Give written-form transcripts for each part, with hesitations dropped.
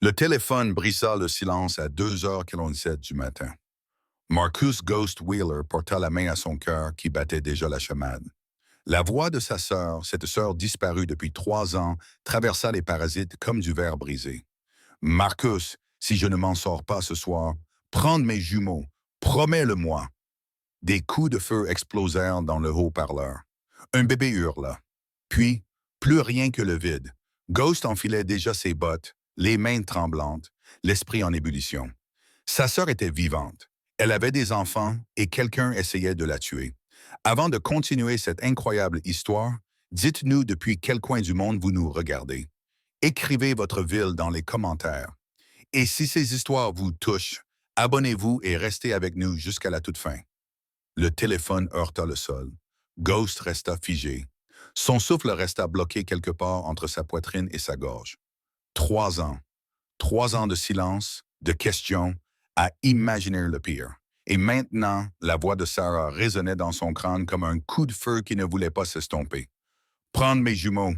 Le téléphone brisa le silence à 2h47 du matin. Marcus Ghost Wheeler porta la main à son cœur qui battait déjà la chamade. La voix de sa sœur, cette sœur disparue depuis 3 ans, traversa les parasites comme du verre brisé. Marcus, si je ne m'en sors pas ce soir, prends mes jumeaux, promets-le-moi. Des coups de feu explosèrent dans le haut-parleur. Un bébé hurla. Puis, plus rien que le vide. Ghost enfilait déjà ses bottes, les mains tremblantes, l'esprit en ébullition. Sa sœur était vivante. Elle avait des enfants et quelqu'un essayait de la tuer. Avant de continuer cette incroyable histoire, dites-nous depuis quel coin du monde vous nous regardez. Écrivez votre ville dans les commentaires. Et si ces histoires vous touchent, abonnez-vous et restez avec nous jusqu'à la toute fin. Le téléphone heurta le sol. Ghost resta figé. Son souffle resta bloqué quelque part entre sa poitrine et sa gorge. 3 ans. 3 ans de silence, de questions, à imaginer le pire. Et maintenant, la voix de Sarah résonnait dans son crâne comme un coup de feu qui ne voulait pas s'estomper. Prendre mes jumeaux.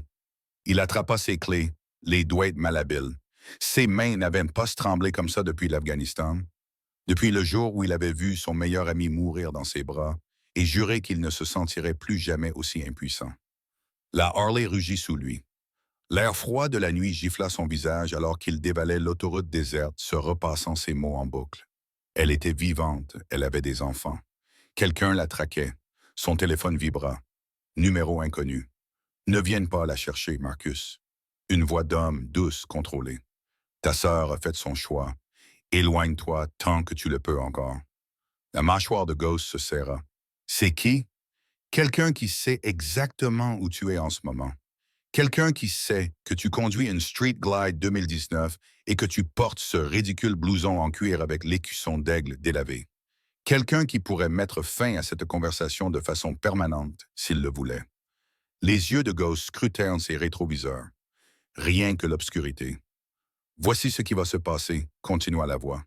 Il attrapa ses clés, les doigts malhabiles. Ses mains n'avaient pas tremblé comme ça depuis l'Afghanistan. Depuis le jour où il avait vu son meilleur ami mourir dans ses bras et juré qu'il ne se sentirait plus jamais aussi impuissant. La Harley rugit sous lui. L'air froid de la nuit gifla son visage alors qu'il dévalait l'autoroute déserte, se repassant ses mots en boucle. Elle était vivante, elle avait des enfants. Quelqu'un la traquait. Son téléphone vibra. Numéro inconnu. Ne vienne pas la chercher, Marcus. Une voix d'homme, douce, contrôlée. Ta sœur a fait son choix. Éloigne-toi tant que tu le peux encore. La mâchoire de Ghost se serra. C'est qui? Quelqu'un qui sait exactement où tu es en ce moment. Quelqu'un qui sait que tu conduis une Street Glide 2019 et que tu portes ce ridicule blouson en cuir avec l'écusson d'aigle délavé. Quelqu'un qui pourrait mettre fin à cette conversation de façon permanente s'il le voulait. Les yeux de Ghost scrutèrent ses rétroviseurs. Rien que l'obscurité. Voici ce qui va se passer, continua la voix.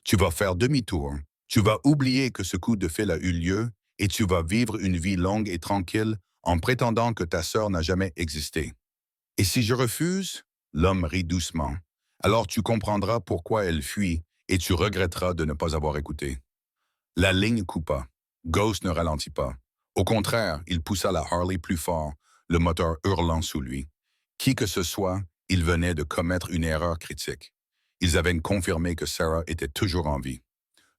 Tu vas faire demi-tour, tu vas oublier que ce coup de fil a eu lieu et tu vas vivre une vie longue et tranquille en prétendant que ta sœur n'a jamais existé. Et si je refuse? L'homme rit doucement. Alors tu comprendras pourquoi elle fuit et tu regretteras de ne pas avoir écouté. La ligne coupa. Ghost ne ralentit pas. Au contraire, il poussa la Harley plus fort, le moteur hurlant sous lui. Qui que ce soit, il venait de commettre une erreur critique. Ils avaient confirmé que Sarah était toujours en vie.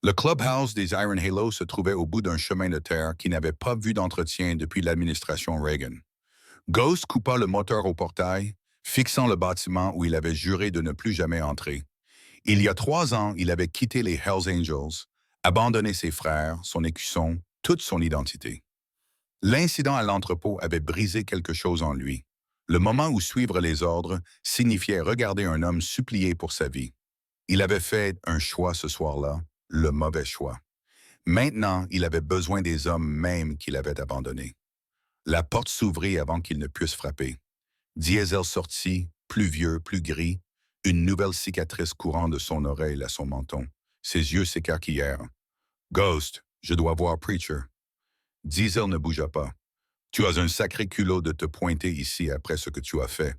Le clubhouse des Iron Halos se trouvait au bout d'un chemin de terre qui n'avait pas vu d'entretien depuis l'administration Reagan. Ghost coupa le moteur au portail, fixant le bâtiment où il avait juré de ne plus jamais entrer. Il y a 3 ans, il avait quitté les Hells Angels, abandonné ses frères, son écusson, toute son identité. L'incident à l'entrepôt avait brisé quelque chose en lui. Le moment où suivre les ordres signifiait regarder un homme supplier pour sa vie. Il avait fait un choix ce soir-là, le mauvais choix. Maintenant, il avait besoin des hommes même qu'il avait abandonnés. La porte s'ouvrit avant qu'il ne puisse frapper. Diesel sortit, plus vieux, plus gris, une nouvelle cicatrice courant de son oreille à son menton. Ses yeux s'écarquillèrent. « Ghost, je dois voir Preacher. » Diesel ne bougea pas. « Tu as un sacré culot de te pointer ici après ce que tu as fait. »«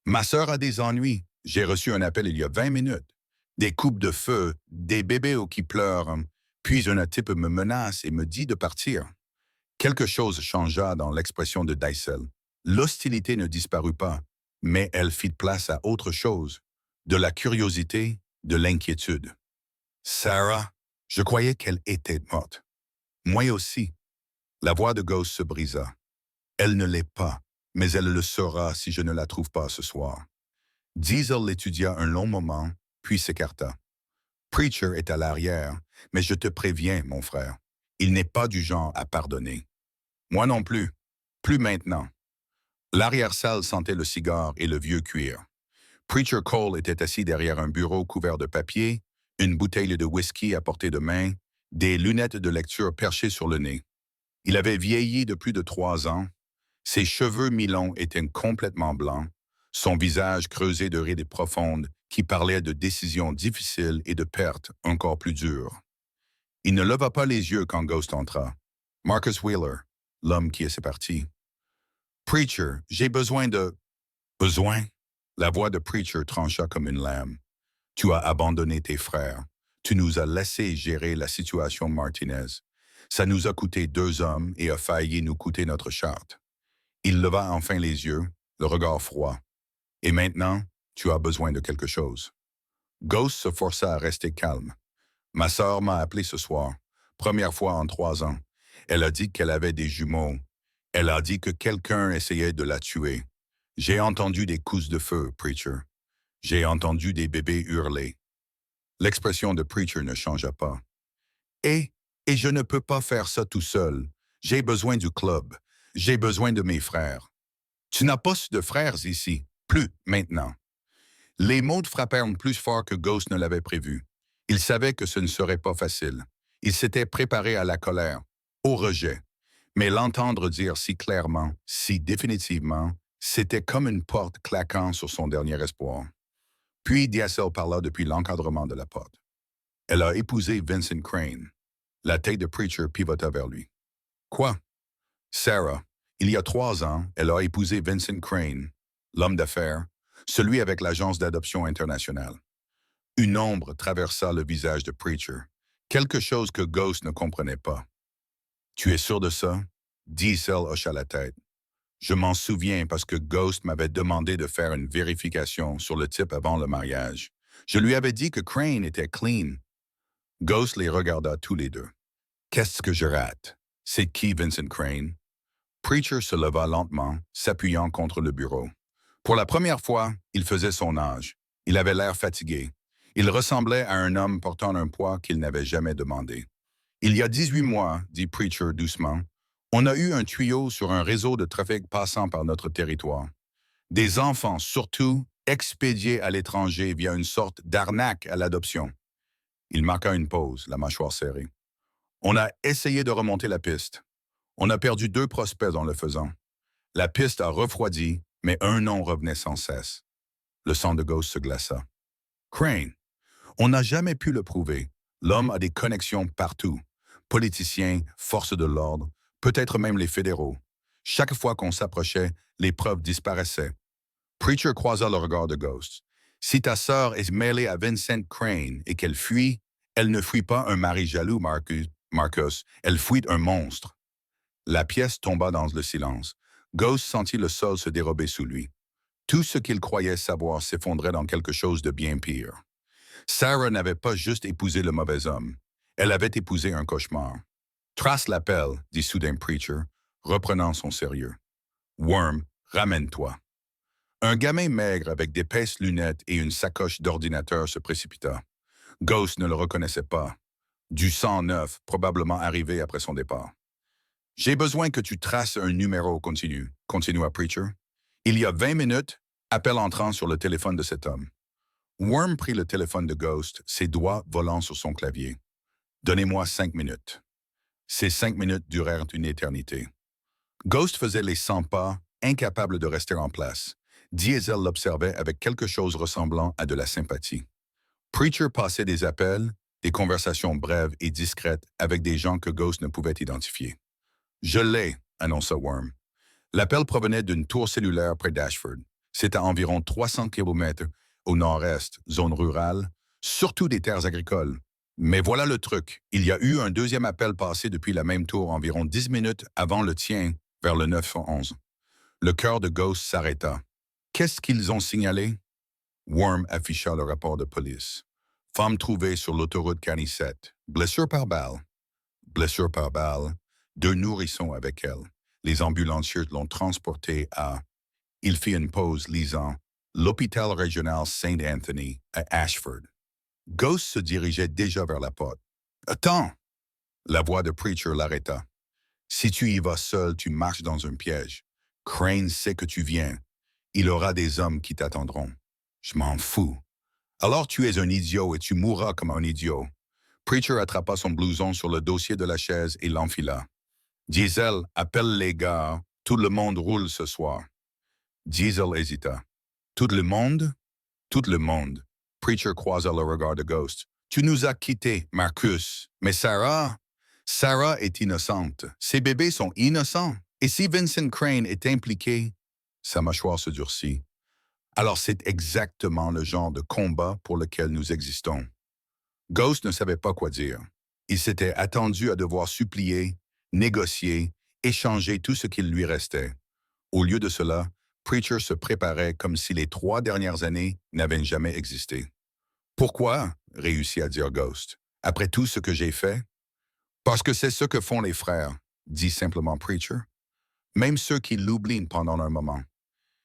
Ma sœur a des ennuis. J'ai reçu un appel il y a 20 minutes. Des coupes de feu, des bébés qui pleurent. Puis un type me menace et me dit de partir. » Quelque chose changea dans l'expression de Diesel. L'hostilité ne disparut pas, mais elle fit place à autre chose, de la curiosité, de l'inquiétude. Sarah, je croyais qu'elle était morte. Moi aussi. La voix de Ghost se brisa. Elle ne l'est pas, mais elle le sera si je ne la trouve pas ce soir. Diesel l'étudia un long moment, puis s'écarta. Preacher est à l'arrière, mais je te préviens, mon frère, il n'est pas du genre à pardonner. Moi non plus. Plus maintenant. L'arrière-salle sentait le cigare et le vieux cuir. Preacher Cole était assis derrière un bureau couvert de papier, une bouteille de whisky à portée de main, des lunettes de lecture perchées sur le nez. Il avait vieilli de plus de 3 ans. Ses cheveux mi-longs étaient complètement blancs, son visage creusé de rides profondes qui parlaient de décisions difficiles et de pertes encore plus dures. Il ne leva pas les yeux quand Ghost entra. Marcus Wheeler, l'homme qui est parti. « Preacher, j'ai besoin de... » « Besoin? La voix de Preacher trancha comme une lame. Tu as abandonné tes frères. Tu nous as laissé gérer la situation Martinez. Ça nous a coûté 2 hommes et a failli nous coûter notre charte. Il leva enfin les yeux, le regard froid. Et maintenant, tu as besoin de quelque chose. Ghost se força à rester calme. Ma sœur m'a appelé ce soir, première fois en 3 ans. Elle a dit qu'elle avait des jumeaux. Elle a dit que quelqu'un essayait de la tuer. J'ai entendu des coups de feu, Preacher. J'ai entendu des bébés hurler. L'expression de Preacher ne changea pas. Et, et je ne peux pas faire ça tout seul. J'ai besoin du club. J'ai besoin de mes frères. Tu n'as pas de frères ici. Plus maintenant. Les mots frappèrent plus fort que Ghost ne l'avait prévu. Il savait que ce ne serait pas facile. Il s'était préparé à la colère, au rejet. Mais l'entendre dire si clairement, si définitivement, c'était comme une porte claquant sur son dernier espoir. Puis DSL parla depuis l'encadrement de la porte. Elle a épousé Vincent Crane. La tête de Preacher pivota vers lui. Quoi? Sarah, il y a 3 ans, elle a épousé Vincent Crane, l'homme d'affaires, celui avec l'agence d'adoption internationale. Une ombre traversa le visage de Preacher, quelque chose que Ghost ne comprenait pas. Tu es sûr de ça? Diesel hocha la tête. Je m'en souviens parce que Ghost m'avait demandé de faire une vérification sur le type avant le mariage. Je lui avais dit que Crane était clean. Ghost les regarda tous les deux. Qu'est-ce que je rate? C'est qui Vincent Crane? Preacher se leva lentement, s'appuyant contre le bureau. Pour la première fois, il faisait son âge. Il avait l'air fatigué. Il ressemblait à un homme portant un poids qu'il n'avait jamais demandé. Il y a 18 mois, dit Preacher doucement, on a eu un tuyau sur un réseau de trafic passant par notre territoire. Des enfants, surtout, expédiés à l'étranger via une sorte d'arnaque à l'adoption. Il marqua une pause, la mâchoire serrée. On a essayé de remonter la piste. On a perdu 2 prospects en le faisant. La piste a refroidi, mais un nom revenait sans cesse. Le sang de Ghost se glaça. Crane. On n'a jamais pu le prouver. L'homme a des connexions partout. Politiciens, forces de l'ordre, peut-être même les fédéraux. Chaque fois qu'on s'approchait, les preuves disparaissaient. Preacher croisa le regard de Ghost. Si ta sœur est mêlée à Vincent Crane et qu'elle fuit, elle ne fuit pas un mari jaloux, Marcus. Elle fuit un monstre. La pièce tomba dans le silence. Ghost sentit le sol se dérober sous lui. Tout ce qu'il croyait savoir s'effondrait dans quelque chose de bien pire. Sarah n'avait pas juste épousé le mauvais homme. Elle avait épousé un cauchemar. Trace l'appel, dit soudain Preacher, reprenant son sérieux. Worm, ramène-toi. Un gamin maigre avec d'épaisses lunettes et une sacoche d'ordinateur se précipita. Ghost ne le reconnaissait pas. Du sang neuf, probablement arrivé après son départ. J'ai besoin que tu traces un numéro continu, continua Preacher. Il y a 20 minutes, appel entrant sur le téléphone de cet homme. Worm prit le téléphone de Ghost, ses doigts volant sur son clavier. Donnez-moi 5 minutes. Ces 5 minutes durèrent une éternité. Ghost faisait les 100 pas, incapable de rester en place. Diesel l'observait avec quelque chose ressemblant à de la sympathie. Preacher passait des appels, des conversations brèves et discrètes avec des gens que Ghost ne pouvait identifier. « Je l'ai », annonça Worm. L'appel provenait d'une tour cellulaire près d'Ashford. C'est à environ 300 km au nord-est, zone rurale, surtout des terres agricoles. Mais voilà le truc. Il y a eu un deuxième appel passé depuis la même tour environ 10 minutes avant le tien, vers le 911. Le cœur de Ghost s'arrêta. Qu'est-ce qu'ils ont signalé? Worm afficha le rapport de police. Femme trouvée sur l'autoroute Canisette. Blessure par balle. Blessure par balle. 2 nourrissons avec elle. Les ambulanciers l'ont transporté à... Il fit une pause lisant l'hôpital régional Saint Anthony à Ashford. Ghost se dirigeait déjà vers la porte. « Attends! » La voix de Preacher l'arrêta. « Si tu y vas seul, tu marches dans un piège. Crane sait que tu viens. Il aura des hommes qui t'attendront. Je m'en fous. Alors tu es un idiot et tu mourras comme un idiot. » Preacher attrapa son blouson sur le dossier de la chaise et l'enfila. « Diesel, appelle les gars. Tout le monde roule ce soir. » Diesel hésita. « Tout le monde? » « Tout le monde. » Preacher croisa le regard de Ghost. « Tu nous as quittés, Marcus. Mais Sarah? Sarah est innocente. Ces bébés sont innocents. Et si Vincent Crane est impliqué? » Sa mâchoire se durcit. Alors c'est exactement le genre de combat pour lequel nous existons. Ghost ne savait pas quoi dire. Il s'était attendu à devoir supplier, négocier, échanger tout ce qu'il lui restait. Au lieu de cela, Preacher se préparait comme si les 3 dernières années n'avaient jamais existé. Pourquoi? Réussit à dire Ghost. Après tout ce que j'ai fait? Parce que c'est ce que font les frères, dit simplement Preacher. Même ceux qui l'oublient pendant un moment.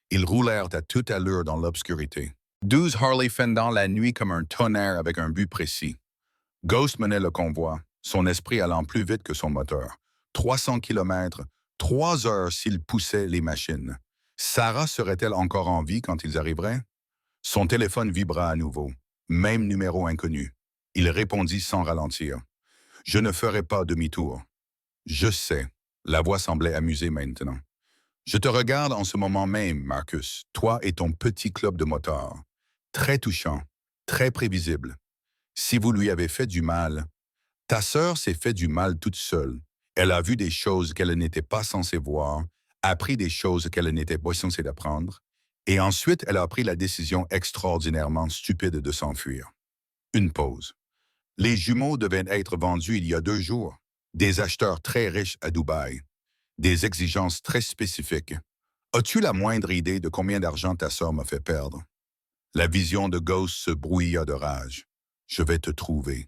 Ils roulèrent à toute allure dans l'obscurité. 12 Harley fendant la nuit comme un tonnerre avec un but précis. Ghost menait le convoi, son esprit allant plus vite que son moteur. 300 kilomètres, 3 heures s'il poussait les machines. Sarah serait-elle encore en vie quand ils arriveraient? Son téléphone vibra à nouveau. Même numéro inconnu. Il répondit sans ralentir. « Je ne ferai pas demi-tour. » « Je sais. » La voix semblait amusée maintenant. « Je te regarde en ce moment même, Marcus, toi et ton petit club de motards. Très touchant, très prévisible. Si vous lui avez fait du mal, ta sœur s'est fait du mal toute seule. Elle a vu des choses qu'elle n'était pas censée voir, appris des choses qu'elle n'était pas censée apprendre, et ensuite elle a pris la décision extraordinairement stupide de s'enfuir. Une pause. Les jumeaux devaient être vendus il y a 2 jours. Des acheteurs très riches à Dubaï. Des exigences très spécifiques. As-tu la moindre idée de combien d'argent ta sœur m'a fait perdre? La vision de Ghost se brouilla de rage. Je vais te trouver.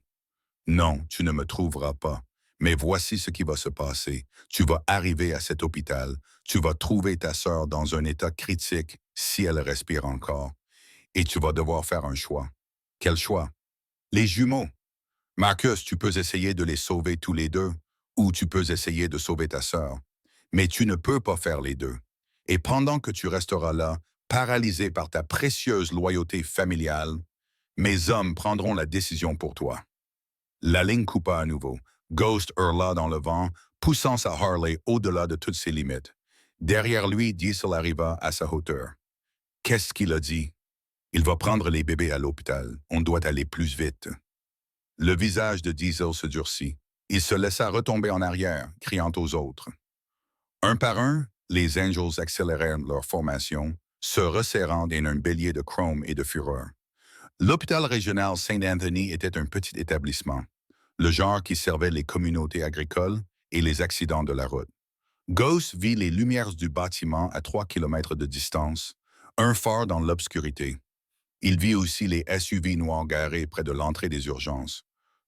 Non, tu ne me trouveras pas. Mais voici ce qui va se passer. Tu vas arriver à cet hôpital. Tu vas trouver ta sœur dans un état critique si elle respire encore. Et tu vas devoir faire un choix. Quel choix? Les jumeaux. Marcus, tu peux essayer de les sauver tous les deux, ou tu peux essayer de sauver ta sœur. Mais tu ne peux pas faire les deux. Et pendant que tu resteras là, paralysé par ta précieuse loyauté familiale, mes hommes prendront la décision pour toi. La ligne coupa à nouveau. Ghost hurla dans le vent, poussant sa Harley au-delà de toutes ses limites. Derrière lui, Diesel arriva à sa hauteur. Qu'est-ce qu'il a dit? Il va prendre les bébés à l'hôpital. On doit aller plus vite. Le visage de Diesel se durcit. Il se laissa retomber en arrière, criant aux autres. Un par un, les Angels accélérèrent leur formation, se resserrant dans un bélier de chrome et de fureur. L'hôpital régional Saint-Anthony était un petit établissement, le genre qui servait les communautés agricoles et les accidents de la route. Ghost vit les lumières du bâtiment à 3 kilomètres de distance, un phare dans l'obscurité. Il vit aussi les SUV noirs garés près de l'entrée des urgences.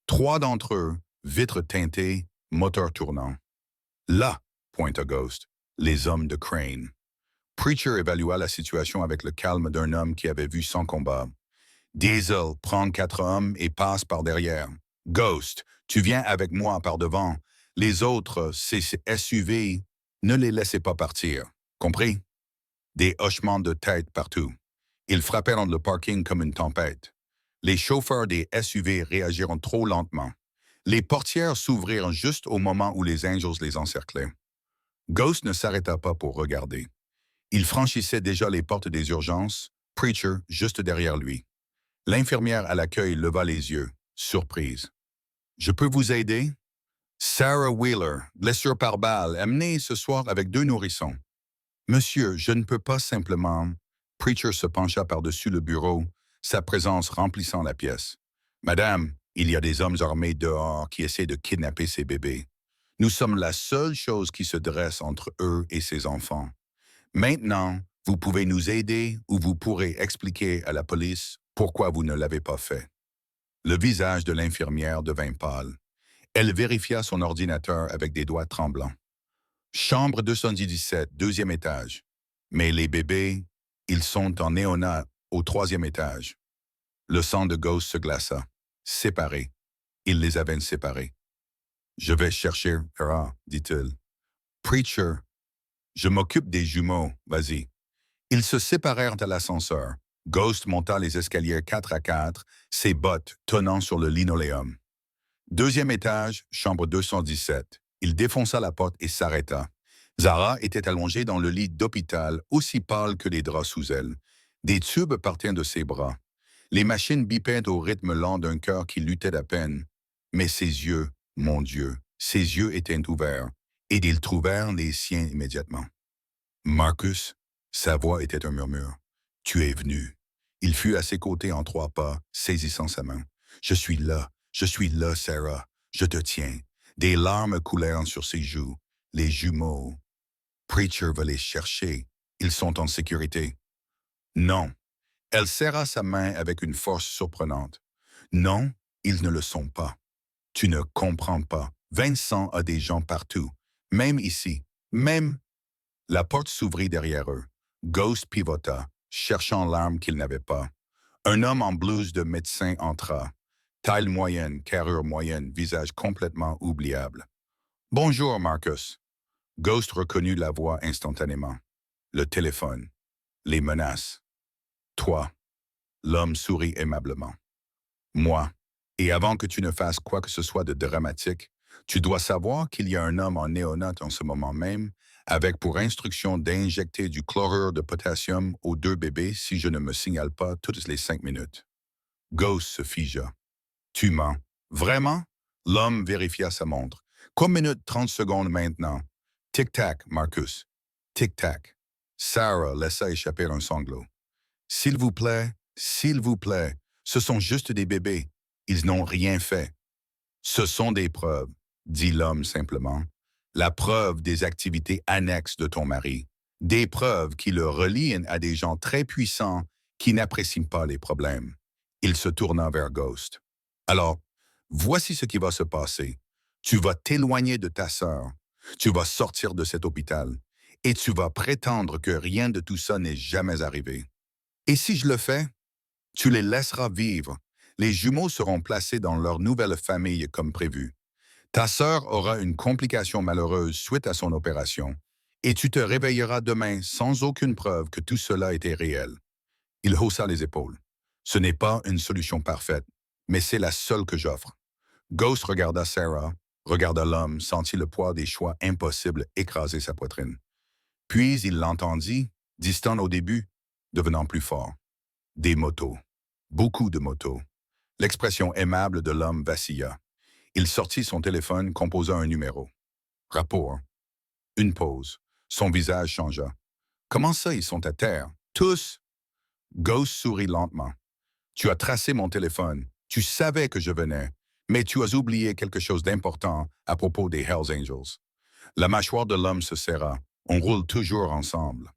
3 d'entre eux, vitres teintées, moteurs tournants. Là, pointa Ghost, les hommes de Crane. Preacher évalua la situation avec le calme d'un homme qui avait vu 100 combats. Diesel prend 4 hommes et passe par derrière. Ghost, tu viens avec moi par devant. Les autres, ces SUV, ne les laissez pas partir. Compris? Des hochements de tête partout. Ils frappèrent dans le parking comme une tempête. Les chauffeurs des SUV réagiront trop lentement. Les portières s'ouvrirent juste au moment où les Angels les encerclaient. Ghost ne s'arrêta pas pour regarder. Il franchissait déjà les portes des urgences, Preacher juste derrière lui. L'infirmière à l'accueil leva les yeux, surprise. « Je peux vous aider? » Sarah Wheeler, blessure par balle, amenée ce soir avec 2 nourrissons. « Monsieur, je ne peux pas simplement... » Preacher se pencha par-dessus le bureau, sa présence remplissant la pièce. « Madame, il y a des hommes armés dehors qui essaient de kidnapper ces bébés. Nous sommes la seule chose qui se dresse entre eux et ses enfants. Maintenant, vous pouvez nous aider ou vous pourrez expliquer à la police pourquoi vous ne l'avez pas fait. » Le visage de l'infirmière devint pâle. Elle vérifia son ordinateur avec des doigts tremblants. Chambre 217, 2e étage. Mais les bébés, ils sont en néonat au 3e étage. Le sang de Ghost se glaça. Séparés. Il les avait séparés. « Je vais chercher Hera, dit-il. Preacher, je m'occupe des jumeaux, vas-y. » Ils se séparèrent à l'ascenseur. Ghost monta les escaliers 4 à 4, ses bottes tonnant sur le linoléum. 2e étage, chambre 217. Il défonça la porte et s'arrêta. Zara était allongée dans le lit d'hôpital, aussi pâle que les draps sous elle. Des tubes partaient de ses bras. Les machines bipaient au rythme lent d'un cœur qui luttait à peine. Mais ses yeux, mon Dieu, ses yeux étaient ouverts, et ils trouvèrent les siens immédiatement. « Marcus », sa voix était un murmure. Tu es venu. Il fut à ses côtés en 3 pas, saisissant sa main. Je suis là, Sarah. Je te tiens. Des larmes coulèrent sur ses joues. Les jumeaux. Preacher va les chercher. Ils sont en sécurité. Non. Elle serra sa main avec une force surprenante. Non, ils ne le sont pas. Tu ne comprends pas. Vincent a des gens partout. Même ici. Même. La porte s'ouvrit derrière eux. Ghost pivota, cherchant l'arme qu'il n'avait pas. Un homme en blouse de médecin entra. Taille moyenne, carrure moyenne, visage complètement oubliable. Bonjour, Marcus. Ghost reconnut la voix instantanément. Le téléphone. Les menaces. Toi. L'homme sourit aimablement. Moi. Et avant que tu ne fasses quoi que ce soit de dramatique, tu dois savoir qu'il y a un homme en néonate en ce moment même, avec pour instruction d'injecter du chlorure de potassium aux 2 bébés si je ne me signale pas toutes les 5 minutes. Ghost se figea. Tu mens. Vraiment? L'homme vérifia sa montre. Combien minutes 30 secondes maintenant? Tic-tac, Marcus. Tic-tac. Sarah laissa échapper un sanglot. S'il vous plaît, ce sont juste des bébés. Ils n'ont rien fait. Ce sont des preuves, dit l'homme simplement. La preuve des activités annexes de ton mari. Des preuves qui le relient à des gens très puissants qui n'apprécient pas les problèmes. Il se tourna vers Ghost. Alors, voici ce qui va se passer. Tu vas t'éloigner de ta sœur. Tu vas sortir de cet hôpital. Et tu vas prétendre que rien de tout ça n'est jamais arrivé. Et si je le fais, tu les laisseras vivre. Les jumeaux seront placés dans leur nouvelle famille comme prévu. Ta sœur aura une complication malheureuse suite à son opération, et tu te réveilleras demain sans aucune preuve que tout cela était réel. Il haussa les épaules. Ce n'est pas une solution parfaite, mais c'est la seule que j'offre. Ghost regarda Sarah, regarda l'homme, sentit le poids des choix impossibles écraser sa poitrine. Puis il l'entendit, distant au début, devenant plus fort. Des motos. Beaucoup de motos. L'expression aimable de l'homme vacilla. Il sortit son téléphone, composa un numéro. Rapport. Une pause. Son visage changea. Comment ça, ils sont à terre? Tous? Ghost sourit lentement. Tu as tracé mon téléphone. Tu savais que je venais. Mais tu as oublié quelque chose d'important à propos des Hells Angels. La mâchoire de l'homme se serra. On roule toujours ensemble.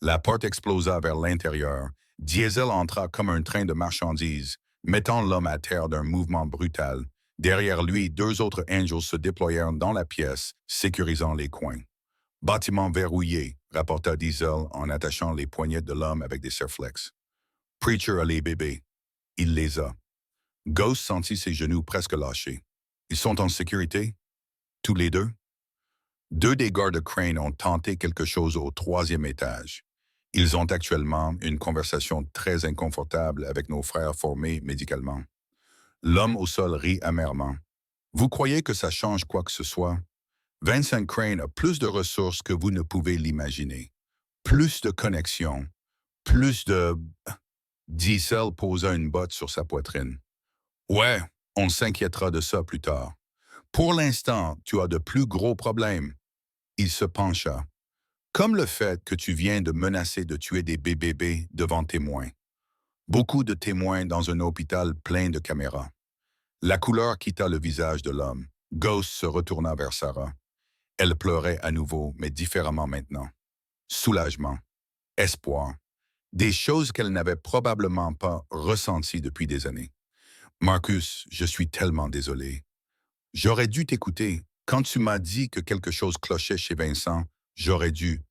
La porte explosa vers l'intérieur. Diesel entra comme un train de marchandises, mettant l'homme à terre d'un mouvement brutal. Derrière lui, 2 autres Angels se déployèrent dans la pièce, sécurisant les coins. Bâtiment verrouillé, rapporta Diesel en attachant les poignets de l'homme avec des serflex. Preacher a les bébés. Il les a. Ghost sentit ses genoux presque lâchés. Ils sont en sécurité? Tous les deux? 2 des gardes Crane ont tenté quelque chose au 3e étage. Ils ont actuellement une conversation très inconfortable avec nos frères formés médicalement. L'homme au sol rit amèrement. Vous croyez que ça change quoi que ce soit? Vincent Crane a plus de ressources que vous ne pouvez l'imaginer. Plus de connexions. Plus de... Diesel posa une botte sur sa poitrine. Ouais, on s'inquiétera de ça plus tard. Pour l'instant, tu as de plus gros problèmes. Il se pencha. Comme le fait que tu viens de menacer de tuer des bébés devant témoins. Beaucoup de témoins dans un hôpital plein de caméras. La couleur quitta le visage de l'homme. Ghost se retourna vers Sarah. Elle pleurait à nouveau, mais différemment maintenant. Soulagement. Espoir. Des choses qu'elle n'avait probablement pas ressenties depuis des années. Marcus, je suis tellement désolé. J'aurais dû t'écouter. Quand tu m'as dit que quelque chose clochait chez Vincent, j'aurais dû.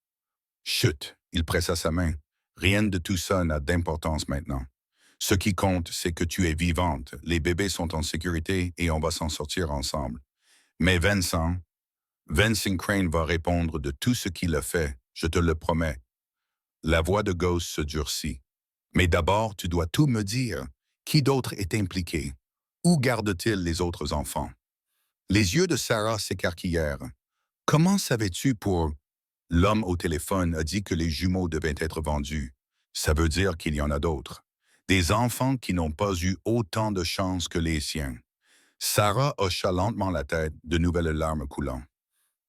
Chut, il pressa sa main. Rien de tout ça n'a d'importance maintenant. Ce qui compte, c'est que tu es vivante, les bébés sont en sécurité et on va s'en sortir ensemble. Mais Vincent Crane va répondre de tout ce qu'il a fait, je te le promets. La voix de Ghost se durcit. Mais d'abord, tu dois tout me dire. Qui d'autre est impliqué? Où garde-t-il les autres enfants? Les yeux de Sarah s'écarquillèrent. Comment savais-tu pour... L'homme au téléphone a dit que les jumeaux devaient être vendus. Ça veut dire qu'il y en a d'autres. Des enfants qui n'ont pas eu autant de chance que les siens. Sarah hocha lentement la tête, de nouvelles larmes coulant.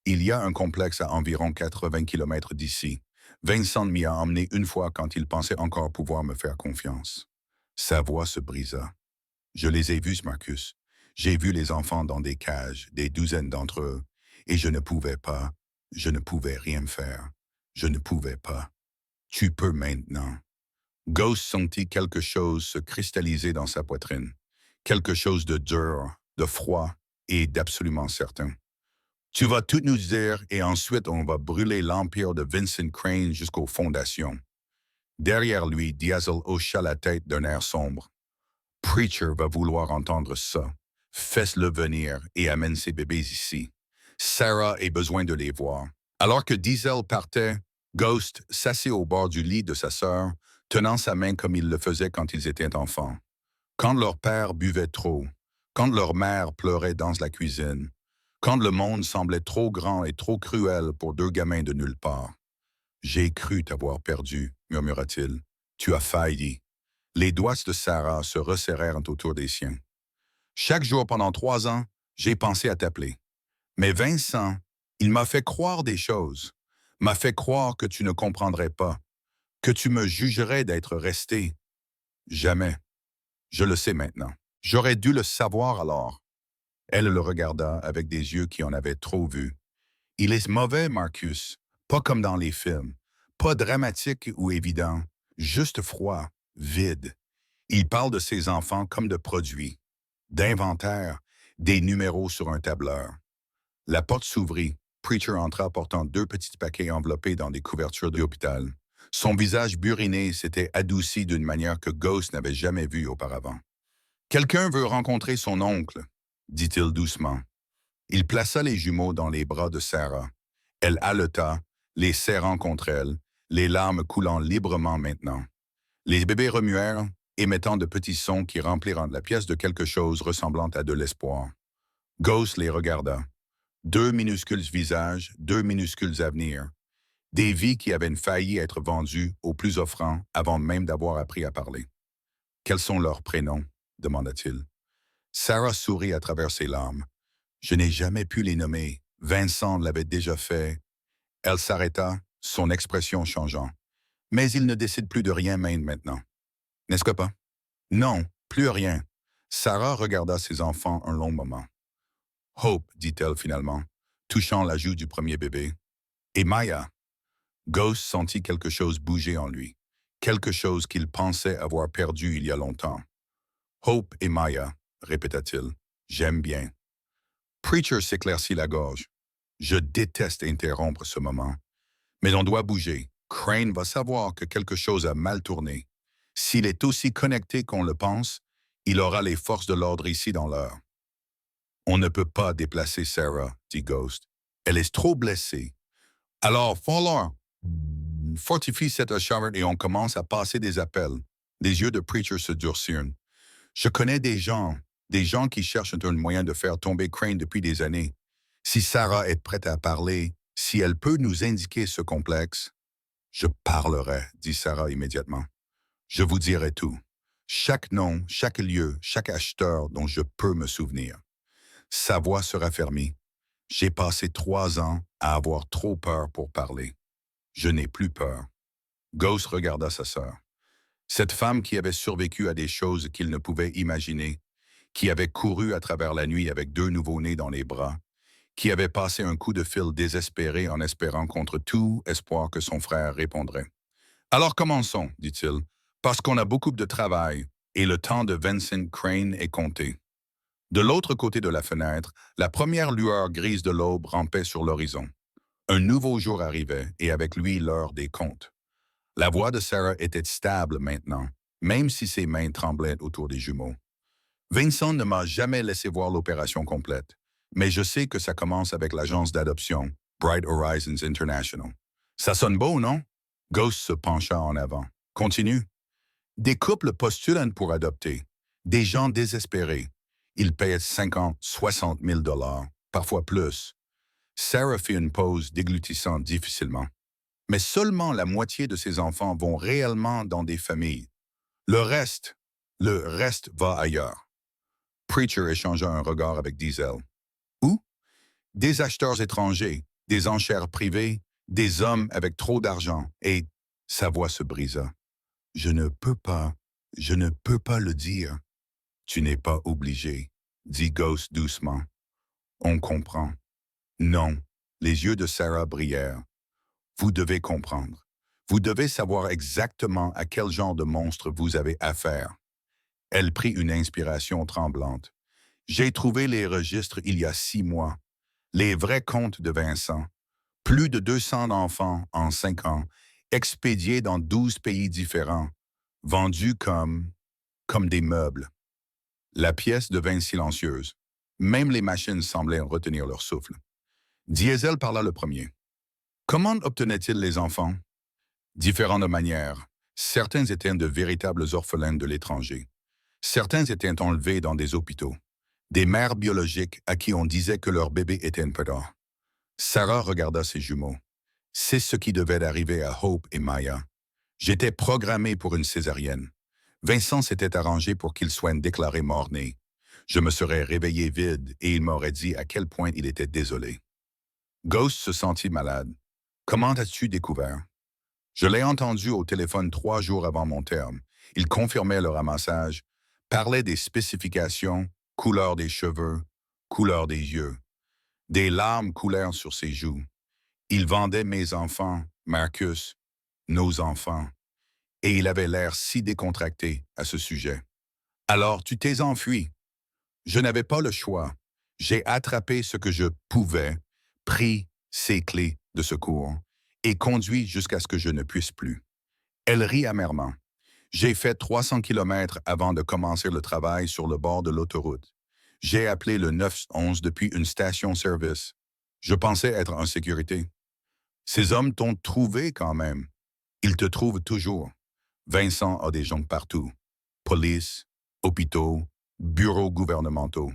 Il y a un complexe à environ 80 km d'ici. Vincent m'y a emmené une fois quand il pensait encore pouvoir me faire confiance. Sa voix se brisa. Je les ai vus, Marcus. J'ai vu les enfants dans des cages, des douzaines d'entre eux, et je ne pouvais rien faire. Je ne pouvais pas. Tu peux maintenant. Ghost sentit quelque chose se cristalliser dans sa poitrine. Quelque chose de dur, de froid et d'absolument certain. Tu vas tout nous dire et ensuite on va brûler l'empire de Vincent Crane jusqu'aux fondations. Derrière lui, Diesel hocha la tête d'un air sombre. Preacher va vouloir entendre ça. Fais-le venir et amène ses bébés ici. Sarah a besoin de les voir. Alors que Diesel partait, Ghost s'assit au bord du lit de sa sœur, tenant sa main comme il le faisait quand ils étaient enfants. Quand leur père buvait trop, quand leur mère pleurait dans la cuisine, quand le monde semblait trop grand et trop cruel pour deux gamins de nulle part. « J'ai cru t'avoir perdu, » murmura-t-il. « Tu as failli. » Les doigts de Sarah se resserrèrent autour des siens. « Chaque jour pendant 3 ans, j'ai pensé à t'appeler. Mais Vincent, il m'a fait croire des choses, m'a fait croire que tu ne comprendrais pas, que tu me jugerais d'être resté. Jamais. Je le sais maintenant. J'aurais dû le savoir alors. » Elle le regarda avec des yeux qui en avaient trop vu. « Il est mauvais, Marcus, pas comme dans les films, pas dramatique ou évident, juste froid, vide. Il parle de ses enfants comme de produits, d'inventaire, des numéros sur un tableur. » La porte s'ouvrit. Preacher entra portant 2 petits paquets enveloppés dans des couvertures d'hôpital. Son visage buriné s'était adouci d'une manière que Ghost n'avait jamais vue auparavant. « Quelqu'un veut rencontrer son oncle, » dit-il doucement. Il plaça les jumeaux dans les bras de Sarah. Elle haleta, les serrant contre elle, les larmes coulant librement maintenant. Les bébés remuèrent, émettant de petits sons qui remplirent la pièce de quelque chose ressemblant à de l'espoir. Ghost les regarda. 2 minuscules visages, 2 minuscules avenirs. Des vies qui avaient failli être vendues aux plus offrants avant même d'avoir appris à parler. « Quels sont leurs prénoms ?» demanda-t-il. Sarah sourit à travers ses larmes. « Je n'ai jamais pu les nommer. Vincent l'avait déjà fait. » Elle s'arrêta, son expression changeant. « Mais il ne décide plus de rien même maintenant. N'est-ce que pas? »« Non, plus rien. » Sarah regarda ses enfants un long moment. « Hope, dit-elle finalement, touchant la joue du premier bébé. Et Maya. » Ghost sentit quelque chose bouger en lui, quelque chose qu'il pensait avoir perdu il y a longtemps. « Hope et Maya, » répéta-t-il. « J'aime bien. » Preacher s'éclaircit la gorge. « Je déteste interrompre ce moment. Mais on doit bouger. Crane va savoir que quelque chose a mal tourné. S'il est aussi connecté qu'on le pense, il aura les forces de l'ordre ici dans l'heure. »« On ne peut pas déplacer Sarah, » dit Ghost. « Elle est trop blessée. Alors, falloir fortifie cette chambre et on commence à passer des appels. » Les yeux de Preacher se durcirent. « Je connais des gens qui cherchent un moyen de faire tomber Crane depuis des années. Si Sarah est prête à parler, si elle peut nous indiquer ce complexe, je parlerai, » dit Sarah immédiatement. « Je vous dirai tout. Chaque nom, chaque lieu, chaque acheteur dont je peux me souvenir. » Sa voix se raffermit. « J'ai passé 3 ans à avoir trop peur pour parler. Je n'ai plus peur. » Ghost regarda sa sœur. Cette femme qui avait survécu à des choses qu'il ne pouvait imaginer, qui avait couru à travers la nuit avec 2 nouveau-nés dans les bras, qui avait passé un coup de fil désespéré en espérant contre tout espoir que son frère répondrait. « Alors commençons, » dit-il, « parce qu'on a beaucoup de travail et le temps de Vincent Crane est compté. » De l'autre côté de la fenêtre, la première lueur grise de l'aube rampait sur l'horizon. Un nouveau jour arrivait et avec lui l'heure des comptes. La voix de Sarah était stable maintenant, même si ses mains tremblaient autour des jumeaux. « Vincent ne m'a jamais laissé voir l'opération complète, mais je sais que ça commence avec l'agence d'adoption, Bright Horizons International. Ça sonne beau, non? » Ghost se pencha en avant. « Continue. » Des couples postulent pour adopter. Des gens désespérés. Ils paient 50, 60 000 $, parfois plus. Sarah fit une pause, déglutissant difficilement. Mais seulement la moitié de ces enfants vont réellement dans des familles. Le reste va ailleurs. Preacher échangea un regard avec Diesel. Où? Des acheteurs étrangers, des enchères privées, Des hommes avec trop d'argent. Et sa voix se brisa. Je ne peux pas le dire. Tu n'es pas obligé, dit Ghost doucement. On comprend. Non. Les yeux de Sarah brillèrent. Vous devez comprendre. Vous devez savoir exactement à quel genre de monstre vous avez affaire. Elle prit une inspiration tremblante. J'ai trouvé les registres il y a 6 mois. Les vrais comptes de Vincent. Plus de 200 enfants en 5 ans, expédiés dans 12 pays différents, vendus comme des meubles. La pièce devint silencieuse. Même les machines semblaient retenir leur souffle. Diesel parla le premier. Comment obtenait-il les enfants? Différentes manières. Certains étaient de véritables orphelins de l'étranger. Certains étaient enlevés dans des hôpitaux. Des mères biologiques à qui on disait que leur bébé était un pédant. Sarah regarda ses jumeaux. C'est ce qui devait arriver à Hope et Maya. J'étais programmé pour une césarienne. Vincent s'était arrangé pour qu'il soit déclaré mort-né. Je me serais réveillé vide et il m'aurait dit à quel point il était désolé. Ghost se sentit malade. Comment as-tu découvert? Je l'ai entendu au téléphone 3 jours avant mon terme. Il confirmait le ramassage, parlait des spécifications, couleur des cheveux, couleur des yeux. Des larmes coulèrent sur ses joues. Il vendait mes enfants, Marcus, nos enfants, et il avait l'air si décontracté à ce sujet. Alors tu t'es enfui. Je n'avais pas le choix. J'ai attrapé ce que je pouvais, pris ses clés de secours et conduit jusqu'à ce que je ne puisse plus. Elle rit amèrement. J'ai fait 300 kilomètres avant de commencer le travail sur le bord de l'autoroute. J'ai appelé le 911 depuis une station-service. Je pensais être en sécurité. Ces hommes t'ont trouvé quand même. Ils te trouvent toujours. Vincent a des gens partout. Police, hôpitaux, bureaux gouvernementaux.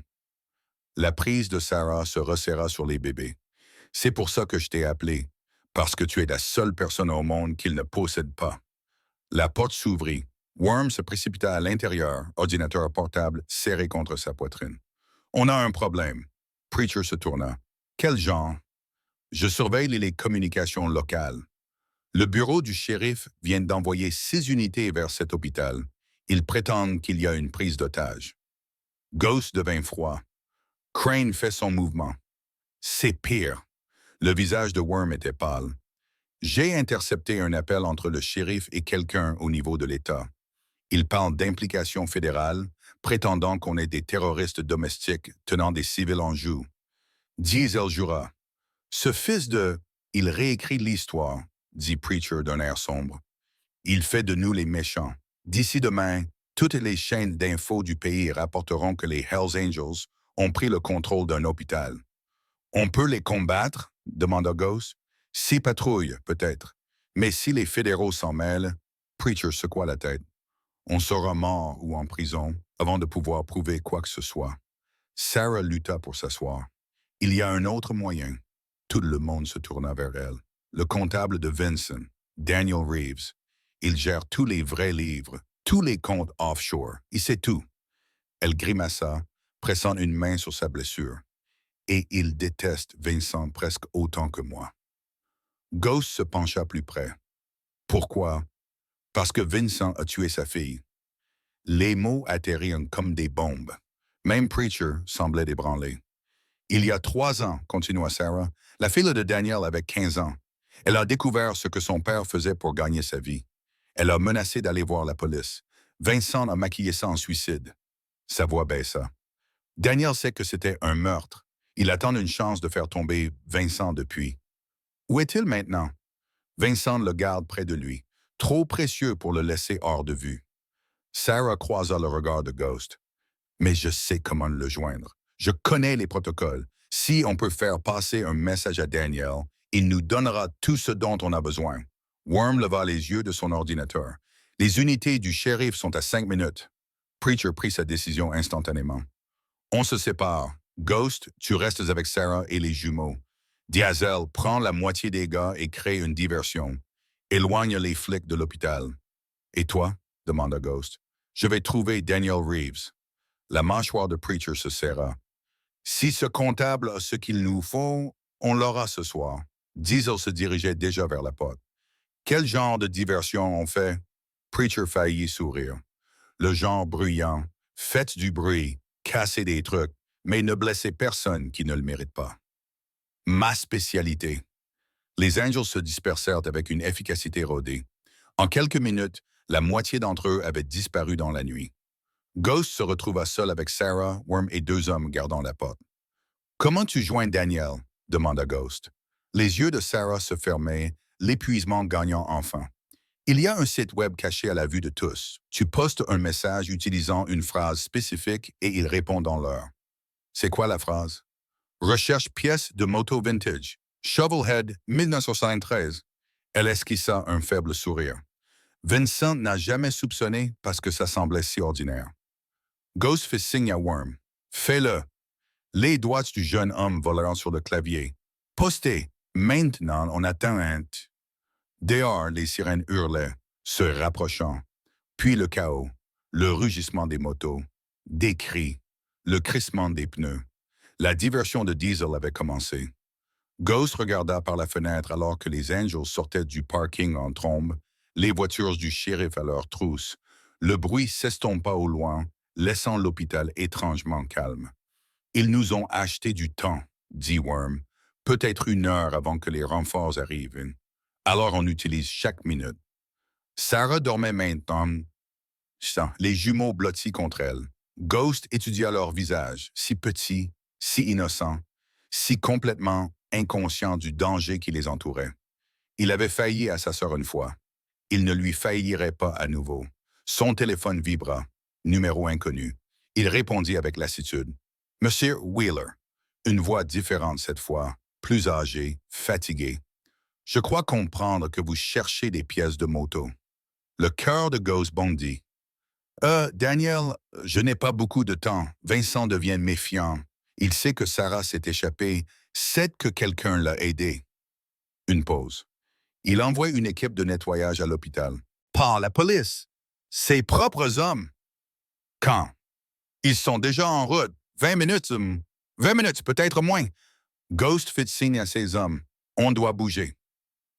La prise de Sarah se resserra sur les bébés. C'est pour ça que je t'ai appelé, parce que tu es la seule personne au monde qu'il ne possède pas. La porte s'ouvrit. Worm se précipita à l'intérieur, ordinateur portable serré contre sa poitrine. On a un problème. Preacher se tourna. Quel genre? Je surveille les communications locales. Le bureau du shérif vient d'envoyer 6 unités vers cet hôpital. Ils prétendent qu'il y a une prise d'otage. Ghost devint froid. Crane fait son mouvement. C'est pire. Le visage de Worm était pâle. J'ai intercepté un appel entre le shérif et quelqu'un au niveau de l'État. Il parle d'implication fédérale, prétendant qu'on est des terroristes domestiques tenant des civils en joue. Diesel jura. Ce fils de... Il réécrit l'histoire, dit Preacher d'un air sombre. Il fait de nous les méchants. D'ici demain, toutes les chaînes d'infos du pays rapporteront que les Hells Angels ont pris le contrôle d'un hôpital. On peut les combattre? Demanda Ghost. 6 patrouilles, peut-être. Mais si les fédéraux s'en mêlent, Preacher secoua la tête. On sera mort ou en prison avant de pouvoir prouver quoi que ce soit. Sarah lutta pour s'asseoir. Il y a un autre moyen. Tout le monde se tourna vers elle. Le comptable de Vincent, Daniel Reeves. Il gère tous les vrais livres, tous les comptes offshore. Il sait tout. Elle grimaça, pressant une main sur sa blessure. Et il déteste Vincent presque autant que moi. Ghost se pencha plus près. Pourquoi? Parce que Vincent a tué sa fille. Les mots atterrirent comme des bombes. Même Preacher semblait ébranlé. Il y a 3 ans, continua Sarah, la fille de Daniel avait 15 ans. Elle a découvert ce que son père faisait pour gagner sa vie. Elle a menacé d'aller voir la police. Vincent a maquillé ça en suicide. Sa voix baissa. Daniel sait que c'était un meurtre. Il attend une chance de faire tomber Vincent depuis. Où est-il maintenant? Vincent le garde près de lui, trop précieux pour le laisser hors de vue. Sarah croisa le regard de Ghost. Mais je sais comment le joindre. Je connais les protocoles. Si on peut faire passer un message à Daniel, il nous donnera tout ce dont on a besoin. Worm leva les yeux de son ordinateur. Les unités du shérif sont à 5 minutes. Preacher prit sa décision instantanément. On se sépare. Ghost, tu restes avec Sarah et les jumeaux. Diesel, prends la moitié des gars et crée une diversion. Éloigne les flics de l'hôpital. Et toi? Demanda Ghost. Je vais trouver Daniel Reeves. La mâchoire de Preacher se serra. Si ce comptable a ce qu'il nous faut, on l'aura ce soir. Diesel se dirigeait déjà vers la porte. Quel genre de diversion on fait? Preacher faillit sourire. Le genre bruyant. Faites du bruit, cassez des trucs, mais ne blessez personne qui ne le mérite pas. Ma spécialité. Les Angels se dispersèrent avec une efficacité rodée. En quelques minutes, la moitié d'entre eux avaient disparu dans la nuit. Ghost se retrouva seul avec Sarah, Worm et deux hommes gardant la porte. « Comment tu joins Daniel? » demanda Ghost. Les yeux de Sarah se fermaient, l'épuisement gagnant enfin. « Il y a un site web caché à la vue de tous. Tu postes un message utilisant une phrase spécifique et il répond dans l'heure. » C'est quoi la phrase? « Recherche pièces de moto vintage. Shovelhead 1973. » Elle esquissa un faible sourire. Vincent n'a jamais soupçonné parce que ça semblait si ordinaire. Ghost fit signe à Worm. « Fais-le. » Les doigts du jeune homme volèrent sur le clavier. « Postez. Maintenant, on atteint un... » Dehors, les sirènes hurlaient, se rapprochant. Puis le chaos, le rugissement des motos, des cris, le crissement des pneus. La diversion de Diesel avait commencé. Ghost regarda par la fenêtre alors que les Angels sortaient du parking en trombe, les voitures du shérif à leur trousse. Le bruit s'estompa au loin, laissant l'hôpital étrangement calme. « Ils nous ont acheté du temps, » dit Worm, « peut-être 1 heure avant que les renforts arrivent. Alors on utilise chaque minute. » Sarah dormait maintenant, les jumeaux blottis contre elle. Ghost étudia leur visage, si petits, si innocents, si complètement inconscients du danger qui les entourait. Il avait failli à sa sœur une fois. Il ne lui faillirait pas à nouveau. Son téléphone vibra. Numéro inconnu. Il répondit avec lassitude. « Monsieur Wheeler. » Une voix différente cette fois, plus âgée, fatiguée. « Je crois comprendre que vous cherchez des pièces de moto. » Le cœur de Ghost bondit. « Daniel, je n'ai pas beaucoup de temps. Vincent devient méfiant. Il sait que Sarah s'est échappée. C'est que quelqu'un l'a aidé. » Une pause. Il envoie une équipe de nettoyage à l'hôpital. « Pas la police. Ses propres hommes. » « Quand? »« Ils sont déjà en route. 20 minutes. 20 minutes, peut-être moins. » Ghost fit signe à ses hommes. « On doit bouger. »«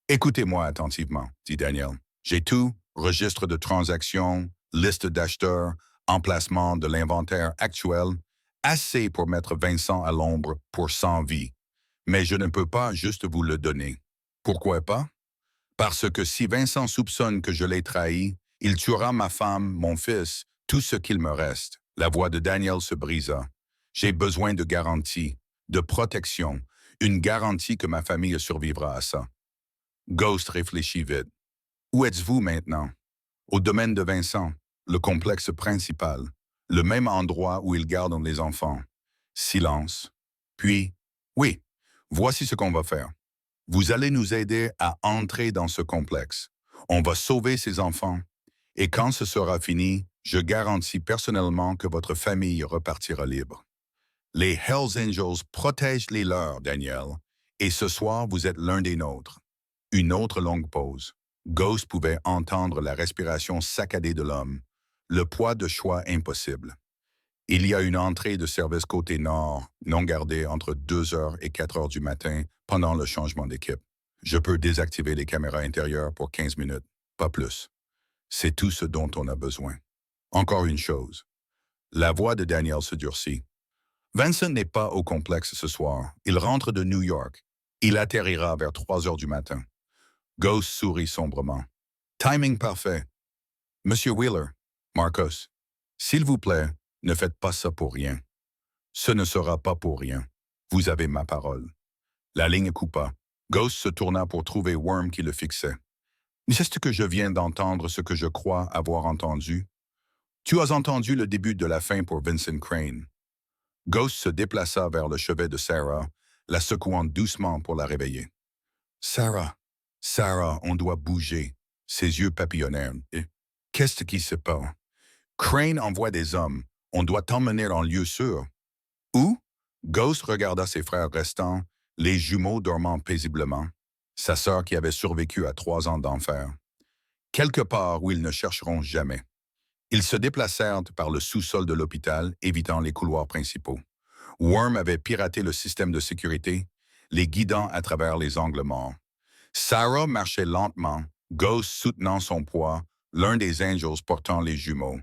Écoutez-moi attentivement, » dit Daniel. « J'ai tout, registre de transactions, liste d'acheteurs, emplacement de l'inventaire actuel, assez pour mettre Vincent à l'ombre pour 100 vies. Mais je ne peux pas juste vous le donner. Pourquoi pas? Parce que si Vincent soupçonne que je l'ai trahi, il tuera ma femme, mon fils, tout ce qu'il me reste. » La voix de Daniel se brisa. « J'ai besoin de garantie, de protection, une garantie que ma famille survivra à ça. » Ghost réfléchit vite. « Où êtes-vous maintenant? » « Au domaine de Vincent, le complexe principal, le même endroit où ils gardent les enfants. » Silence. Puis, « Oui, voici ce qu'on va faire. Vous allez nous aider à entrer dans ce complexe. On va sauver ces enfants. Et quand ce sera fini, je garantis personnellement que votre famille repartira libre. Les Hells Angels protègent les leurs, Daniel. Et ce soir, vous êtes l'un des nôtres. » Une autre longue pause. Ghost pouvait entendre la respiration saccadée de l'homme, le poids de choix impossible. « Il y a une entrée de service côté nord, non gardée entre 2 heures et 4 heures du matin pendant le changement d'équipe. Je peux désactiver les caméras intérieures pour 15 minutes, pas plus. C'est tout ce dont on a besoin. Encore une chose. » La voix de Daniel se durcit. « Vincent n'est pas au complexe ce soir. Il rentre de New York. Il atterrira vers 3 heures du matin. » Ghost sourit sombrement. « Timing parfait. Monsieur Wheeler, Marcus, s'il vous plaît, ne faites pas ça pour rien. Ce ne sera pas pour rien. Vous avez ma parole. » La ligne coupa. Ghost se tourna pour trouver Worm qui le fixait. « Est-ce que je viens d'entendre ce que je crois avoir entendu? Tu as entendu le début de la fin pour Vincent Crane. » Ghost se déplaça vers le chevet de Sarah, la secouant doucement pour la réveiller. « Sarah, Sarah, on doit bouger. » Ses yeux papillonnèrent. « Qu'est-ce qui se passe? »« Crane envoie des hommes. On doit t'emmener en lieu sûr. »« Où? » Ghost regarda ses frères restants, les jumeaux dormant paisiblement. Sa sœur qui avait survécu à 3 ans d'enfer. Quelque part où ils ne chercheront jamais. Ils se déplacèrent par le sous-sol de l'hôpital, évitant les couloirs principaux. Worm avait piraté le système de sécurité. les guidant à travers les angles morts. Sarah marchait lentement, Ghost soutenant son poids, l'un des Angels portant les jumeaux.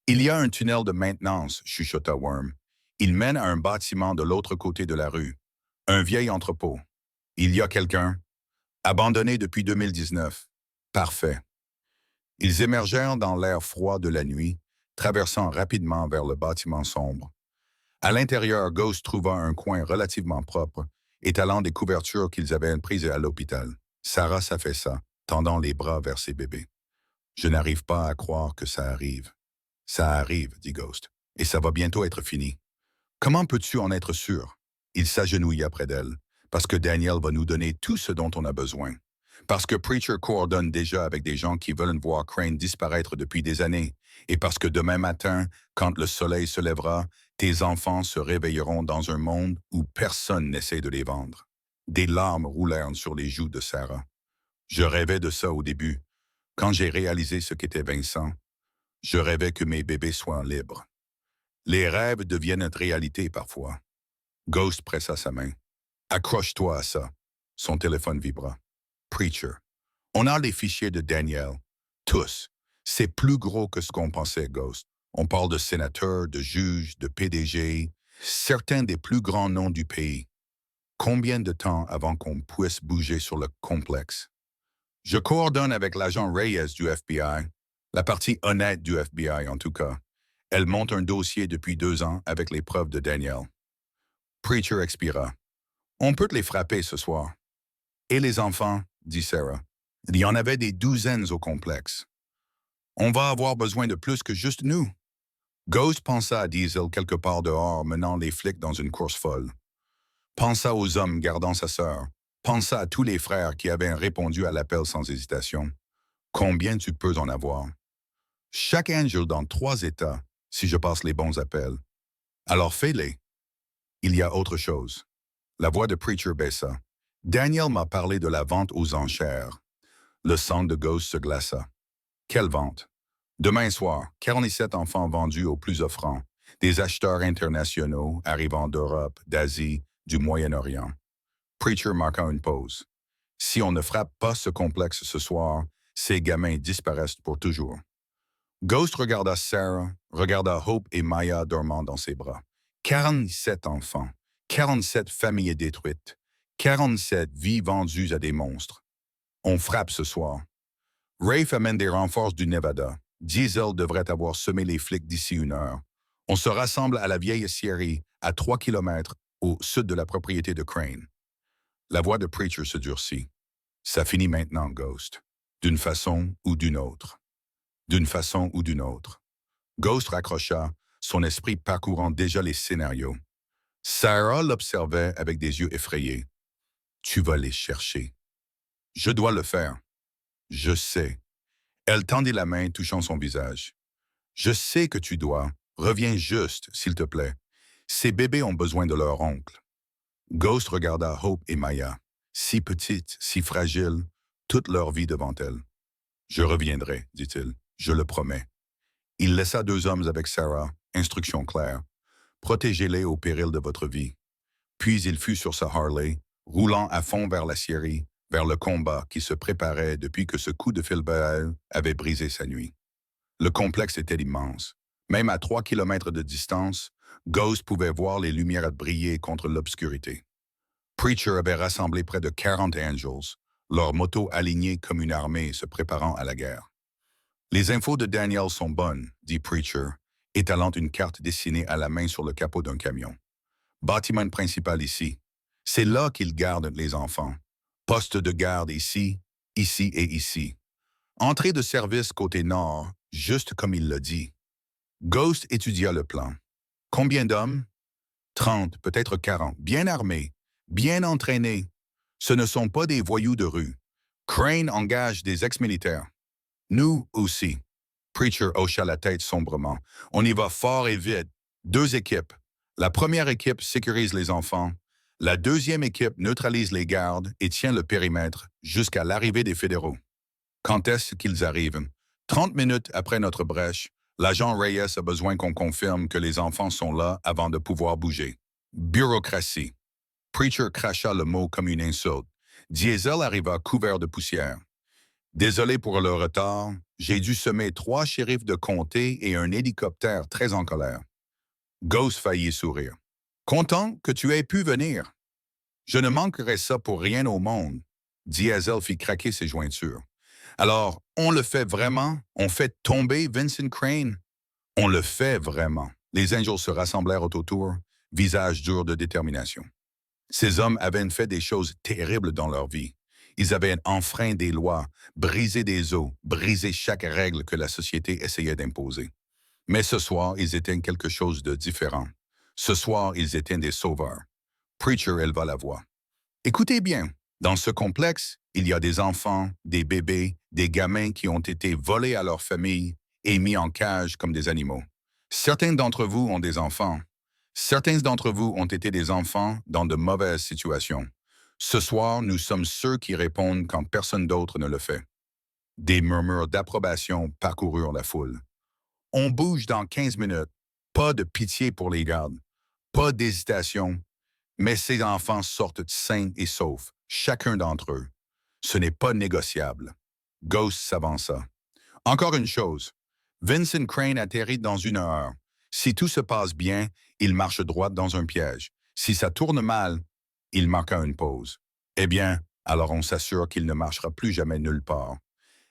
Il y a un tunnel de maintenance, chuchota Worm. Il mène à un bâtiment de l'autre côté de la rue. Un vieil entrepôt. Il y a quelqu'un? Abandonné depuis 2019. Parfait. Ils émergèrent dans l'air froid de la nuit, traversant rapidement vers le bâtiment sombre. À l'intérieur, Ghost trouva un coin relativement propre, étalant des couvertures qu'ils avaient prises à l'hôpital. Sarah s'affaissa, tendant les bras vers ses bébés. « Je n'arrive pas à croire que ça arrive. »« Ça arrive, » dit Ghost, « et ça va bientôt être fini. »« Comment peux-tu en être sûr? » Il s'agenouilla près d'elle. « Parce que Daniel va nous donner tout ce dont on a besoin. Parce que Preacher coordonne déjà avec des gens qui veulent voir Crane disparaître depuis des années. Et parce que demain matin, quand le soleil se lèvera, tes enfants se réveilleront dans un monde où personne n'essaie de les vendre. » Des larmes roulèrent sur les joues de Sarah. « Je rêvais de ça au début. Quand j'ai réalisé ce qu'était Vincent, je rêvais que mes bébés soient libres. Les rêves deviennent une réalité parfois. » Ghost pressa sa main. « Accroche-toi à ça. » Son téléphone vibra. « Preacher. On a les fichiers de Daniel. Tous. C'est plus gros que ce qu'on pensait, Ghost. On parle de sénateurs, de juges, de PDG, certains des plus grands noms du pays. Combien de temps avant qu'on puisse bouger sur le complexe? Je coordonne avec l'agent Reyes du FBI, la partie honnête du FBI en tout cas. Elle monte un dossier depuis 2 ans avec les preuves de Daniel. Preacher expira. On peut te les frapper ce soir. Et les enfants, dit Sarah. Il y en avait des douzaines au complexe. On va avoir besoin de plus que juste nous. Ghost pensa à Diesel quelque part dehors menant les flics dans une course folle. Pensa aux hommes gardant sa sœur. Pensa à tous les frères qui avaient répondu à l'appel sans hésitation. Combien tu peux en avoir? Chaque Angel dans 3 États, si je passe les bons appels. Alors fais-les. Il y a autre chose. La voix de Preacher baissa. Daniel m'a parlé de la vente aux enchères. Le sang de Ghost se glaça. Quelle vente? Demain soir, 47 enfants vendus aux plus offrants, des acheteurs internationaux arrivant d'Europe, d'Asie, du Moyen-Orient. Preacher marqua une pause. Si on ne frappe pas ce complexe ce soir, ces gamins disparaissent pour toujours. Ghost regarda Sarah, regarda Hope et Maya dormant dans ses bras. 47 enfants, 47 familles détruites, 47 vies vendues à des monstres. On frappe ce soir. Rafe amène des renforts du Nevada. Diesel devrait avoir semé les flics d'ici 1 heure. On se rassemble à la vieille scierie, à 3 kilomètres au sud de la propriété de Crane. La voix de Preacher se durcit. Ça finit maintenant, Ghost. D'une façon ou d'une autre. D'une façon ou d'une autre. Ghost raccrocha, son esprit parcourant déjà les scénarios. Sarah l'observait avec des yeux effrayés. Tu vas les chercher. Je dois le faire. Je sais. Elle tendit la main, touchant son visage. Je sais que tu dois. Reviens juste, s'il te plaît. Ces bébés ont besoin de leur oncle. Ghost regarda Hope et Maya, si petites, si fragiles, toute leur vie devant elles. Je reviendrai, dit-il, je le promets. Il laissa 2 hommes avec Sarah, instructions claires. Protégez-les au péril de votre vie. Puis il fut sur sa Harley, roulant à fond vers la scierie, vers le combat qui se préparait depuis que ce coup de fil Baal avait brisé sa nuit. Le complexe était immense. Même à 3 kilomètres de distance, Ghost pouvait voir les lumières briller contre l'obscurité. Preacher avait rassemblé près de 40 Angels, leurs motos alignées comme une armée se préparant à la guerre. Les infos de Daniel sont bonnes, dit Preacher, étalant une carte dessinée à la main sur le capot d'un camion. Bâtiment principal ici. C'est là qu'ils gardent les enfants. Poste de garde ici, ici et ici. Entrée de service côté nord, juste comme il l'a dit. Ghost étudia le plan. Combien d'hommes? 30, peut-être 40, bien armés, bien entraînés. Ce ne sont pas des voyous de rue. Crane engage des ex-militaires. Nous aussi. Preacher hocha la tête sombrement. On y va fort et vite. 2 équipes. La première équipe sécurise les enfants. La deuxième équipe neutralise les gardes et tient le périmètre jusqu'à l'arrivée des fédéraux. Quand est-ce qu'ils arrivent? 30 minutes après notre brèche, l'agent Reyes a besoin qu'on confirme que les enfants sont là avant de pouvoir bouger. Bureaucratie. Preacher cracha le mot comme une insulte. Diesel arriva couvert de poussière. Désolé pour le retard, j'ai dû semer 3 shérifs de comté et un hélicoptère très en colère. Ghost faillit sourire. Content que tu aies pu venir. Je ne manquerai ça pour rien au monde. Diesel fit craquer ses jointures. Alors, on le fait vraiment? On fait tomber Vincent Crane? On le fait vraiment. Les Angels se rassemblèrent autour, visage dur de détermination. Ces hommes avaient fait des choses terribles dans leur vie. Ils avaient enfreint des lois, brisé des os, brisé chaque règle que la société essayait d'imposer. Mais ce soir, ils étaient quelque chose de différent. Ce soir, ils étaient des sauveurs. Preacher éleva la voix. Écoutez bien, dans ce complexe, il y a des enfants, des bébés, des gamins qui ont été volés à leur famille et mis en cage comme des animaux. Certains d'entre vous ont des enfants. Certains d'entre vous ont été des enfants dans de mauvaises situations. Ce soir, nous sommes ceux qui répondent quand personne d'autre ne le fait. Des murmures d'approbation parcoururent la foule. On bouge dans 15 minutes. Pas de pitié pour les gardes. Pas d'hésitation. Mais ces enfants sortent sains et saufs, chacun d'entre eux. Ce n'est pas négociable. Ghost s'avança. Encore une chose. Vincent Crane atterrit dans 1 heure. Si tout se passe bien, il marche droit dans un piège. Si ça tourne mal, il marqua une pause. Eh bien, alors on s'assure qu'il ne marchera plus jamais nulle part.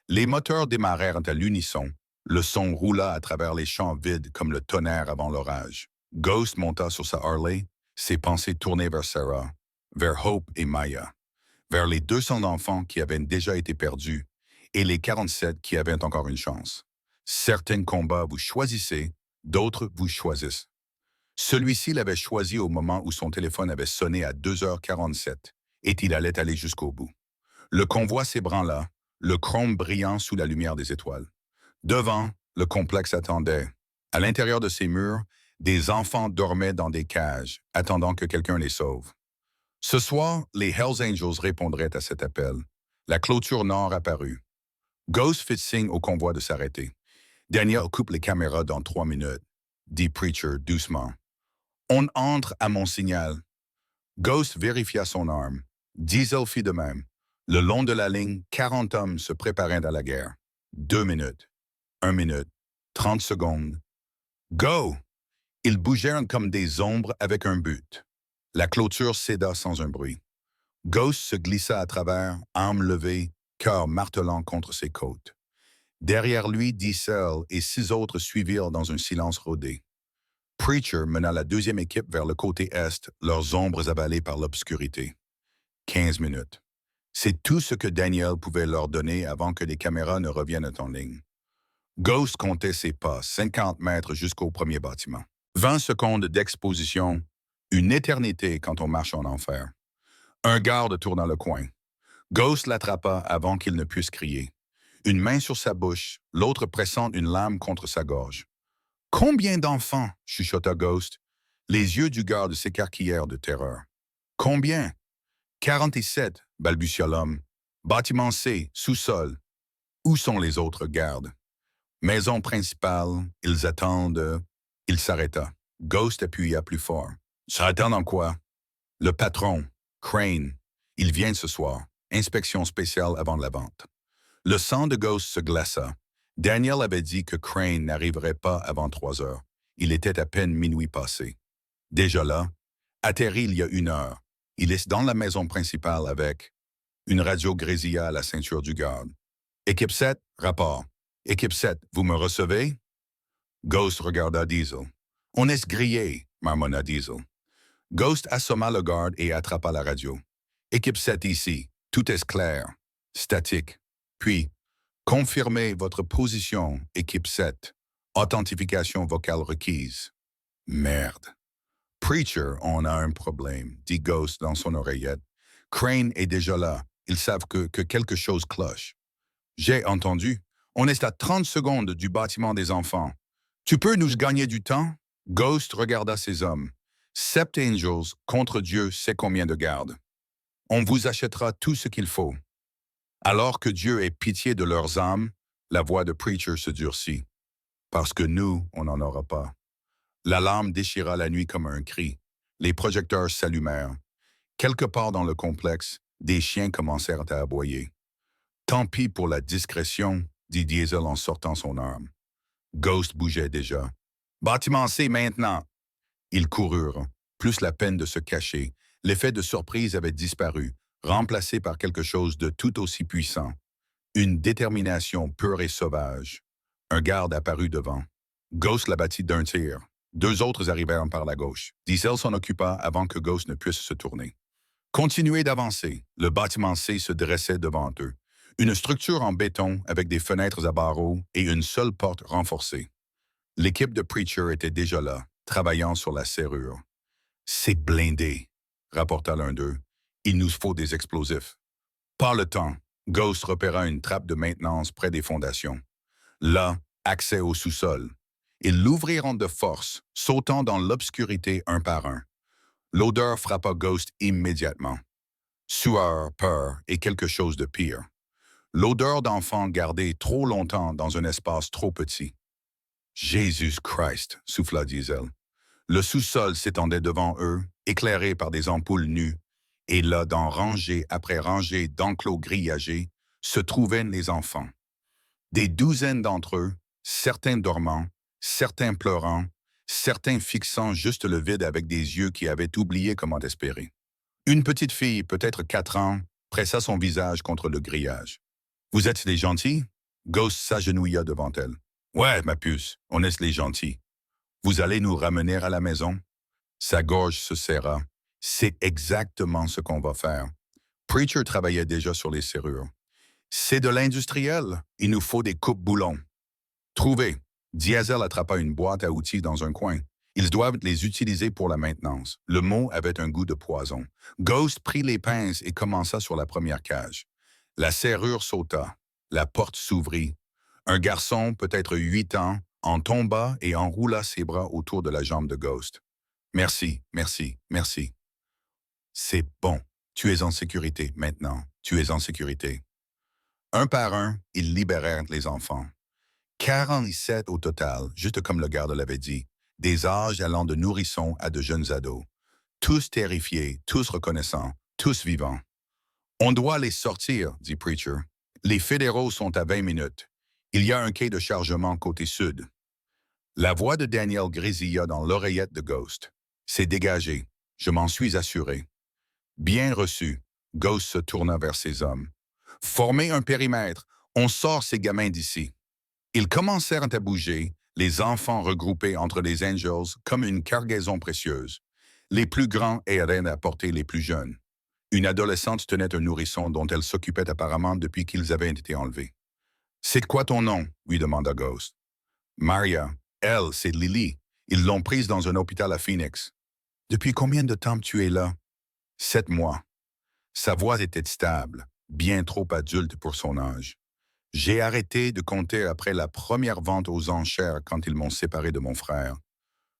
Les moteurs démarrèrent à l'unisson. Le son roula à travers les champs vides comme le tonnerre avant l'orage. Ghost monta sur sa Harley, ses pensées tournées vers Sarah, vers Hope et Maya, vers les 200 enfants qui avaient déjà été perdus et les 47 qui avaient encore une chance. Certains combats vous choisissez, d'autres vous choisissent. Celui-ci l'avait choisi au moment où son téléphone avait sonné à 2h47 et il allait aller jusqu'au bout. Le convoi s'ébranla, le chrome brillant sous la lumière des étoiles. Devant, le complexe attendait. À l'intérieur de ses murs, des enfants dormaient dans des cages, attendant que quelqu'un les sauve. Ce soir, les Hells Angels répondraient à cet appel. La clôture nord apparut. Ghost fit signe au convoi de s'arrêter. Daniel occupe les caméras dans 3 minutes, dit Preacher doucement. On entre à mon signal. Ghost vérifia son arme. Diesel fit de même. Le long de la ligne, 40 hommes se préparaient à la guerre. 2 minutes. 1 minute. 30 secondes. Go! Ils bougèrent comme des ombres avec un but. La clôture céda sans un bruit. Ghost se glissa à travers, armes levées, cœur martelant contre ses côtes. Derrière lui, Diesel et 6 autres suivirent dans un silence rodé. Preacher mena la deuxième équipe vers le côté est, leurs ombres avalées par l'obscurité. 15 minutes. C'est tout ce que Daniel pouvait leur donner avant que les caméras ne reviennent en ligne. Ghost comptait ses pas, 50 mètres jusqu'au premier bâtiment. 20 secondes d'exposition, une éternité quand on marche en enfer. Un garde tourna le coin. Ghost l'attrapa avant qu'il ne puisse crier. Une main sur sa bouche, l'autre pressant une lame contre sa gorge. « Combien d'enfants? » chuchota Ghost. Les yeux du garde s'écarquillèrent de terreur. « Combien? »« 47, » balbutia l'homme. « Bâtiment C, sous-sol. Où sont les autres gardes? » « Maison principale, ils attendent. » Il s'arrêta. Ghost appuya plus fort. « Ça attend en quoi? » « Le patron, Crane. Il vient ce soir. Inspection spéciale avant la vente. » Le sang de Ghost se glaça. Daniel avait dit que Crane n'arriverait pas avant 3 heures. Il était à peine minuit passé. Déjà là, atterri il y a 1 heure, il est dans la maison principale avec une radio grésilla à la ceinture du garde. « Équipe 7, rapport. Équipe 7, vous me recevez? » Ghost regarda Diesel. « On est grillé, » marmonna Diesel. Ghost assomma le garde et attrapa la radio. « Équipe 7 ici, tout est clair. Statique. Puis, confirmez votre position, équipe 7. Authentification vocale requise. » Merde. Preacher, on a un problème, dit Ghost dans son oreillette. Crane est déjà là. Ils savent que quelque chose cloche. J'ai entendu. On est à 30 secondes du bâtiment des enfants. Tu peux nous gagner du temps? Ghost regarda ses hommes. 7 Angels contre Dieu sait combien de gardes. On vous achètera tout ce qu'il faut. Alors que Dieu ait pitié de leurs âmes, la voix de Preacher se durcit. Parce que nous, on n'en aura pas. L'alarme déchira la nuit comme un cri. Les projecteurs s'allumèrent. Quelque part dans le complexe, des chiens commencèrent à aboyer. Tant pis pour la discrétion, dit Diesel en sortant son arme. Ghost bougeait déjà. Bâtiment C maintenant! Ils coururent. Plus la peine de se cacher. L'effet de surprise avait disparu, remplacé par quelque chose de tout aussi puissant. Une détermination pure et sauvage. Un garde apparut devant. Ghost l'abattit d'un tir. Deux autres arrivèrent par la gauche. Diesel s'en occupa avant que Ghost ne puisse se tourner. Continuez d'avancer. Le bâtiment C se dressait devant eux. Une structure en béton avec des fenêtres à barreaux et une seule porte renforcée. L'équipe de Preacher était déjà là, travaillant sur la serrure. « C'est blindé », rapporta l'un d'eux. « Il nous faut des explosifs. » Pas le temps. Ghost repéra une trappe de maintenance près des fondations. Là, accès au sous-sol. Ils l'ouvriront de force, sautant dans l'obscurité un par un. L'odeur frappa Ghost immédiatement. Sueur, peur et quelque chose de pire. L'odeur d'enfant gardé trop longtemps dans un espace trop petit. « Jésus Christ » souffla Diesel. Le sous-sol s'étendait devant eux, éclairé par des ampoules nues, et là, dans rangée après rangée d'enclos grillagés, se trouvaient les enfants. Des douzaines d'entre eux, certains dormant, certains pleurant, certains fixant juste le vide avec des yeux qui avaient oublié comment espérer. Une petite fille, peut-être 4 ans, pressa son visage contre le grillage. « Vous êtes les gentils ?» Ghost s'agenouilla devant elle. « Ouais, ma puce, on est les gentils. Vous allez nous ramener à la maison? » Sa gorge se serra. « C'est exactement ce qu'on va faire. » Preacher travaillait déjà sur les serrures. « C'est de l'industriel. Il nous faut des coupes-boulons. » « Trouvez. » Diesel attrapa une boîte à outils dans un coin. Ils doivent les utiliser pour la maintenance. Le mot avait un goût de poison. Ghost prit les pinces et commença sur la première cage. La serrure sauta. La porte s'ouvrit. Un garçon, peut-être 8 ans, en tomba et enroula ses bras autour de la jambe de Ghost. « Merci, merci, merci. »« C'est bon. Tu es en sécurité maintenant. Tu es en sécurité. » Un par un, ils libérèrent les enfants. 47 au total, juste comme le garde l'avait dit, des âges allant de nourrissons à de jeunes ados. Tous terrifiés, tous reconnaissants, tous vivants. « On doit les sortir, » dit Preacher. « Les fédéraux sont à 20 minutes. Il y a un quai de chargement côté sud. » La voix de Daniel grésilla dans l'oreillette de Ghost. « C'est dégagé. Je m'en suis assuré. » Bien reçu. Ghost se tourna vers ses hommes. « Formez un périmètre. On sort ces gamins d'ici. » Ils commencèrent à bouger, les enfants regroupés entre les Angels comme une cargaison précieuse. Les plus grands erraient à porter les plus jeunes. Une adolescente tenait un nourrisson dont elle s'occupait apparemment depuis qu'ils avaient été enlevés. « C'est quoi ton nom? » lui demanda Ghost. « Maria. Elle, c'est Lily. Ils l'ont prise dans un hôpital à Phoenix. »« Depuis combien de temps tu es là? » « 7 mois. » Sa voix était stable, bien trop adulte pour son âge. « J'ai arrêté de compter après la première vente aux enchères quand ils m'ont séparé de mon frère. »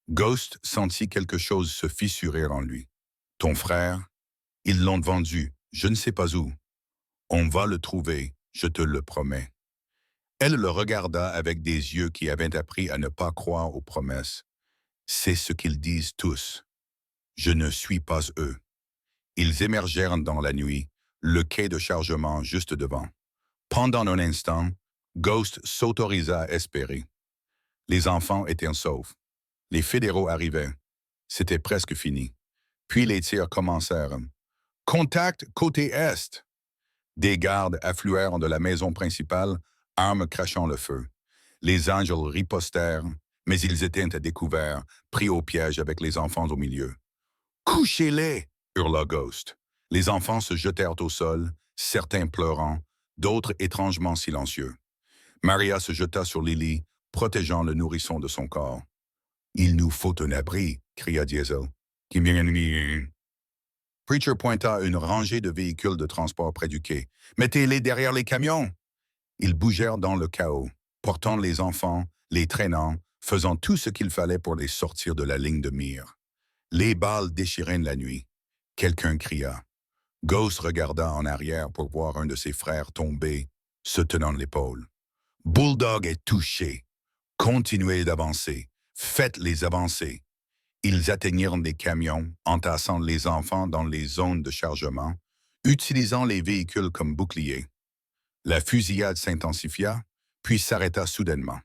Ghost sentit quelque chose se fissurer en lui. « Ton frère? Ils l'ont vendu, je ne sais pas où. On va le trouver, je te le promets. » Elle le regarda avec des yeux qui avaient appris à ne pas croire aux promesses. « C'est ce qu'ils disent tous. Je ne suis pas eux. » Ils émergèrent dans la nuit, le quai de chargement juste devant. Pendant un instant, Ghost s'autorisa à espérer. Les enfants étaient saufs. Les fédéraux arrivaient. C'était presque fini. Puis les tirs commencèrent. « Contact côté est !» Des gardes affluèrent de la maison principale, armes crachant le feu. Les Angels ripostèrent, mais ils étaient à découvert, pris au piège avec les enfants au milieu. « Couchez-les !» hurla Ghost. Les enfants se jetèrent au sol, certains pleurant, d'autres étrangement silencieux. Maria se jeta sur Lily, protégeant le nourrisson de son corps. « Il nous faut un abri !» cria Diesel. Preacher pointa une rangée de véhicules de transport près du quai. « Mettez-les derrière les camions !» Ils bougèrent dans le chaos, portant les enfants, les traînant, faisant tout ce qu'il fallait pour les sortir de la ligne de mire. Les balles déchiraient la nuit. Quelqu'un cria. Ghost regarda en arrière pour voir un de ses frères tomber, se tenant l'épaule. « Bulldog est touché. Continuez d'avancer. Faites-les avancer. » Ils atteignirent des camions, entassant les enfants dans les zones de chargement, utilisant les véhicules comme boucliers. La fusillade s'intensifia, puis s'arrêta soudainement.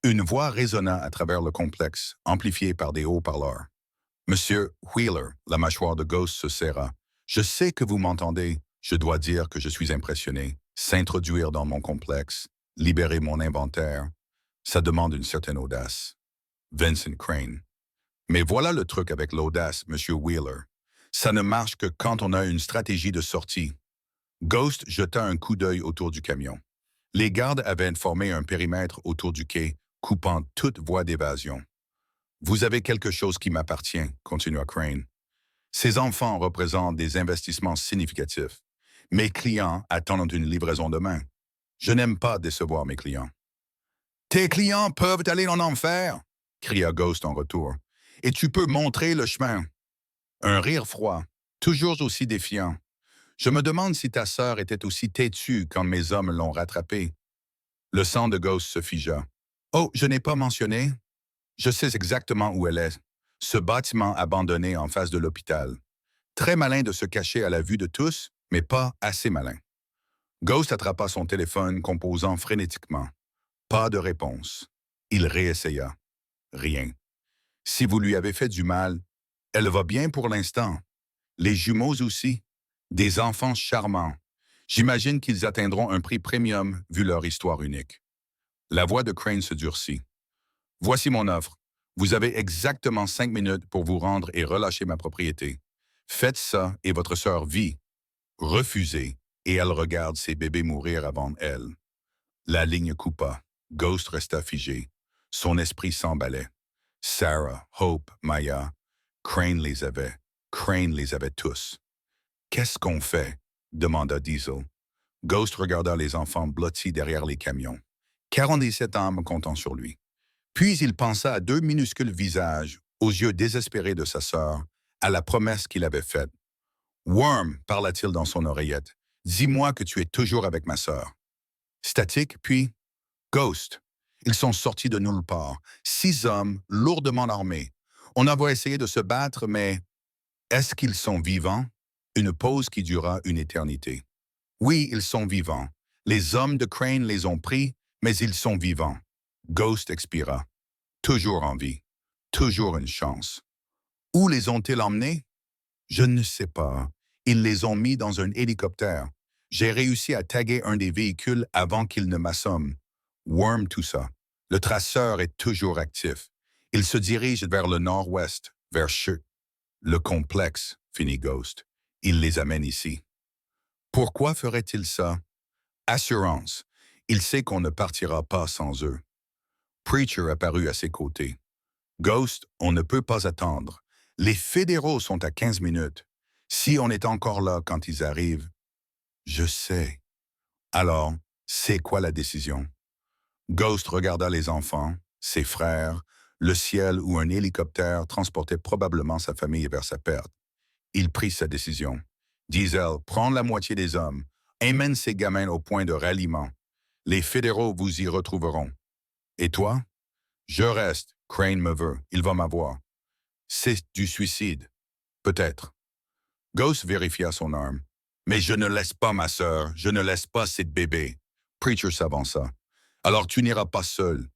Une voix résonna à travers le complexe, amplifiée par des haut-parleurs. Monsieur Wheeler, la mâchoire de Ghost se serra. Je sais que vous m'entendez. Je dois dire que je suis impressionné. S'introduire dans mon complexe, libérer mon inventaire, ça demande une certaine audace. Vincent Crane. Mais voilà le truc avec l'audace, Monsieur Wheeler. Ça ne marche que quand on a une stratégie de sortie. Ghost jeta un coup d'œil autour du camion. Les gardes avaient formé un périmètre autour du quai, coupant toute voie d'évasion. Vous avez quelque chose qui m'appartient, continua Crane. Ces enfants représentent des investissements significatifs. Mes clients attendent une livraison demain. Je n'aime pas décevoir mes clients. Tes clients peuvent aller en enfer, cria Ghost en retour. Et tu peux montrer le chemin. Un rire froid, toujours aussi défiant. Je me demande si ta sœur était aussi têtue quand mes hommes l'ont rattrapée. Le sang de Ghost se figea. Oh, je n'ai pas mentionné. Je sais exactement où elle est. Ce bâtiment abandonné en face de l'hôpital. Très malin de se cacher à la vue de tous, mais pas assez malin. Ghost attrapa son téléphone, composant frénétiquement. Pas de réponse. Il réessaya. Rien. Si vous lui avez fait du mal, elle va bien pour l'instant. Les jumeaux aussi. Des enfants charmants. J'imagine qu'ils atteindront un prix premium vu leur histoire unique. La voix de Crane se durcit. Voici mon offre. Vous avez exactement 5 minutes pour vous rendre et relâcher ma propriété. Faites ça et votre sœur vit. Refusez, et elle regarde ses bébés mourir avant elle. La ligne coupa. Ghost resta figé. Son esprit s'emballait. Sarah, Hope, Maya, Crane les avait. Crane les avait tous. Qu'est-ce qu'on fait? Demanda Diesel. Ghost regarda les enfants blottis derrière les camions. 47 âmes comptant sur lui. Puis il pensa à 2 minuscules visages, aux yeux désespérés de sa sœur, à la promesse qu'il avait faite. Worm, parla-t-il dans son oreillette, dis-moi que tu es toujours avec ma sœur. Statique, puis Ghost. Ils sont sortis de nulle part. 6 hommes, lourdement armés. On avait essayé de se battre, mais est-ce qu'ils sont vivants? Une pause qui dura une éternité. Oui, ils sont vivants. Les hommes de Crane les ont pris, mais ils sont vivants. Ghost expira. Toujours en vie. Toujours une chance. Où les ont-ils emmenés? Je ne sais pas. Ils les ont mis dans un hélicoptère. J'ai réussi à taguer un des véhicules avant qu'il ne m'assomme. Worm tout ça. Le traceur est toujours actif. Il se dirige vers le nord-ouest, vers Chute. Le complexe, finit Ghost. Il les amène ici. Pourquoi ferait-il ça? Assurance. Il sait qu'on ne partira pas sans eux. Preacher apparut à ses côtés. Ghost, on ne peut pas attendre. Les fédéraux sont à 15 minutes. Si on est encore là quand ils arrivent, je sais. Alors, c'est quoi la décision? Ghost regarda les enfants, ses frères, le ciel où un hélicoptère transportait probablement sa famille vers sa perte. Il prit sa décision. Diesel, prends la moitié des hommes, emmène ces gamins au point de ralliement. Les fédéraux vous y retrouveront. Et toi? Je reste. Crane me veut. Il va m'avoir. C'est du suicide. Peut-être. Ghost vérifia son arme. Mais je ne laisse pas ma sœur. Je ne laisse pas cette bébé. Preacher s'avança. Alors tu n'iras pas seul.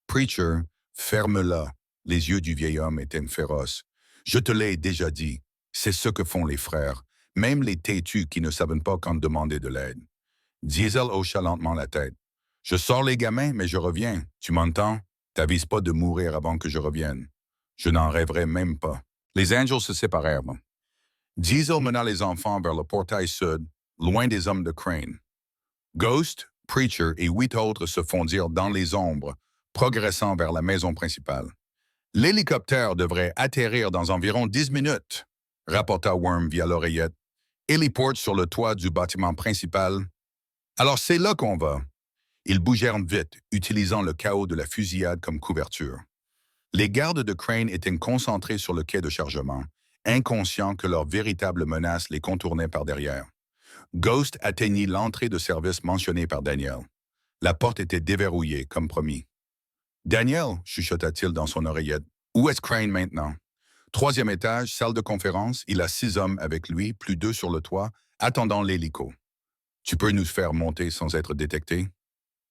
Preacher, ferme-la. Les yeux du vieil homme étaient féroces. Je te l'ai déjà dit. C'est ce que font les frères, même les têtus qui ne savent pas quand demander de l'aide. Diesel hocha lentement la tête. Je sors les gamins, mais je reviens. Tu m'entends? T'avises pas de mourir avant que je revienne. Je n'en rêverais même pas. Les Angels se séparèrent. Diesel mena les enfants vers le portail sud, loin des hommes de Crane. Ghost, Preacher et 8 autres se fondirent dans les ombres, progressant vers la maison principale. L'hélicoptère devrait atterrir dans environ 10 minutes, rapporta Worm via l'oreillette. Héliport sur le toit du bâtiment principal. Alors c'est là qu'on va. Ils bougèrent vite, utilisant le chaos de la fusillade comme couverture. Les gardes de Crane étaient concentrés sur le quai de chargement, inconscients que leur véritable menace les contournait par derrière. Ghost atteignit l'entrée de service mentionnée par Daniel. La porte était déverrouillée, comme promis. « Daniel, chuchota-t-il dans son oreillette, où est Crane maintenant? Troisième étage, salle de conférence, il a 6 hommes avec lui, plus 2 sur le toit, attendant l'hélico. Tu peux nous faire monter sans être détecté?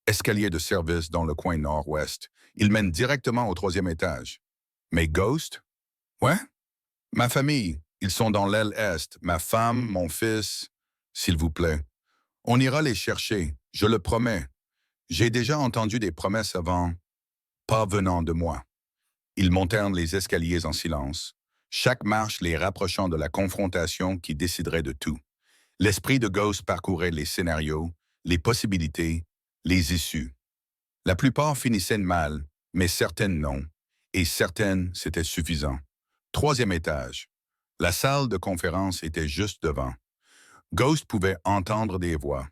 Escalier de service dans le coin nord-ouest. Il mène directement au troisième étage. Mais Ghost? Ouais? Ma famille, ils sont dans l'aile est. Ma femme, mon fils, s'il vous plaît. On ira les chercher, je le promets. J'ai déjà entendu des promesses avant, pas venant de moi. Ils montèrent les escaliers en silence, chaque marche les rapprochant de la confrontation qui déciderait de tout. L'esprit de Ghost parcourait les scénarios, les possibilités, les issues. La plupart finissaient mal, mais certaines non, et certaines, c'était suffisant. Troisième étage. La salle de conférence était juste devant. Ghost pouvait entendre des voix.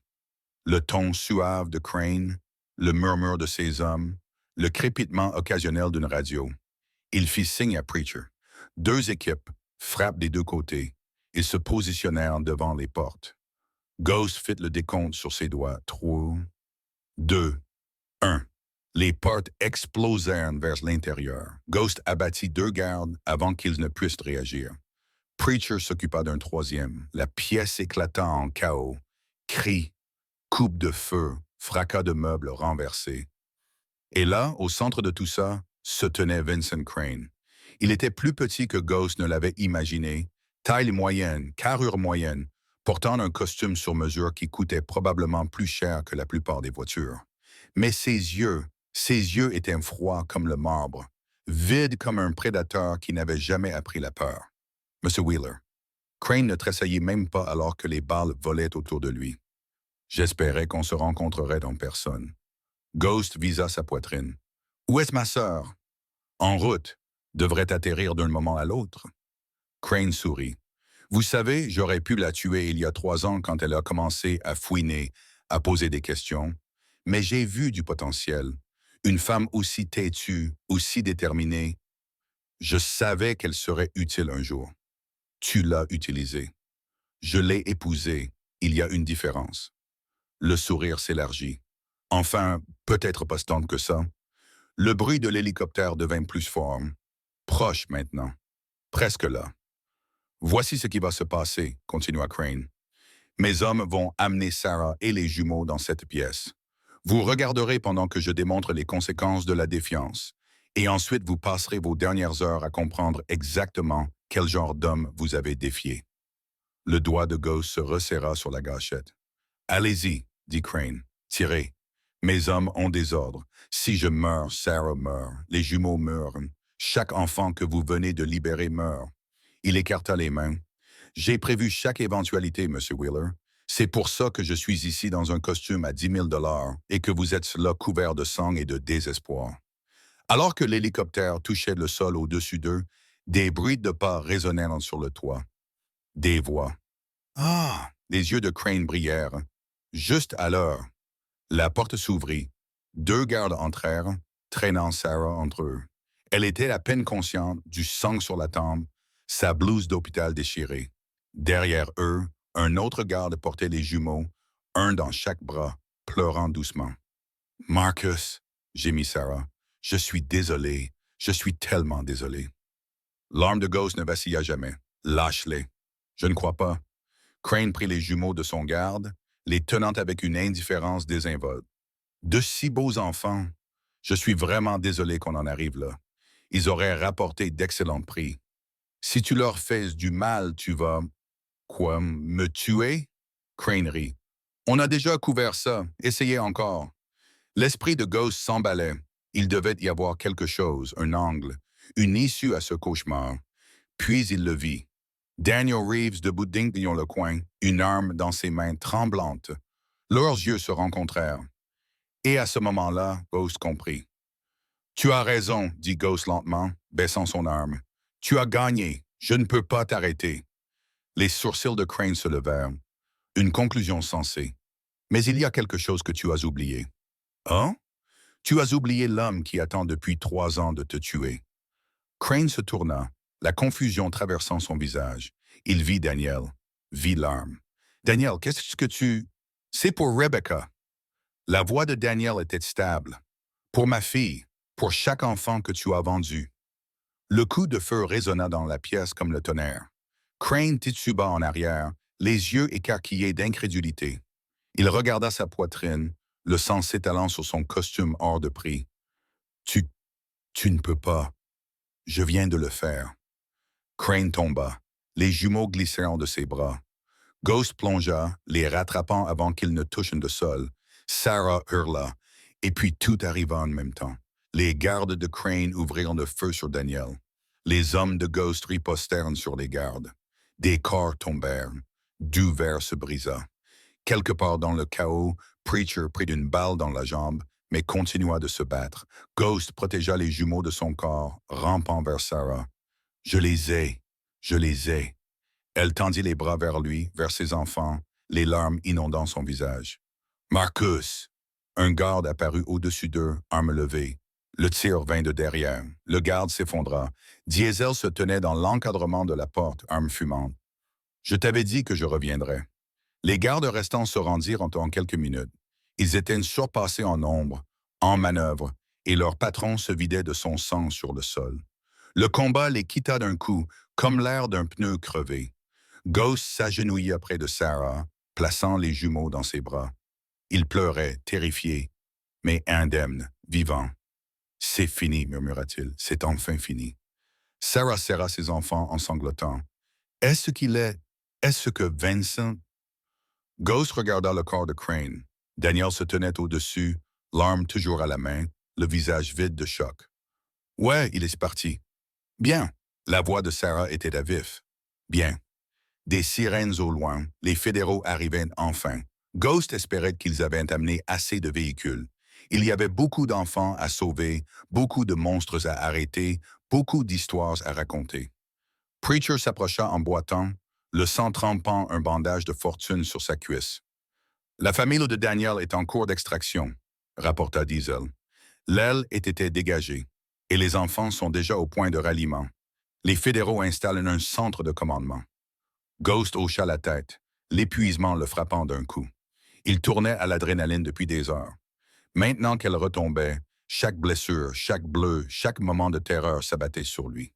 Le ton suave de Crane, le murmure de ses hommes, le crépitement occasionnel d'une radio. Il fit signe à Preacher. 2 équipes frappent des 2 côtés. Ils se positionnèrent devant les portes. Ghost fit le décompte sur ses doigts. 3, 2, 1. Les portes explosèrent vers l'intérieur. Ghost abattit 2 gardes avant qu'ils ne puissent réagir. Preacher s'occupa d'un troisième. La pièce éclata en chaos. Cris, coupe de feu, fracas de meubles renversés. Et là, au centre de tout ça, se tenait Vincent Crane. Il était plus petit que Ghost ne l'avait imaginé, taille moyenne, carrure moyenne, portant un costume sur mesure qui coûtait probablement plus cher que la plupart des voitures. Mais ses yeux étaient froids comme le marbre, vides comme un prédateur qui n'avait jamais appris la peur. Monsieur Wheeler, Crane ne tressaillit même pas alors que les balles volaient autour de lui. J'espérais qu'on se rencontrerait en personne. Ghost visa sa poitrine. Où est ma sœur? En route. Devrait atterrir d'un moment à l'autre. Crane sourit. Vous savez, j'aurais pu la tuer il y a 3 ans quand elle a commencé à fouiner, à poser des questions. Mais j'ai vu du potentiel. Une femme aussi têtue, aussi déterminée. Je savais qu'elle serait utile un jour. Tu l'as utilisée. Je l'ai épousée. Il y a une différence. Le sourire s'élargit. Enfin, peut-être pas tant que ça. Le bruit de l'hélicoptère devint plus fort. Proche maintenant. Presque là. Voici ce qui va se passer, continua Crane. Mes hommes vont amener Sarah et les jumeaux dans cette pièce. Vous regarderez pendant que je démontre les conséquences de la défiance. Et ensuite, vous passerez vos dernières heures à comprendre exactement quel genre d'homme vous avez défié. Le doigt de Ghost se resserra sur la gâchette. Allez-y, dit Crane. Tirez. Mes hommes ont des ordres. Si je meurs, Sarah meurt. Les jumeaux meurent. Chaque enfant que vous venez de libérer meurt. Il écarta les mains. J'ai prévu chaque éventualité, Monsieur Wheeler. C'est pour ça que je suis ici dans un costume à 10 000 $ et que vous êtes là couvert de sang et de désespoir. Alors que l'hélicoptère touchait le sol au-dessus d'eux, des bruits de pas résonnèrent sur le toit. Des voix. Ah! Les yeux de Crane brillèrent. Juste à l'heure. La porte s'ouvrit. 2 gardes entrèrent, traînant Sarah entre eux. Elle était à peine consciente, du sang sur la tempe, sa blouse d'hôpital déchirée. Derrière eux, un autre garde portait les jumeaux, un dans chaque bras, pleurant doucement. « Marcus, » gémit Sarah, « je suis désolé, je suis tellement désolé. » L'arme de Ghost ne vacilla jamais. « Lâche-les. » « Je ne crois pas. » Crane prit les jumeaux de son garde, les tenant avec une indifférence désinvolte. « De si beaux enfants. Je suis vraiment désolé qu'on en arrive là. Ils auraient rapporté d'excellents prix. Si tu leur fais du mal, tu vas... Quoi, me tuer? » Crane rit. « On a déjà couvert ça. Essayez encore. » L'esprit de Ghost s'emballait. Il devait y avoir quelque chose, un angle, une issue à ce cauchemar. Puis il le vit. Daniel Reeves debout digne dans le coin, une arme dans ses mains tremblantes. Leurs yeux se rencontrèrent. Et à ce moment-là, Ghost comprit. « Tu as raison, » dit Ghost lentement, baissant son arme. « Tu as gagné. Je ne peux pas t'arrêter. » Les sourcils de Crane se levèrent. Une conclusion sensée. « Mais il y a quelque chose que tu as oublié. »« Hein? Tu as oublié l'homme qui attend depuis 3 ans de te tuer. » Crane se tourna, la confusion traversant son visage. Il vit Daniel, vit l'arme. « Daniel, qu'est-ce que tu... » « C'est pour Rebecca. » La voix de Daniel était stable. « Pour ma fille, pour chaque enfant que tu as vendu. » Le coup de feu résonna dans la pièce comme le tonnerre. Crane tituba en arrière, les yeux écarquillés d'incrédulité. Il regarda sa poitrine, le sang s'étalant sur son costume hors de prix. Tu, tu ne peux pas. Je viens de le faire. Crane tomba. Les jumeaux glissèrent de ses bras. Ghost plongea, les rattrapant avant qu'ils ne touchent le sol. Sarah hurla, et puis tout arriva en même temps. Les gardes de Crane ouvrirent le feu sur Daniel. Les hommes de Ghost ripostèrent sur les gardes. Des corps tombèrent. Du verre se brisa. Quelque part dans le chaos, Preacher prit une balle dans la jambe, mais continua de se battre. Ghost protégea les jumeaux de son corps, rampant vers Sarah. « Je les ai, je les ai. » Elle tendit les bras vers lui, vers ses enfants, les larmes inondant son visage. « Marcus! » Un garde apparut au-dessus d'eux, arme levée. Le tir vint de derrière. Le garde s'effondra. Diesel se tenait dans l'encadrement de la porte, arme fumante. « Je t'avais dit que je reviendrais. » Les gardes restants se rendirent en quelques minutes. Ils étaient surpassés en nombre, en manœuvre, et leur patron se vidait de son sang sur le sol. Le combat les quitta d'un coup, comme l'air d'un pneu crevé. Ghost s'agenouilla près de Sarah, plaçant les jumeaux dans ses bras. Il pleurait, terrifié, mais indemne, vivant. « C'est fini, murmura-t-il, c'est enfin fini. » Sarah serra ses enfants en sanglotant. « Est-ce qu'il est? Est-ce que Vincent? » Ghost regarda le corps de Crane. Daniel se tenait au-dessus, l'arme toujours à la main, le visage vide de choc. « Ouais, il est parti. »« Bien. » La voix de Sarah était à vif. « Bien. » Des sirènes au loin, les fédéraux arrivaient enfin. Ghost espérait qu'ils avaient amené assez de véhicules. Il y avait beaucoup d'enfants à sauver, beaucoup de monstres à arrêter, beaucoup d'histoires à raconter. Preacher s'approcha en boitant, le sang trempant un bandage de fortune sur sa cuisse. « La famille de Daniel est en cours d'extraction, » rapporta Diesel. L'aile était dégagée, et les enfants sont déjà au point de ralliement. Les fédéraux installent un centre de commandement. Ghost hocha la tête, l'épuisement le frappant d'un coup. Il tournait à l'adrénaline depuis des heures. Maintenant qu'elle retombait, chaque blessure, chaque bleu, chaque moment de terreur s'abattait sur lui.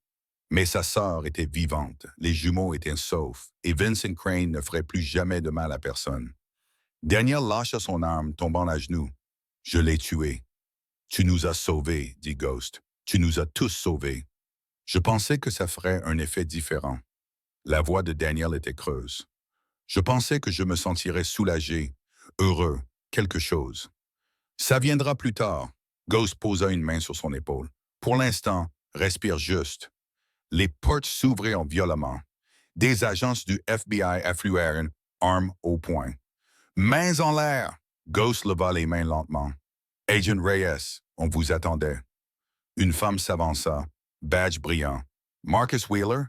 Mais sa sœur était vivante, les jumeaux étaient saufs, et Vincent Crane ne ferait plus jamais de mal à personne. Daniel lâcha son arme, tombant à genoux. « Je l'ai tué. »« Tu nous as sauvés, » dit Ghost. « Tu nous as tous sauvés. » Je pensais que ça ferait un effet différent. La voix de Daniel était creuse. Je pensais que je me sentirais soulagé, heureux, quelque chose. Ça viendra plus tard. Ghost posa une main sur son épaule. Pour l'instant, respire juste. Les portes s'ouvrirent violemment. Des agents du FBI affluèrent, armes au poing. Mains en l'air! Ghost leva les mains lentement. Agent Reyes, on vous attendait. Une femme s'avança, badge brillant. Marcus Wheeler?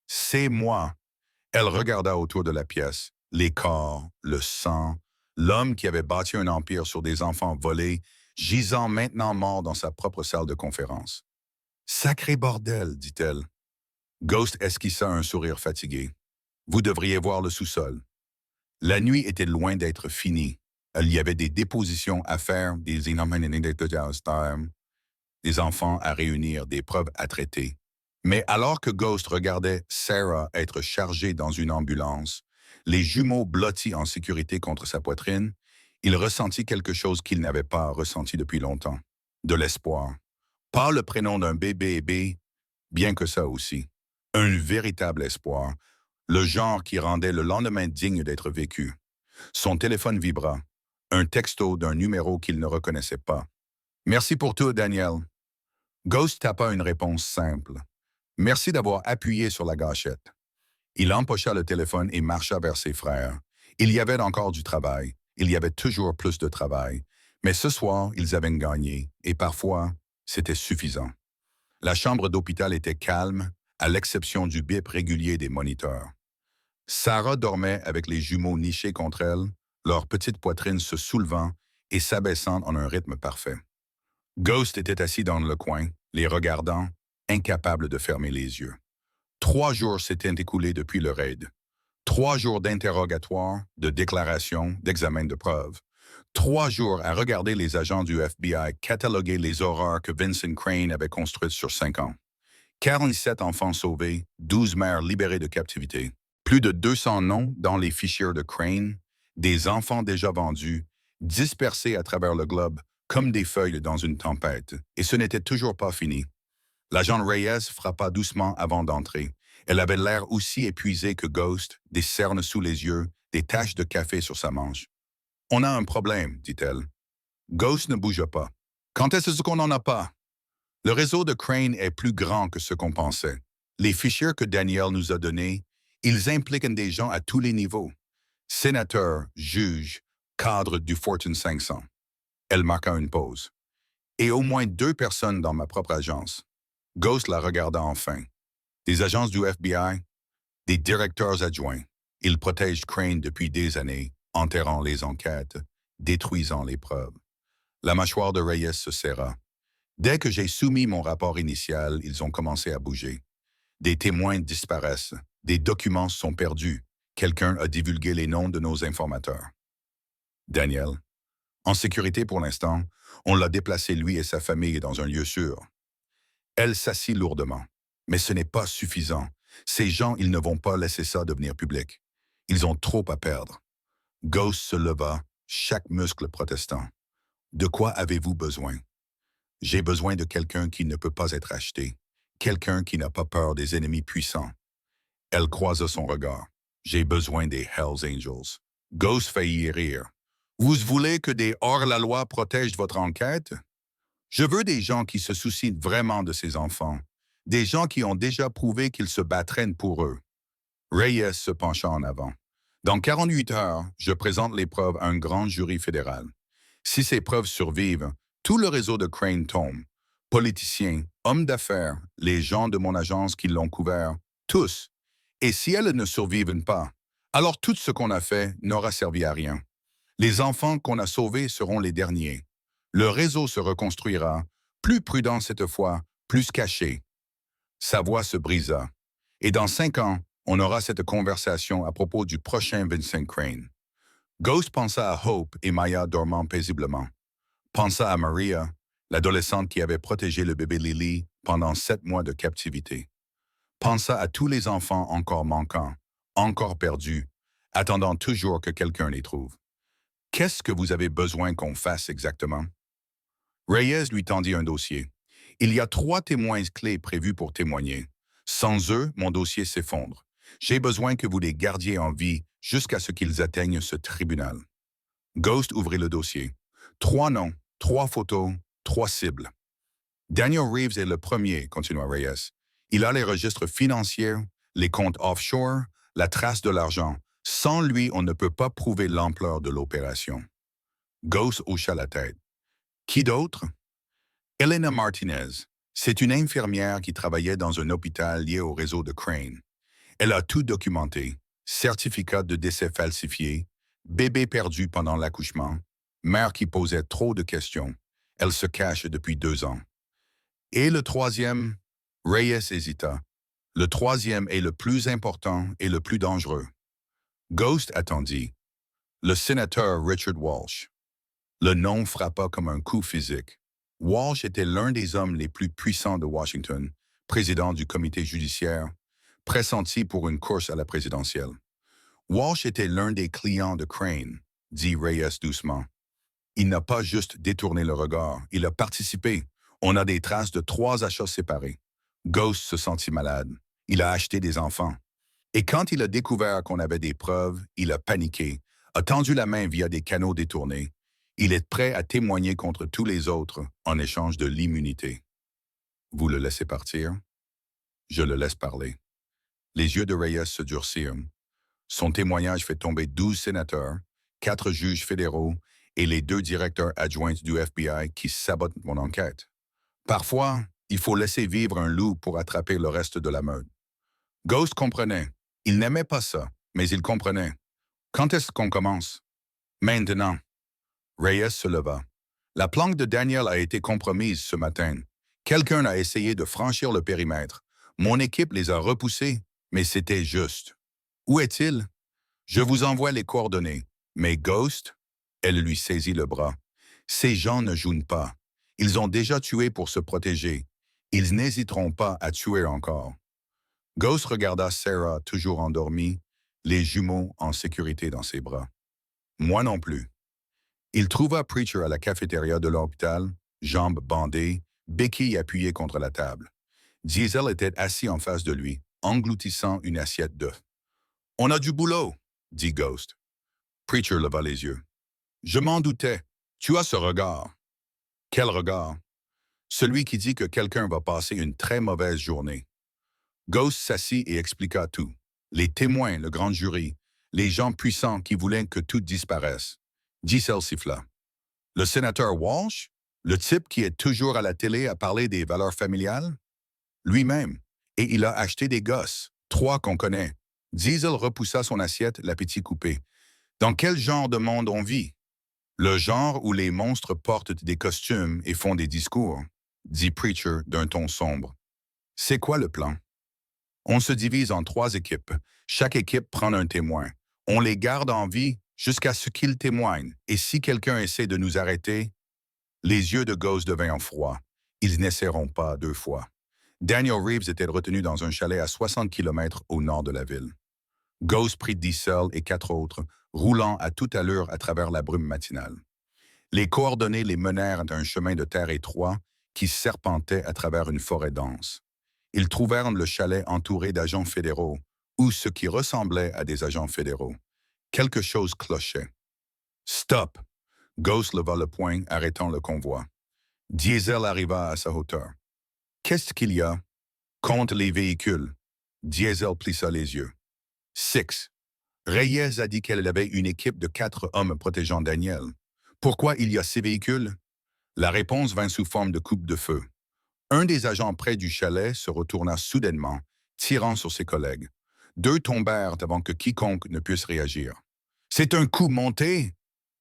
C'est moi. Elle regarda autour de la pièce, les corps, le sang, l'homme qui avait bâti un empire sur des enfants volés, gisant maintenant mort dans sa propre salle de conférence. « Sacré bordel, dit-elle. Ghost esquissa un sourire fatigué. « Vous devriez voir le sous-sol. » La nuit était loin d'être finie. Il y avait des dépositions à faire, des enfants à réunir, des preuves à traiter. Mais alors que Ghost regardait Sarah être chargée dans une ambulance, les jumeaux blottis en sécurité contre sa poitrine, il ressentit quelque chose qu'il n'avait pas ressenti depuis longtemps. De l'espoir. Pas le prénom d'un bébé, bien que ça aussi. Un véritable espoir, le genre qui rendait le lendemain digne d'être vécu. Son téléphone vibra. Un texto d'un numéro qu'il ne reconnaissait pas. « Merci pour tout, Daniel. » Ghost tapa une réponse simple. « Merci d'avoir appuyé sur la gâchette. » Il empocha le téléphone et marcha vers ses frères. Il y avait encore du travail. Il y avait toujours plus de travail. Mais ce soir, ils avaient gagné, et parfois, c'était suffisant. La chambre d'hôpital était calme, à l'exception du bip régulier des moniteurs. Sarah dormait avec les jumeaux nichés contre elle, leur petite poitrine se soulevant et s'abaissant en un rythme parfait. Ghost était assis dans le coin, les regardant, incapable de fermer les yeux. 3 jours s'étaient écoulés depuis le raid. 3 jours d'interrogatoire, de déclaration, d'examen de preuves. 3 jours à regarder les agents du FBI cataloguer les horreurs que Vincent Crane avait construites sur 5 ans. 47 enfants sauvés, 12 mères libérées de captivité. Plus de 200 noms dans les fichiers de Crane, des enfants déjà vendus, dispersés à travers le globe comme des feuilles dans une tempête. Et ce n'était toujours pas fini. L'agent Reyes frappa doucement avant d'entrer. Elle avait l'air aussi épuisée que Ghost, des cernes sous les yeux, des taches de café sur sa manche. « On a un problème, dit-elle. Ghost ne bougea pas. « Quand est-ce qu'on n'en a pas? » Le réseau de Crane est plus grand que ce qu'on pensait. Les fichiers que Daniel nous a donnés, ils impliquent des gens à tous les niveaux. Sénateurs, juges, cadres du Fortune 500. Elle marqua une pause. Et au moins 2 personnes dans ma propre agence. Ghost la regarda enfin. Des agences du FBI, des directeurs adjoints. Ils protègent Crane depuis des années, enterrant les enquêtes, détruisant les preuves. La mâchoire de Reyes se serra. Dès que j'ai soumis mon rapport initial, ils ont commencé à bouger. Des témoins disparaissent, des documents sont perdus. Quelqu'un a divulgué les noms de nos informateurs. Daniel, en sécurité pour l'instant, on l'a déplacé lui et sa famille dans un lieu sûr. Elle s'assit lourdement. Mais ce n'est pas suffisant. Ces gens, ils ne vont pas laisser ça devenir public. Ils ont trop à perdre. Ghost se leva, chaque muscle protestant. De quoi avez-vous besoin? J'ai besoin de quelqu'un qui ne peut pas être acheté. Quelqu'un qui n'a pas peur des ennemis puissants. Elle croisa son regard. J'ai besoin des Hells Angels. Ghost faillit rire. Vous voulez que des hors-la-loi protègent votre enquête? Je veux des gens qui se soucient vraiment de ces enfants. Des gens qui ont déjà prouvé qu'ils se battraient pour eux. Reyes se pencha en avant. Dans 48 heures, je présente les preuves à un grand jury fédéral. Si ces preuves survivent, tout le réseau de Crane tombe. Politiciens, hommes d'affaires, les gens de mon agence qui l'ont couvert, tous. Et si elles ne survivent pas, alors tout ce qu'on a fait n'aura servi à rien. Les enfants qu'on a sauvés seront les derniers. Le réseau se reconstruira, plus prudent cette fois, plus caché. Sa voix se brisa. Et dans 5 ans, on aura cette conversation à propos du prochain Vincent Crane. Ghost pensa à Hope et Maya dormant paisiblement. Pensa à Maria, l'adolescente qui avait protégé le bébé Lily pendant 7 mois de captivité. Pensa à tous les enfants encore manquants, encore perdus, attendant toujours que quelqu'un les trouve. Qu'est-ce que vous avez besoin qu'on fasse exactement? Reyes lui tendit un dossier. Il y a 3 témoins clés prévus pour témoigner. Sans eux, mon dossier s'effondre. J'ai besoin que vous les gardiez en vie jusqu'à ce qu'ils atteignent ce tribunal. Ghost ouvrit le dossier. 3 noms, 3 photos, 3 cibles. Daniel Reeves est le premier, continua Reyes. Il a les registres financiers, les comptes offshore, la trace de l'argent. Sans lui, on ne peut pas prouver l'ampleur de l'opération. Ghost hocha la tête. Qui d'autre? Elena Martinez. C'est une infirmière qui travaillait dans un hôpital lié au réseau de Crane. Elle a tout documenté. Certificat de décès falsifié, bébé perdu pendant l'accouchement, mère qui posait trop de questions. Elle se cache depuis 2 ans. Et le troisième? Reyes hésita. Le troisième est le plus important et le plus dangereux. Ghost attendit. Le sénateur Richard Walsh. Le nom frappa comme un coup physique. Walsh était l'un des hommes les plus puissants de Washington, président du comité judiciaire, pressenti pour une course à la présidentielle. Walsh était l'un des clients de Crane, dit Reyes doucement. Il n'a pas juste détourné le regard, il a participé. On a des traces de 3 achats séparés. Ghost se sentit malade. Il a acheté des enfants. Et quand il a découvert qu'on avait des preuves, il a paniqué, a tendu la main via des canaux détournés. Il est prêt à témoigner contre tous les autres en échange de l'immunité. Vous le laissez partir? Je le laisse parler. Les yeux de Reyes se durcirent. Son témoignage fait tomber 12 sénateurs, 4 juges fédéraux et les 2 directeurs adjoints du FBI qui sabotent mon enquête. Parfois, il faut laisser vivre un loup pour attraper le reste de la meute. Ghost comprenait. Il n'aimait pas ça, mais il comprenait. Quand est-ce qu'on commence? Maintenant. Reyes se leva. La planque de Daniel a été compromise ce matin. Quelqu'un a essayé de franchir le périmètre. Mon équipe les a repoussés, mais c'était juste. Où est-il? Je vous envoie les coordonnées. Mais Ghost? Elle lui saisit le bras. Ces gens ne jouent pas. Ils ont déjà tué pour se protéger. Ils n'hésiteront pas à tuer encore. Ghost regarda Sarah toujours endormie, les jumeaux en sécurité dans ses bras. Moi non plus. Il trouva Preacher à la cafétéria de l'hôpital, jambes bandées, béquilles appuyées contre la table. Diesel était assis en face de lui, engloutissant une assiette d'œufs. « On a du boulot, » dit Ghost. Preacher leva les yeux. « Je m'en doutais. Tu as ce regard. » « Quel regard? » « Celui qui dit que quelqu'un va passer une très mauvaise journée. » Ghost s'assit et expliqua tout. Les témoins, le grand jury, les gens puissants qui voulaient que tout disparaisse. Diesel siffla. « Le sénateur Walsh? Le type qui est toujours à la télé à parler des valeurs familiales? » Lui-même. Et il a acheté des gosses, 3 qu'on connaît. Diesel repoussa son assiette, l'appétit coupé. « Dans quel genre de monde on vit? » « Le genre où les monstres portent des costumes et font des discours, » dit Preacher d'un ton sombre. « C'est quoi le plan? » « On se divise en 3 équipes. Chaque équipe prend un témoin. On les garde en vie jusqu'à ce qu'ils témoignent. Et si quelqu'un essaie de nous arrêter, les yeux de Ghost devinrent froids. Ils n'essaieront pas 2 fois. Daniel Reeves était retenu dans un chalet à 60 km au nord de la ville. Ghost prit Diesel et 4 autres, roulant à toute allure à travers la brume matinale. Les coordonnées les menèrent à un chemin de terre étroit qui serpentait à travers une forêt dense. Ils trouvèrent le chalet entouré d'agents fédéraux, ou ce qui ressemblait à des agents fédéraux. Quelque chose clochait. « Stop! » Ghost leva le poing, arrêtant le convoi. Diesel arriva à sa hauteur. « Qu'est-ce qu'il y a? » « Compte les véhicules. » Diesel plissa les yeux. « 6. Reyes a dit qu'elle avait une équipe de 4 hommes protégeant Daniel. Pourquoi il y a 6 véhicules? La réponse vint sous forme de coupe de feu. Un des agents près du chalet se retourna soudainement, tirant sur ses collègues. 2 tombèrent avant que quiconque ne puisse réagir. « C'est un coup monté! »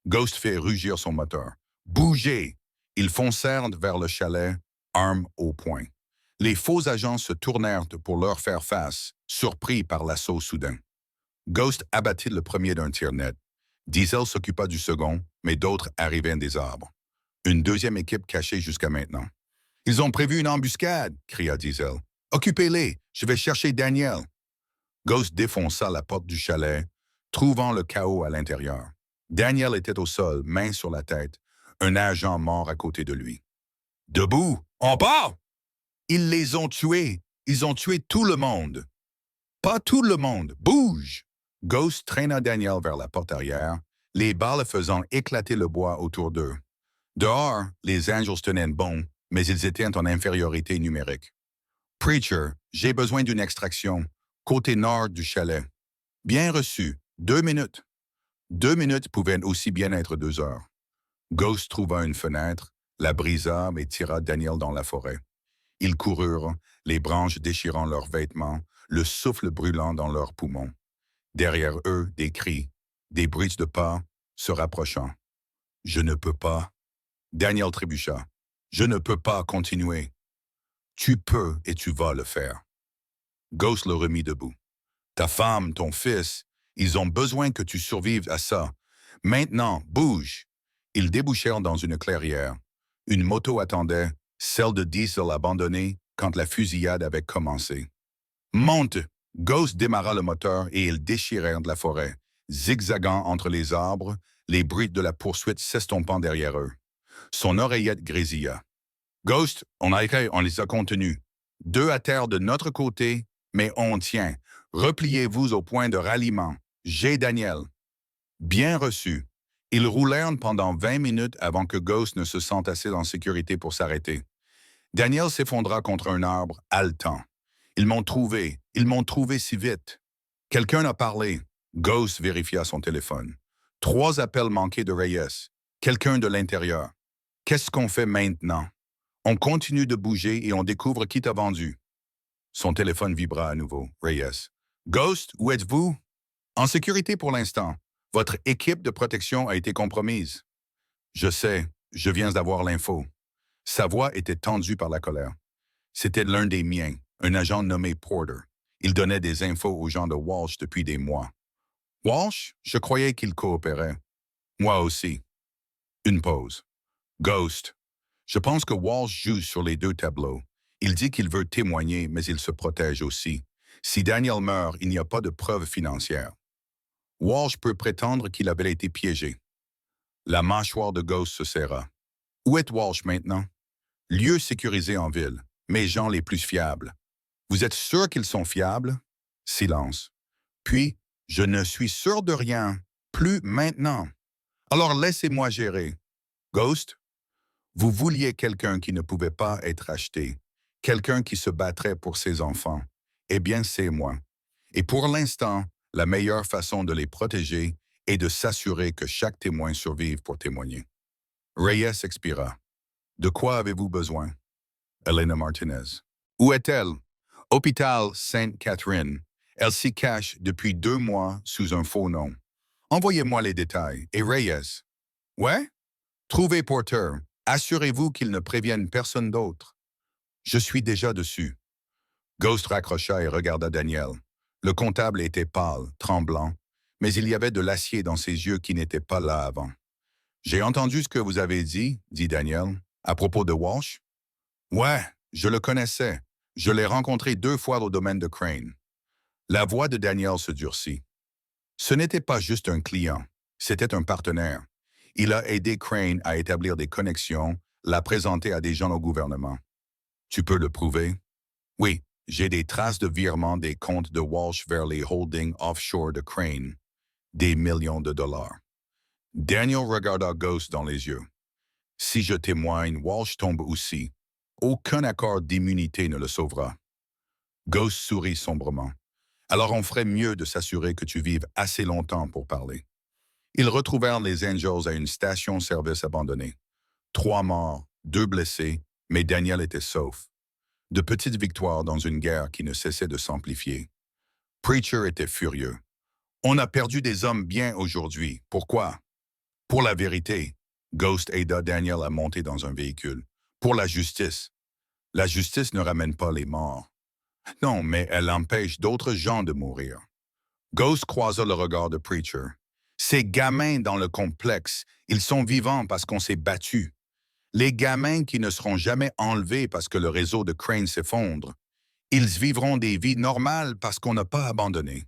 Ghost fit rugir son moteur. « Bougez! » Ils foncèrent vers le chalet, armes au poing. Les faux agents se tournèrent pour leur faire face, surpris par l'assaut soudain. Ghost abattit le premier d'un tir net. Diesel s'occupa du second, mais d'autres arrivaient des arbres. Une deuxième équipe cachée jusqu'à maintenant. « Ils ont prévu une embuscade !» cria Diesel. « Occupez-les, je vais chercher Daniel. » Ghost défonça la porte du chalet, trouvant le chaos à l'intérieur. Daniel était au sol, main sur la tête, un agent mort à côté de lui. « Debout, on part! » Ils les ont tués. Ils ont tué tout le monde. Pas tout le monde. Bouge! Ghost traîna Daniel vers la porte arrière, les balles faisant éclater le bois autour d'eux. Dehors, les Angels tenaient bon, mais ils étaient en infériorité numérique. « Preacher, j'ai besoin d'une extraction. Côté nord du chalet. » « Bien reçu. 2 minutes. » 2 minutes pouvaient aussi bien être 2 heures. Ghost trouva une fenêtre, la brisa et tira Daniel dans la forêt. Ils coururent, les branches déchirant leurs vêtements, le souffle brûlant dans leurs poumons. Derrière eux, des cris, des bruits de pas, se rapprochant. « Je ne peux pas. » Daniel trébucha. « Je ne peux pas continuer. »« Tu peux et tu vas le faire. » Ghost le remit debout. « Ta femme, ton fils, ils ont besoin que tu survives à ça. Maintenant, bouge. » Ils débouchèrent dans une clairière. Une moto attendait, celle de Diesel abandonnée quand la fusillade avait commencé. « Monte !» Ghost démarra le moteur et ils déchirèrent de la forêt, zigzagant entre les arbres, les bruits de la poursuite s'estompant derrière eux. Son oreillette grésilla. « Ghost, on les a contenus. 2 à terre de notre côté, mais on tient. Repliez-vous au point de ralliement. J'ai Daniel. » Bien reçu. Ils roulèrent pendant 20 minutes avant que Ghost ne se sente assez en sécurité pour s'arrêter. Daniel s'effondra contre un arbre, haletant. « Ils m'ont trouvé si vite. » Quelqu'un a parlé. Ghost vérifia son téléphone. 3 appels manqués de Reyes. Quelqu'un de l'intérieur. Qu'est-ce qu'on fait maintenant? On continue de bouger et on découvre qui t'a vendu. Son téléphone vibra à nouveau. Reyes. Ghost, où êtes-vous? En sécurité pour l'instant. Votre équipe de protection a été compromise. Je sais, je viens d'avoir l'info. Sa voix était tendue par la colère. C'était l'un des miens, un agent nommé Porter. Il donnait des infos aux gens de Walsh depuis des mois. Walsh, je croyais qu'il coopérait. Moi aussi. Une pause. Ghost. Je pense que Walsh joue sur les 2 tableaux. Il dit qu'il veut témoigner, mais il se protège aussi. Si Daniel meurt, il n'y a pas de preuves financières. Walsh peut prétendre qu'il avait été piégé. La mâchoire de Ghost se serra. Où est Walsh maintenant? Lieu sécurisé en ville. Mes gens les plus fiables. Vous êtes sûr qu'ils sont fiables? Silence. Puis, je ne suis sûr de rien. Plus maintenant. Alors laissez-moi gérer. Ghost, vous vouliez quelqu'un qui ne pouvait pas être acheté. Quelqu'un qui se battrait pour ses enfants. Eh bien, c'est moi. Et pour l'instant, la meilleure façon de les protéger est de s'assurer que chaque témoin survive pour témoigner. Reyes expira. De quoi avez-vous besoin? Elena Martinez. Où est-elle? Hôpital Sainte-Catherine. Elle s'y cache depuis 2 mois sous un faux nom. Envoyez-moi les détails. Et Reyes? Ouais? Trouvez Porter. Assurez-vous qu'il ne prévienne personne d'autre. Je suis déjà dessus. Ghost raccrocha et regarda Daniel. Le comptable était pâle, tremblant, mais il y avait de l'acier dans ses yeux qui n'était pas là avant. J'ai entendu ce que vous avez dit Daniel, à propos de Walsh. Ouais, je le connaissais. Je l'ai rencontré 2 fois au domaine de Crane. La voix de Daniel se durcit. Ce n'était pas juste un client, c'était un partenaire. Il a aidé Crane à établir des connexions, l'a présenté à des gens au gouvernement. Tu peux le prouver? Oui, j'ai des traces de virement des comptes de Walsh vers les holdings offshore de Crane. Des millions de dollars. Daniel regarda Ghost dans les yeux. Si je témoigne, Walsh tombe aussi. Aucun accord d'immunité ne le sauvera. Ghost sourit sombrement. Alors on ferait mieux de s'assurer que tu vives assez longtemps pour parler. Ils retrouvèrent les Angels à une station-service abandonnée. 3 morts, 2 blessés, mais Daniel était sauf. De petites victoires dans une guerre qui ne cessait de s'amplifier. Preacher était furieux. On a perdu des hommes bien aujourd'hui. Pourquoi? Pour la vérité. Ghost aida Daniel à monter dans un véhicule. Pour la justice. La justice ne ramène pas les morts. Non, mais elle empêche d'autres gens de mourir. Ghost croisa le regard de Preacher. Ces gamins dans le complexe, ils sont vivants parce qu'on s'est battu. Les gamins qui ne seront jamais enlevés parce que le réseau de Crane s'effondre, ils vivront des vies normales parce qu'on n'a pas abandonné.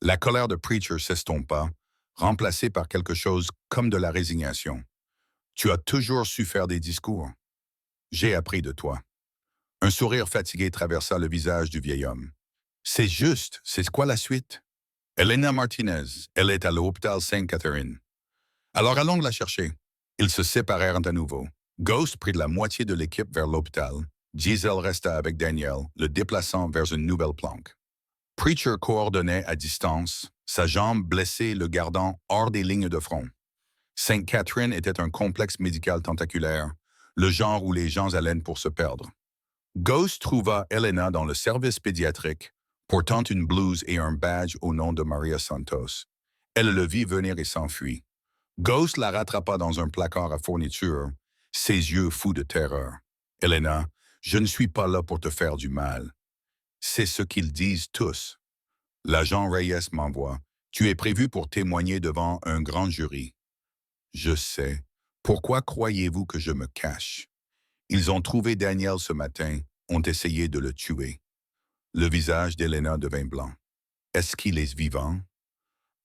La colère de Preacher s'estompa, remplacée par quelque chose comme de la résignation. Tu as toujours su faire des discours. J'ai appris de toi. Un sourire fatigué traversa le visage du vieil homme. C'est juste, c'est quoi la suite? Elena Martinez, elle est à l'hôpital Sainte-Catherine. Alors allons la chercher. Ils se séparèrent à nouveau. Ghost prit la moitié de l'équipe vers l'hôpital. Giselle resta avec Daniel, le déplaçant vers une nouvelle planque. Preacher coordonnait à distance, sa jambe blessée le gardant hors des lignes de front. Sainte-Catherine était un complexe médical tentaculaire, le genre où les gens allaient pour se perdre. Ghost trouva Elena dans le service pédiatrique, portant une blouse et un badge au nom de Maria Santos. Elle le vit venir et s'enfuit. Ghost la rattrapa dans un placard à fourniture, ses yeux fous de terreur. « Elena, je ne suis pas là pour te faire du mal. C'est ce qu'ils disent tous. L'agent Reyes m'envoie. Tu es prévu pour témoigner devant un grand jury. Je sais. Pourquoi croyez-vous que je me cache? Ils ont trouvé Daniel ce matin, ont essayé de le tuer. » Le visage d'Elena devint blanc. Est-ce qu'il est vivant?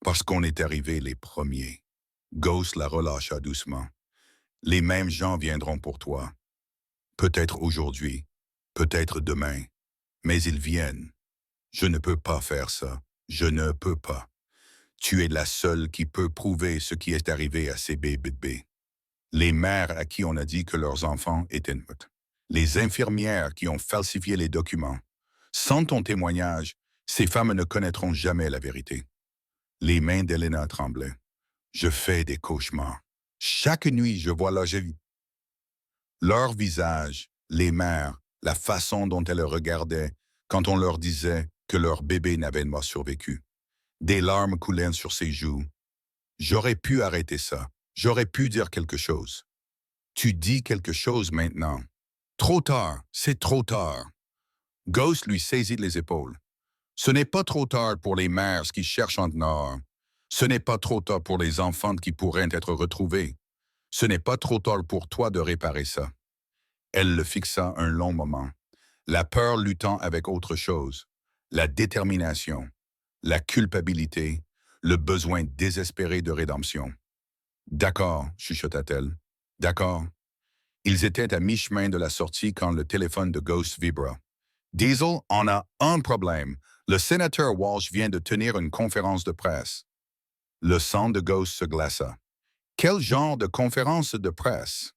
Parce qu'on est arrivés les premiers. Ghost la relâcha doucement. Les mêmes gens viendront pour toi. Peut-être aujourd'hui, peut-être demain, mais ils viennent. Je ne peux pas faire ça. Je ne peux pas. Tu es la seule qui peut prouver ce qui est arrivé à ces bébés. Les mères à qui on a dit que leurs enfants étaient morts. Les infirmières qui ont falsifié les documents. Sans ton témoignage, ces femmes ne connaîtront jamais la vérité. Les mains d'Elena tremblaient. Je fais des cauchemars. Chaque nuit, je vois leur visage, les mères, la façon dont elles regardaient quand on leur disait que leur bébé n'avait pas survécu. Des larmes coulaient sur ses joues. J'aurais pu arrêter ça. J'aurais pu dire quelque chose. Tu dis quelque chose maintenant. Trop tard, c'est trop tard. Ghost lui saisit les épaules. Ce n'est pas trop tard pour les mères qui cherchent en nord. Ce n'est pas trop tard pour les enfants qui pourraient être retrouvés. Ce n'est pas trop tard pour toi de réparer ça. Elle le fixa un long moment. La peur luttant avec autre chose, la détermination, la culpabilité, le besoin désespéré de rédemption. D'accord, chuchota-t-elle. D'accord. Ils étaient à mi-chemin de la sortie quand le téléphone de Ghost vibra. Diesel, on a un problème. Le sénateur Walsh vient de tenir une conférence de presse. Le sang de Ghost se glaça. Quel genre de conférence de presse?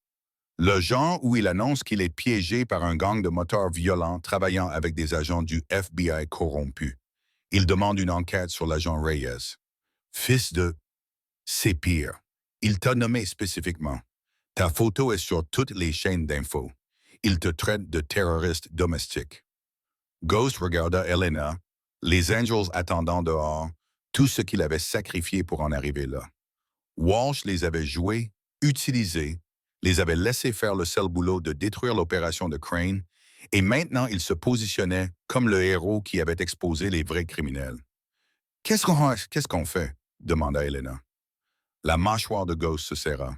Le genre où il annonce qu'il est piégé par un gang de motards violents travaillant avec des agents du FBI corrompus. Il demande une enquête sur l'agent Reyes. Fils de... C'est pire. Il t'a nommé spécifiquement. Ta photo est sur toutes les chaînes d'infos. Il te traite de terroriste domestique. Ghost regarda Elena, les Angels attendant dehors, tout ce qu'il avait sacrifié pour en arriver là. Walsh les avait joués, utilisés, les avait laissés faire le sale boulot de détruire l'opération de Crane, et maintenant il se positionnait comme le héros qui avait exposé les vrais criminels. Qu'est-ce qu'on fait? Demanda Elena. La mâchoire de Ghost se serra.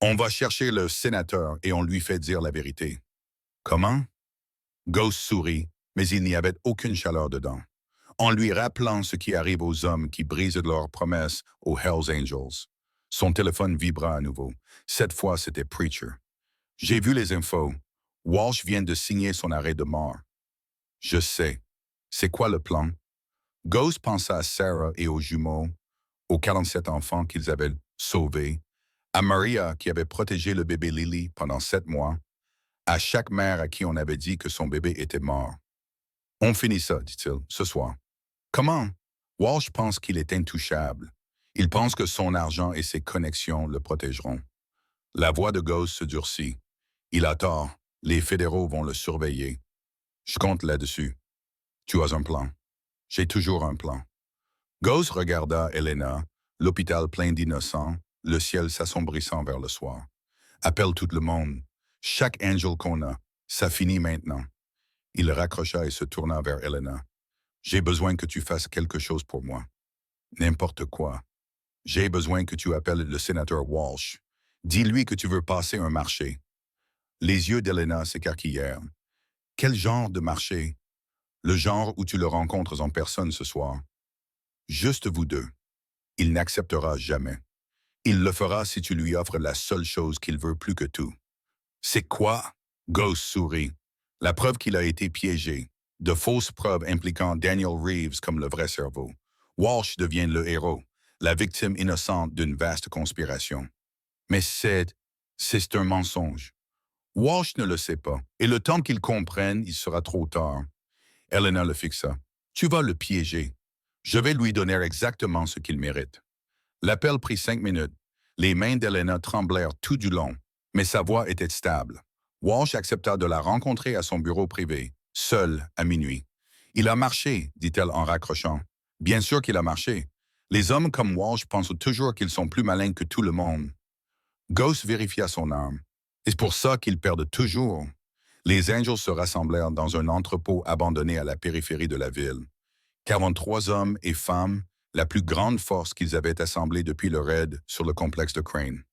On va chercher le sénateur et on lui fait dire la vérité. Comment? Ghost sourit, mais il n'y avait aucune chaleur dedans. En lui rappelant ce qui arrive aux hommes qui brisent leurs promesses aux Hells Angels. Son téléphone vibra à nouveau. Cette fois, c'était Preacher. J'ai vu les infos. Walsh vient de signer son arrêt de mort. Je sais. C'est quoi le plan? Ghost pensa à Sarah et aux jumeaux, aux 47 enfants qu'ils avaient sauvés, à Maria qui avait protégé le bébé Lily pendant 7 mois, à chaque mère à qui on avait dit que son bébé était mort. On finit ça, dit-il, ce soir. Comment? Walsh pense qu'il est intouchable. Il pense que son argent et ses connexions le protégeront. La voix de Ghost se durcit. Il a tort. Les fédéraux vont le surveiller. Je compte là-dessus. Tu as un plan. J'ai toujours un plan. Ghost regarda Elena, l'hôpital plein d'innocents, le ciel s'assombrissant vers le soir. Appelle tout le monde. Chaque angel qu'on a. Ça finit maintenant. Il raccrocha et se tourna vers Elena. J'ai besoin que tu fasses quelque chose pour moi. N'importe quoi. J'ai besoin que tu appelles le sénateur Walsh. Dis-lui que tu veux passer un marché. Les yeux d'Elena s'écarquillèrent. Quel genre de marché? Le genre où tu le rencontres en personne ce soir. Juste vous deux. Il n'acceptera jamais. Il le fera si tu lui offres la seule chose qu'il veut plus que tout. C'est quoi? Ghost sourit. La preuve qu'il a été piégé. De fausses preuves impliquant Daniel Reeves comme le vrai cerveau. Walsh devient le héros, la victime innocente d'une vaste conspiration. Mais c'est un mensonge. Walsh ne le sait pas, et le temps qu'il comprenne, il sera trop tard. Elena le fixa. Tu vas le piéger. Je vais lui donner exactement ce qu'il mérite. L'appel prit 5 minutes. Les mains d'Elena tremblèrent tout du long, mais sa voix était stable. Walsh accepta de la rencontrer à son bureau privé, seul, à minuit. Il a marché, dit-elle en raccrochant. Bien sûr qu'il a marché. Les hommes comme Walsh pensent toujours qu'ils sont plus malins que tout le monde. Ghost vérifia son arme. C'est pour ça qu'ils perdent toujours. Les Angels se rassemblèrent dans un entrepôt abandonné à la périphérie de la ville. 43 hommes et femmes, la plus grande force qu'ils avaient assemblée depuis le raid sur le complexe de Crane.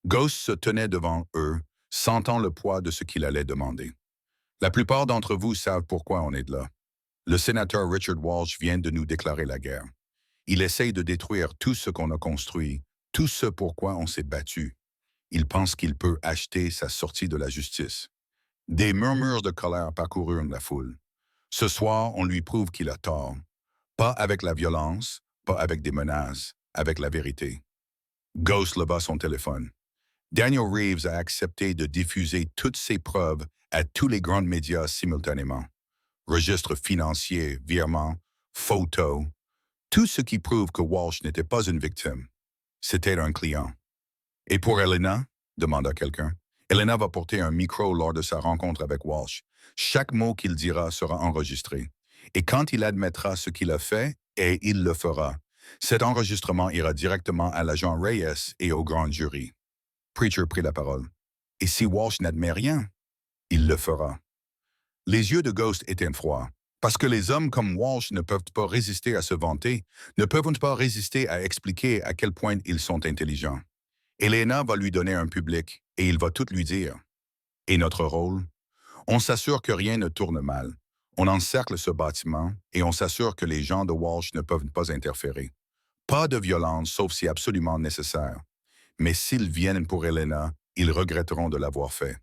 Ghost se tenait devant eux, sentant le poids de ce qu'il allait demander. La plupart d'entre vous savent pourquoi on est là. Le sénateur Richard Walsh vient de nous déclarer la guerre. Il essaye de détruire tout ce qu'on a construit, tout ce pourquoi on s'est battu. Il pense qu'il peut acheter sa sortie de la justice. Des murmures de colère parcoururent la foule. Ce soir, on lui prouve qu'il a tort. Pas avec la violence, pas avec des menaces, avec la vérité. Ghost leva son téléphone. Daniel Reeves a accepté de diffuser toutes ses preuves à tous les grands médias simultanément. Registres financiers, virements, photos, tout ce qui prouve que Walsh n'était pas une victime. C'était un client. Et pour Elena? Demanda quelqu'un. Elena va porter un micro lors de sa rencontre avec Walsh. Chaque mot qu'il dira sera enregistré. Et quand il admettra ce qu'il a fait, et il le fera, cet enregistrement ira directement à l'agent Reyes et au grand jury. Preacher prit la parole. Et si Walsh n'admet rien, il le fera. Les yeux de Ghost étaient froids. Parce que les hommes comme Walsh ne peuvent pas résister à se vanter, ne peuvent pas résister à expliquer à quel point ils sont intelligents. Elena va lui donner un public et il va tout lui dire. Et notre rôle? On s'assure que rien ne tourne mal. On encercle ce bâtiment et on s'assure que les gens de Walsh ne peuvent pas interférer. Pas de violence, sauf si absolument nécessaire. Mais s'ils viennent pour Elena, ils regretteront de l'avoir fait.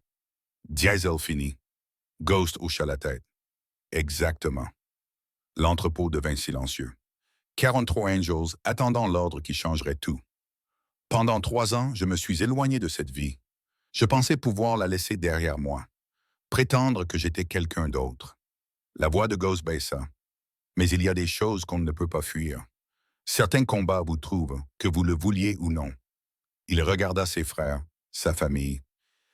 Diesel fini. Ghost hocha la tête. Exactement. L'entrepôt devint silencieux. 43 Angels attendant l'ordre qui changerait tout. Pendant 3 ans, je me suis éloigné de cette vie. Je pensais pouvoir la laisser derrière moi. Prétendre que j'étais quelqu'un d'autre. La voix de Ghost baissa. Mais il y a des choses qu'on ne peut pas fuir. Certains combats vous trouvent, que vous le vouliez ou non. Il regarda ses frères, sa famille.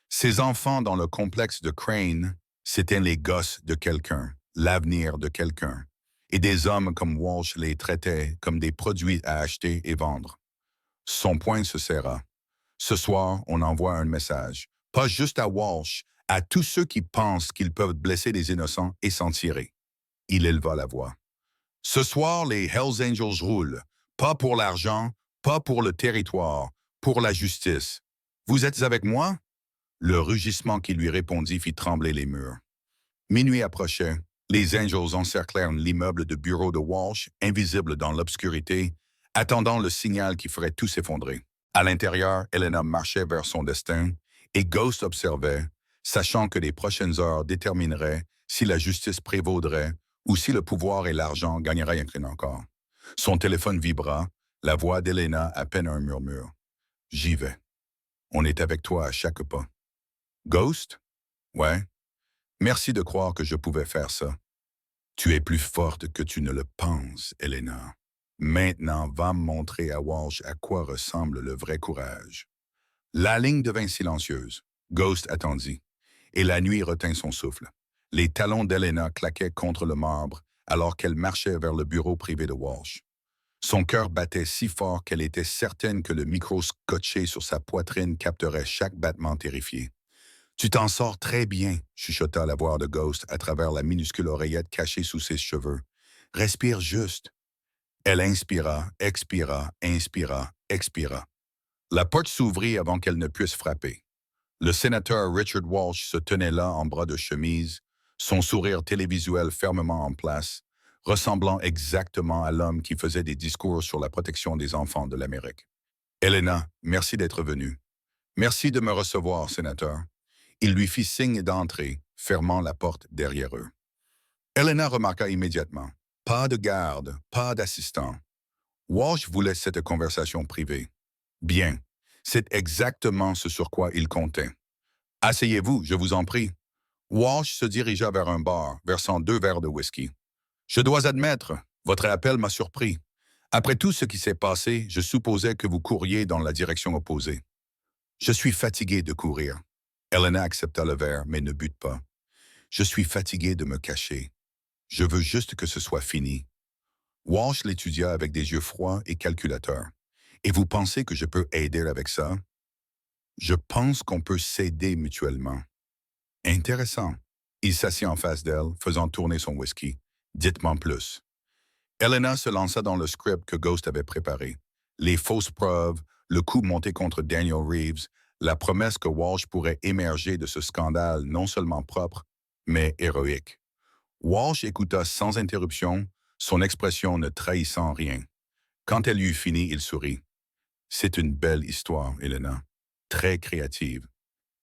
Ses enfants dans le complexe de Crane, c'étaient les gosses de quelqu'un, l'avenir de quelqu'un. Et des hommes comme Walsh les traitaient comme des produits à acheter et vendre. Son poing se serra. Ce soir, on envoie un message. Pas juste à Walsh, à tous ceux qui pensent qu'ils peuvent blesser les innocents et s'en tirer. Il éleva la voix. Ce soir, les Hells Angels roulent. Pas pour l'argent, pas pour le territoire, pour la justice. Vous êtes avec moi? Le rugissement qui lui répondit fit trembler les murs. Minuit approchait. Les Angels encerclèrent l'immeuble de bureau de Walsh, invisible dans l'obscurité, attendant le signal qui ferait tout s'effondrer. À l'intérieur, Elena marchait vers son destin, et Ghost observait, sachant que les prochaines heures détermineraient si la justice prévaudrait ou si le pouvoir et l'argent gagneraient encore. Son téléphone vibra, la voix d'Elena à peine un murmure. « J'y vais. On est avec toi à chaque pas. » « Ghost? Ouais. Merci de croire que je pouvais faire ça. Tu es plus forte que tu ne le penses, Elena. Maintenant, va montrer à Walsh à quoi ressemble le vrai courage. » La ligne devint silencieuse. Ghost attendit, et la nuit retint son souffle. Les talons d'Elena claquaient contre le marbre alors qu'elle marchait vers le bureau privé de Walsh. Son cœur battait si fort qu'elle était certaine que le micro scotché sur sa poitrine capterait chaque battement terrifié. « Tu t'en sors très bien, » chuchota la voix de Ghost à travers la minuscule oreillette cachée sous ses cheveux. « Respire juste. » Elle inspira, expira, inspira, expira. La porte s'ouvrit avant qu'elle ne puisse frapper. Le sénateur Richard Walsh se tenait là en bras de chemise, son sourire télévisuel fermement en place, ressemblant exactement à l'homme qui faisait des discours sur la protection des enfants de l'Amérique. « Elena, merci d'être venue. Merci de me recevoir, sénateur. » Il lui fit signe d'entrer, fermant la porte derrière eux. Elena remarqua immédiatement. Pas de garde, pas d'assistant. Walsh voulait cette conversation privée. Bien, c'est exactement ce sur quoi il comptait. « Asseyez-vous, je vous en prie. » Walsh se dirigea vers un bar, versant 2 verres de whisky. « Je dois admettre, votre appel m'a surpris. Après tout ce qui s'est passé, je supposais que vous couriez dans la direction opposée. Je suis fatigué de courir. » Elena accepta le verre, mais ne but pas. « Je suis fatigué de me cacher. Je veux juste que ce soit fini. » Walsh l'étudia avec des yeux froids et calculateurs. « Et vous pensez que je peux aider avec ça? » « Je pense qu'on peut s'aider mutuellement. » « Intéressant. » Il s'assit en face d'elle, faisant tourner son whisky. « Dites-moi plus. » Elena se lança dans le script que Ghost avait préparé. Les fausses preuves, le coup monté contre Daniel Reeves, la promesse que Walsh pourrait émerger de ce scandale non seulement propre, mais héroïque. Walsh écouta sans interruption, son expression ne trahissant rien. Quand elle eut fini, il sourit. « C'est une belle histoire, Elena. Très créative. »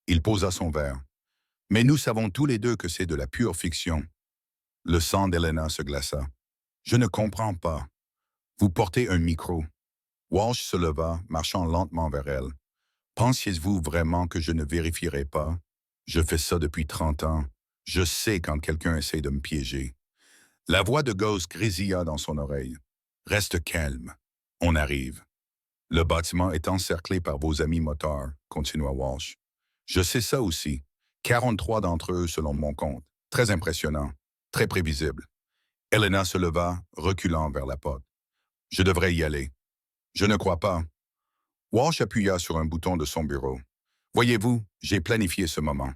Il posa son verre. « Mais nous savons tous les deux que c'est de la pure fiction. » Le sang d'Elena se glaça. « Je ne comprends pas. Vous portez un micro. » Walsh se leva, marchant lentement vers elle. « Pensiez-vous vraiment que je ne vérifierai pas? Je fais ça depuis 30 ans. Je sais quand quelqu'un essaie de me piéger. » La voix de Ghost grésilla dans son oreille. « Reste calme. On arrive. » « Le bâtiment est encerclé par vos amis motards, » continua Walsh. « Je sais ça aussi. 43 d'entre eux selon mon compte. Très impressionnant. Très prévisible. » Elena se leva, reculant vers la porte. « Je devrais y aller. »« Je ne crois pas. » Walsh appuya sur un bouton de son bureau. « Voyez-vous, j'ai planifié ce moment.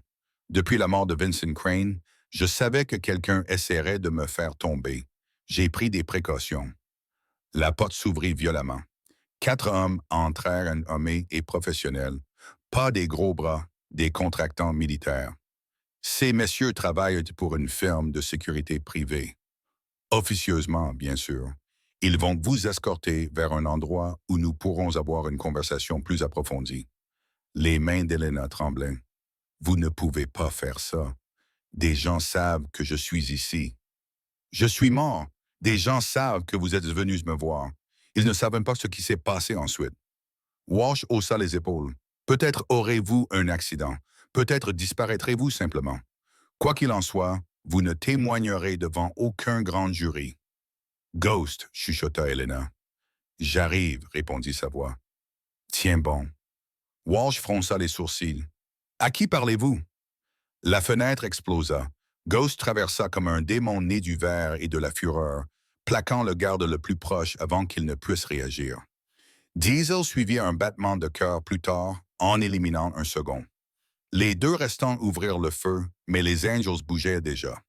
Depuis la mort de Vincent Crane, je savais que quelqu'un essaierait de me faire tomber. J'ai pris des précautions. » La porte s'ouvrit violemment. 4 hommes entrèrent, armés et professionnels. Pas des gros bras, des contractants militaires. Ces messieurs travaillent pour une firme de sécurité privée. Officieusement, bien sûr. Ils vont vous escorter vers un endroit où nous pourrons avoir une conversation plus approfondie. Les mains d'Elena tremblaient. Vous ne pouvez pas faire ça. Des gens savent que je suis ici. Je suis mort. Des gens savent que vous êtes venus me voir. Ils ne savent pas ce qui s'est passé ensuite. Walsh haussa les épaules. Peut-être aurez-vous un accident. Peut-être disparaîtrez-vous simplement. Quoi qu'il en soit, vous ne témoignerez devant aucun grand jury. Ghost, chuchota Elena. J'arrive, répondit sa voix. Tiens bon. Walsh fronça les sourcils. À qui parlez-vous? La fenêtre explosa. Ghost traversa comme un démon né du verre et de la fureur, plaquant le garde le plus proche avant qu'il ne puisse réagir. Diesel suivit un battement de cœur plus tard, en éliminant un second. Les deux restants ouvrirent le feu, mais les Angels bougeaient déjà.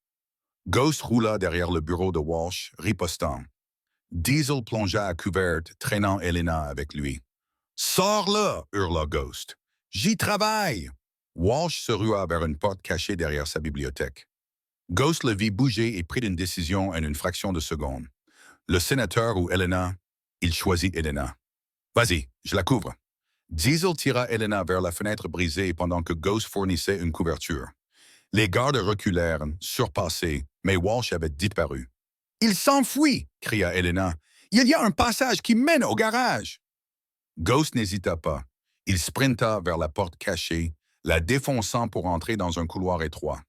Ghost roula derrière le bureau de Walsh, ripostant. Diesel plongea à couvert, traînant Elena avec lui. « Sors là! » hurla Ghost. « J'y travaille! » Walsh se rua vers une porte cachée derrière sa bibliothèque. Ghost le vit bouger et prit une décision en une fraction de seconde. Le sénateur ou Elena? Il choisit Elena. « Vas-y, je la couvre. » Diesel tira Elena vers la fenêtre brisée pendant que Ghost fournissait une couverture. Les gardes reculèrent, surpassés, mais Walsh avait disparu. « Il s'enfuit! » cria Elena. « Il y a un passage qui mène au garage! » Ghost n'hésita pas. Il sprinta vers la porte cachée, la défonçant pour entrer dans un couloir étroit.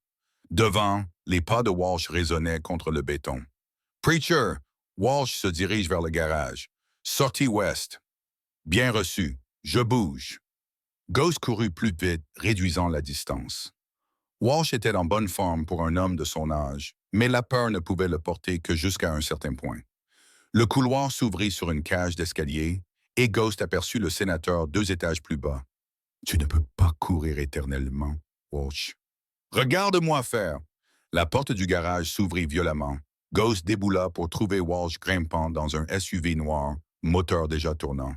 Devant, les pas de Walsh résonnaient contre le béton. « Preacher! » Walsh se dirige vers le garage. « Sortie ouest. »« Bien reçu. Je bouge. » Ghost courut plus vite, réduisant la distance. Walsh était en bonne forme pour un homme de son âge, mais la peur ne pouvait le porter que jusqu'à un certain point. Le couloir s'ouvrit sur une cage d'escalier, et Ghost aperçut le sénateur 2 étages plus bas. « Tu ne peux pas courir éternellement, Walsh. »« Regarde-moi faire !» La porte du garage s'ouvrit violemment. Ghost déboula pour trouver Walsh grimpant dans un SUV noir, moteur déjà tournant.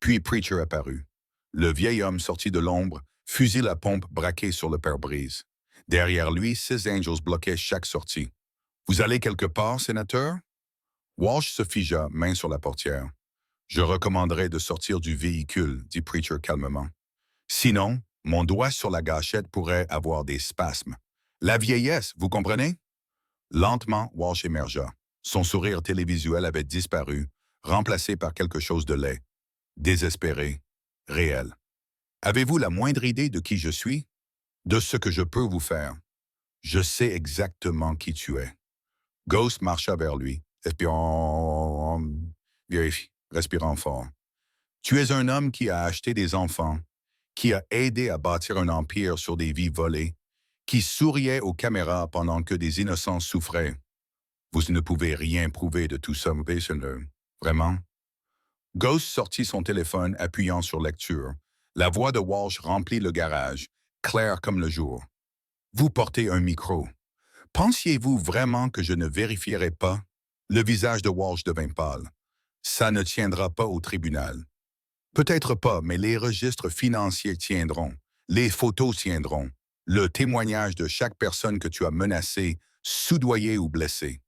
Puis Preacher apparut. Le vieil homme sortit de l'ombre, fusil à pompe braqué sur le pare-brise. Derrière lui, 6 Angels bloquaient chaque sortie. « Vous allez quelque part, sénateur? » Walsh se figea, main sur la portière. « Je recommanderais de sortir du véhicule, » dit Preacher calmement. « Sinon, mon doigt sur la gâchette pourrait avoir des spasmes. La vieillesse, vous comprenez? » Lentement, Walsh émergea. Son sourire télévisuel avait disparu, remplacé par quelque chose de laid, désespéré, réel. « Avez-vous la moindre idée de qui je suis? De ce que je peux vous faire? Je sais exactement qui tu es. » Ghost marcha vers lui, respirant fort. « Tu es un homme qui a acheté des enfants, qui a aidé à bâtir un empire sur des vies volées, qui souriait aux caméras pendant que des innocents souffraient. Vous ne pouvez rien prouver de tout ça, vraiment? » Ghost sortit son téléphone appuyant sur lecture. La voix de Walsh remplit le garage, claire comme le jour. « Vous portez un micro. Pensiez-vous vraiment que je ne vérifierais pas? » Le visage de Walsh devint pâle. « Ça ne tiendra pas au tribunal. » « Peut-être pas, mais les registres financiers tiendront. Les photos tiendront. Le témoignage de chaque personne que tu as menacée, soudoyée ou blessée. »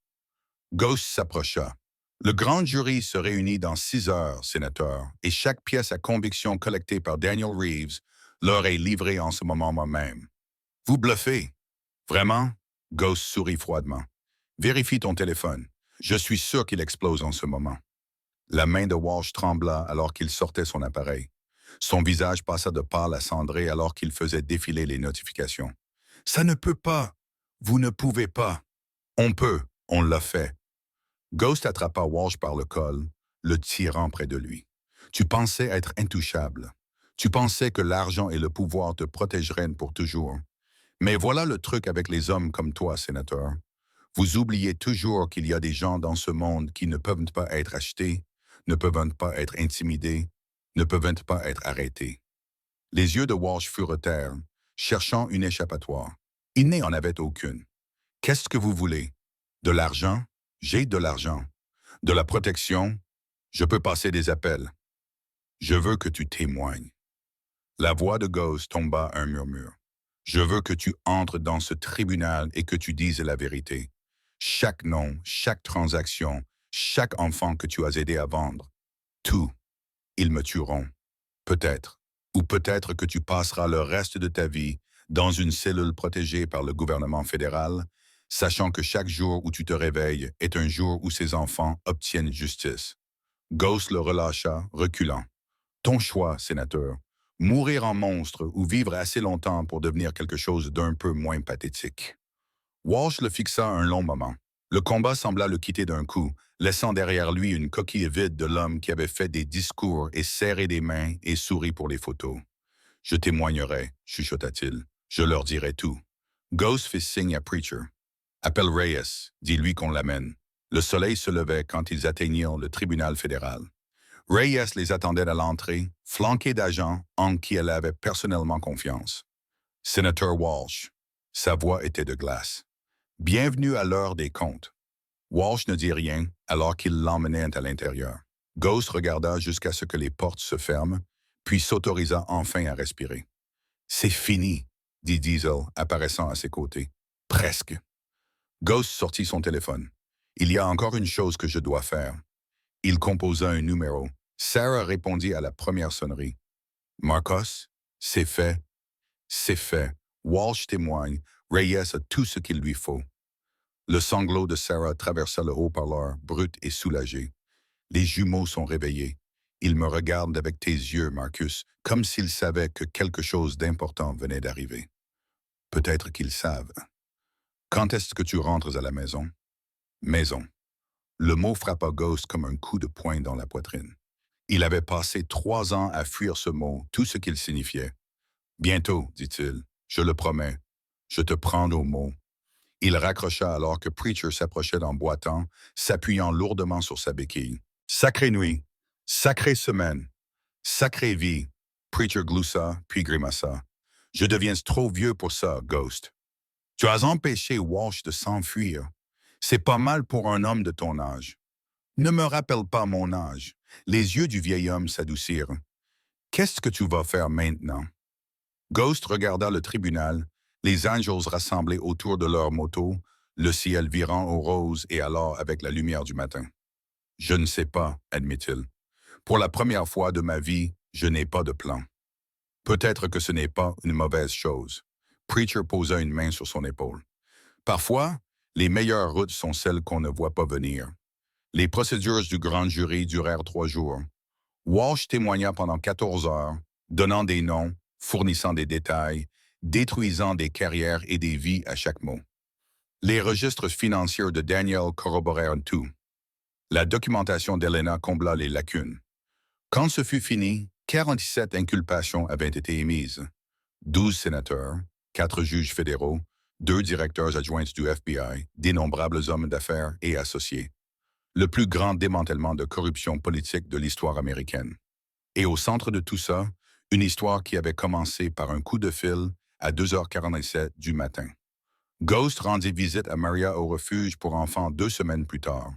Ghost s'approcha. « Le grand jury se réunit dans 6 heures, sénateur, et chaque pièce à conviction collectée par Daniel Reeves leur est livrée en ce moment même. » « Vous bluffez. »« Vraiment? » Ghost sourit froidement. « Vérifie ton téléphone. Je suis sûr qu'il explose en ce moment. » La main de Walsh trembla alors qu'il sortait son appareil. Son visage passa de pâle à cendré alors qu'il faisait défiler les notifications. « Ça ne peut pas. Vous ne pouvez pas. »« On peut. On l'a fait. » Ghost attrapa Walsh par le col, le tirant près de lui. « Tu pensais être intouchable. Tu pensais que l'argent et le pouvoir te protégeraient pour toujours. Mais voilà le truc avec les hommes comme toi, sénateur. Vous oubliez toujours qu'il y a des gens dans ce monde qui ne peuvent pas être achetés, ne peuvent pas être intimidés, ne peuvent pas être arrêtés. » Les yeux de Walsh furetèrent, cherchant une échappatoire. Il n'y en avait aucune. « Qu'est-ce que vous voulez? De l'argent? J'ai de l'argent. De la protection? Je peux passer des appels. Je veux que tu témoignes. » La voix de Ghost tomba un murmure. Je veux que tu entres dans ce tribunal et que tu dises la vérité. Chaque nom, chaque transaction, chaque enfant que tu as aidé à vendre, tout, ils me tueront. Peut-être. Ou peut-être que tu passeras le reste de ta vie dans une cellule protégée par le gouvernement fédéral, sachant que chaque jour où tu te réveilles est un jour où ces enfants obtiennent justice. Ghost le relâcha, reculant. Ton choix, sénateur. Mourir en monstre ou vivre assez longtemps pour devenir quelque chose d'un peu moins pathétique. Walsh le fixa un long moment. Le combat sembla le quitter d'un coup, laissant derrière lui une coquille vide de l'homme qui avait fait des discours et serré des mains et souri pour les photos. Je témoignerai, chuchota-t-il. Je leur dirai tout. Ghost fit signe à Preacher. Appelle Reyes, dis-lui qu'on l'amène. Le soleil se levait quand ils atteignirent le tribunal fédéral. Reyes les attendait à l'entrée, flanqué d'agents en qui elle avait personnellement confiance. Sénateur Walsh. Sa voix était de glace. Bienvenue à l'heure des comptes. Walsh ne dit rien alors qu'il l'emmenait à l'intérieur. Ghost regarda jusqu'à ce que les portes se ferment, puis s'autorisa enfin à respirer. C'est fini, dit Diesel, apparaissant à ses côtés. Presque. Ghost sortit son téléphone. Il y a encore une chose que je dois faire. Il composa un numéro. Sarah répondit à la première sonnerie. Marcos, c'est fait. C'est fait. Walsh témoigne. Reyes a tout ce qu'il lui faut. Le sanglot de Sarah traversa le haut-parleur, brut et soulagé. Les jumeaux sont réveillés. Ils me regardent avec tes yeux, Marcus, comme s'ils savaient que quelque chose d'important venait d'arriver. Peut-être qu'ils savent. Quand est-ce que tu rentres à la maison? Maison. Le mot frappa Ghost comme un coup de poing dans la poitrine. Il avait passé 3 ans à fuir ce mot, tout ce qu'il signifiait. Bientôt, dit-il, je le promets. Je te prends au mot. Il raccrocha alors que Preacher s'approchait en boitant, s'appuyant lourdement sur sa béquille. Sacrée nuit, sacrée semaine, sacrée vie. Preacher gloussa, puis grimaça. Je deviens trop vieux pour ça, Ghost. Tu as empêché Walsh de s'enfuir. C'est pas mal pour un homme de ton âge. Ne me rappelle pas mon âge. Les yeux du vieil homme s'adoucirent. Qu'est-ce que tu vas faire maintenant? Ghost regarda le tribunal, les Angels rassemblés autour de leur moto, le ciel virant au rose et alors avec la lumière du matin. Je ne sais pas, admit-il. Pour la première fois de ma vie, je n'ai pas de plan. Peut-être que ce n'est pas une mauvaise chose. Preacher posa une main sur son épaule. Parfois, les meilleures routes sont celles qu'on ne voit pas venir. Les procédures du grand jury durèrent 3 jours. Walsh témoigna pendant 14 heures, donnant des noms, fournissant des détails, détruisant des carrières et des vies à chaque mot. Les registres financiers de Daniel corroborèrent tout. La documentation d'Elena combla les lacunes. Quand ce fut fini, 47 inculpations avaient été émises. 12 sénateurs, 4 juges fédéraux, 2 directeurs adjoints du FBI, d'innombrables hommes d'affaires et associés. Le plus grand démantèlement de corruption politique de l'histoire américaine. Et au centre de tout ça, une histoire qui avait commencé par un coup de fil à 2h47 du matin. Ghost rendit visite à Maria au refuge pour enfants 2 semaines plus tard.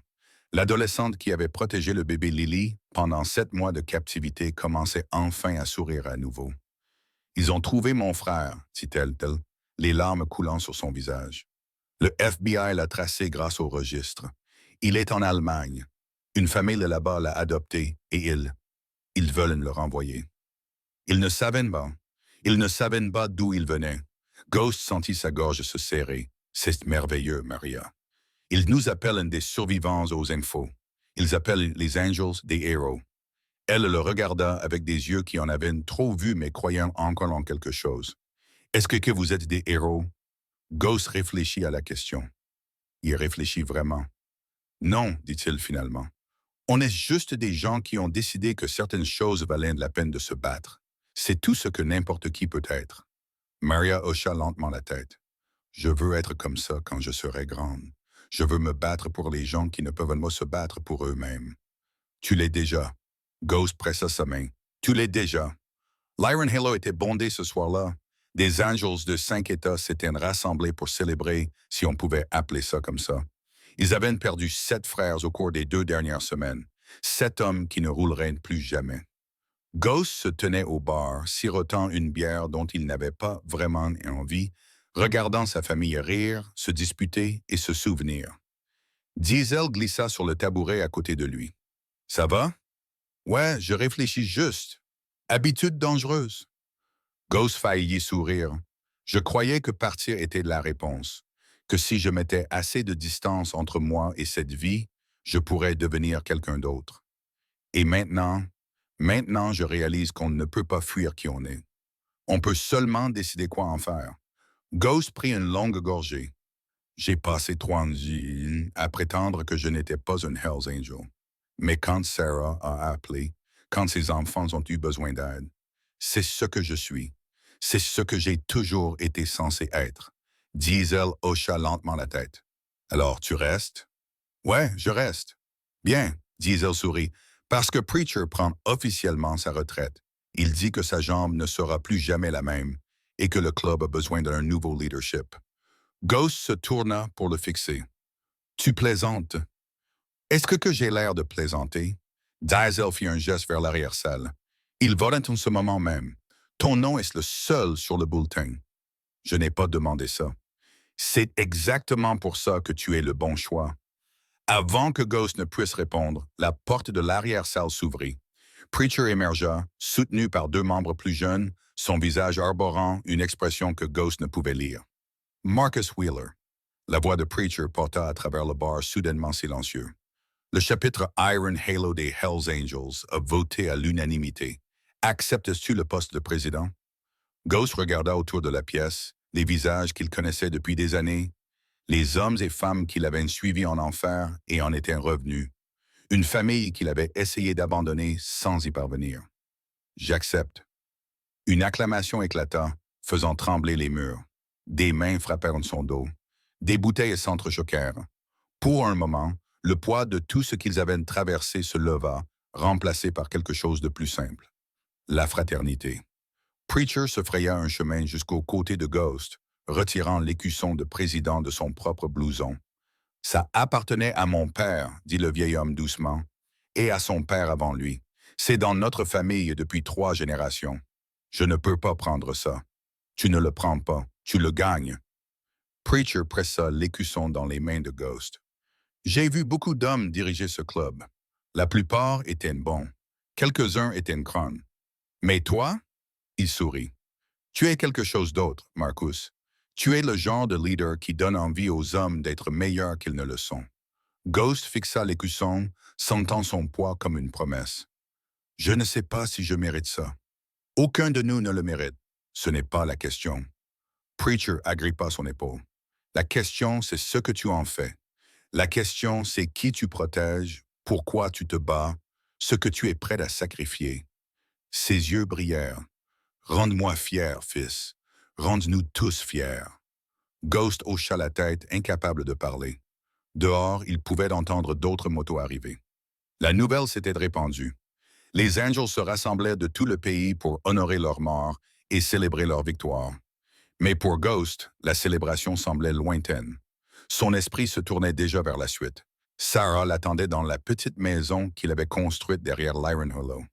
L'adolescente qui avait protégé le bébé Lily pendant 7 mois de captivité commençait enfin à sourire à nouveau. Ils ont trouvé mon frère, dit-elle, les larmes coulant sur son visage. Le FBI l'a tracé grâce au registre. Il est en Allemagne. Une famille là-bas l'a adopté et ils veulent le renvoyer. Ils ne savaient pas. Ils ne savaient pas d'où il venait. Ghost sentit sa gorge se serrer. C'est merveilleux, Maria. Ils nous appellent des survivants aux infos. Ils appellent les Angels des héros. Elle le regarda avec des yeux qui en avaient trop vu mais croyant encore en quelque chose. Est-ce que vous êtes des héros? Ghost réfléchit à la question. Il réfléchit vraiment. Non, dit-il finalement. On est juste des gens qui ont décidé que certaines choses valaient la peine de se battre. C'est tout ce que n'importe qui peut être. Maria hocha lentement la tête. Je veux être comme ça quand je serai grande. Je veux me battre pour les gens qui ne peuvent pas se battre pour eux-mêmes. Tu l'es déjà. Ghost pressa sa main. Tu l'es déjà. L'Iron Halo était bondé ce soir-là. Des Angels de 5 États s'étaient rassemblés pour célébrer, si on pouvait appeler ça comme ça. Ils avaient perdu 7 frères au cours des 2 dernières semaines. 7 hommes qui ne rouleraient plus jamais. Ghost se tenait au bar, sirotant une bière dont il n'avait pas vraiment envie, regardant sa famille rire, se disputer et se souvenir. Diesel glissa sur le tabouret à côté de lui. Ça va? Ouais, je réfléchis juste. Habitude dangereuse. Ghost faillit sourire. Je croyais que partir était la réponse, que si je mettais assez de distance entre moi et cette vie, je pourrais devenir quelqu'un d'autre. Et maintenant, je réalise qu'on ne peut pas fuir qui on est. On peut seulement décider quoi en faire. Ghost prit une longue gorgée. J'ai passé 3 ans à prétendre que je n'étais pas un Hells Angel. Mais quand Sarah a appelé, quand ses enfants ont eu besoin d'aide, c'est ce que je suis. C'est ce que j'ai toujours été censé être. Diesel hocha lentement la tête. Alors, tu restes? Ouais, je reste. Bien, Diesel sourit, parce que Preacher prend officiellement sa retraite. Il dit que sa jambe ne sera plus jamais la même et que le club a besoin d'un nouveau leadership. Ghost se tourna pour le fixer. Tu plaisantes. Est-ce que j'ai l'air de plaisanter? Diesel fit un geste vers l'arrière-salle. Il vote en ce moment même. Ton nom est le seul sur le bulletin. Je n'ai pas demandé ça. C'est exactement pour ça que tu es le bon choix. Avant que Ghost ne puisse répondre, la porte de l'arrière-salle s'ouvrit. Preacher émergea, soutenu par 2 membres plus jeunes, son visage arborant une expression que Ghost ne pouvait lire. Marcus Wheeler. La voix de Preacher porta à travers le bar soudainement silencieux. Le chapitre Iron Halo des Hells Angels a voté à l'unanimité. Acceptes-tu le poste de président? Ghost regarda autour de la pièce, les visages qu'il connaissait depuis des années, les hommes et femmes qu'il avait suivis en enfer et en étaient revenus, une famille qu'il avait essayé d'abandonner sans y parvenir. J'accepte. Une acclamation éclata, faisant trembler les murs. Des mains frappèrent son dos. Des bouteilles s'entrechoquèrent. Pour un moment, le poids de tout ce qu'ils avaient traversé se leva, remplacé par quelque chose de plus simple. La fraternité. Preacher se fraya un chemin jusqu'aux côtés de Ghost, retirant l'écusson de président de son propre blouson. Ça appartenait à mon père, dit le vieil homme doucement, et à son père avant lui. C'est dans notre famille depuis 3 générations. Je ne peux pas prendre ça. Tu ne le prends pas, tu le gagnes. Preacher pressa l'écusson dans les mains de Ghost. J'ai vu beaucoup d'hommes diriger ce club. La plupart étaient bons. Quelques-uns étaient crânes. Mais toi? Il sourit. Tu es quelque chose d'autre, Marcus. Tu es le genre de leader qui donne envie aux hommes d'être meilleurs qu'ils ne le sont. Ghost fixa l'écusson, sentant son poids comme une promesse. Je ne sais pas si je mérite ça. Aucun de nous ne le mérite. Ce n'est pas la question. Preacher agrippa son épaule. La question, c'est ce que tu en fais. La question, c'est qui tu protèges, pourquoi tu te bats, ce que tu es prêt à sacrifier. Ses yeux brillèrent. Rende-moi fier, fils. Rende-nous tous fiers. Ghost hocha la tête, incapable de parler. Dehors, il pouvait entendre d'autres motos arriver. La nouvelle s'était répandue. Les Angels se rassemblaient de tout le pays pour honorer leur mort et célébrer leur victoire. Mais pour Ghost, la célébration semblait lointaine. Son esprit se tournait déjà vers la suite. Sarah l'attendait dans la petite maison qu'il avait construite derrière l'Iron Hollow.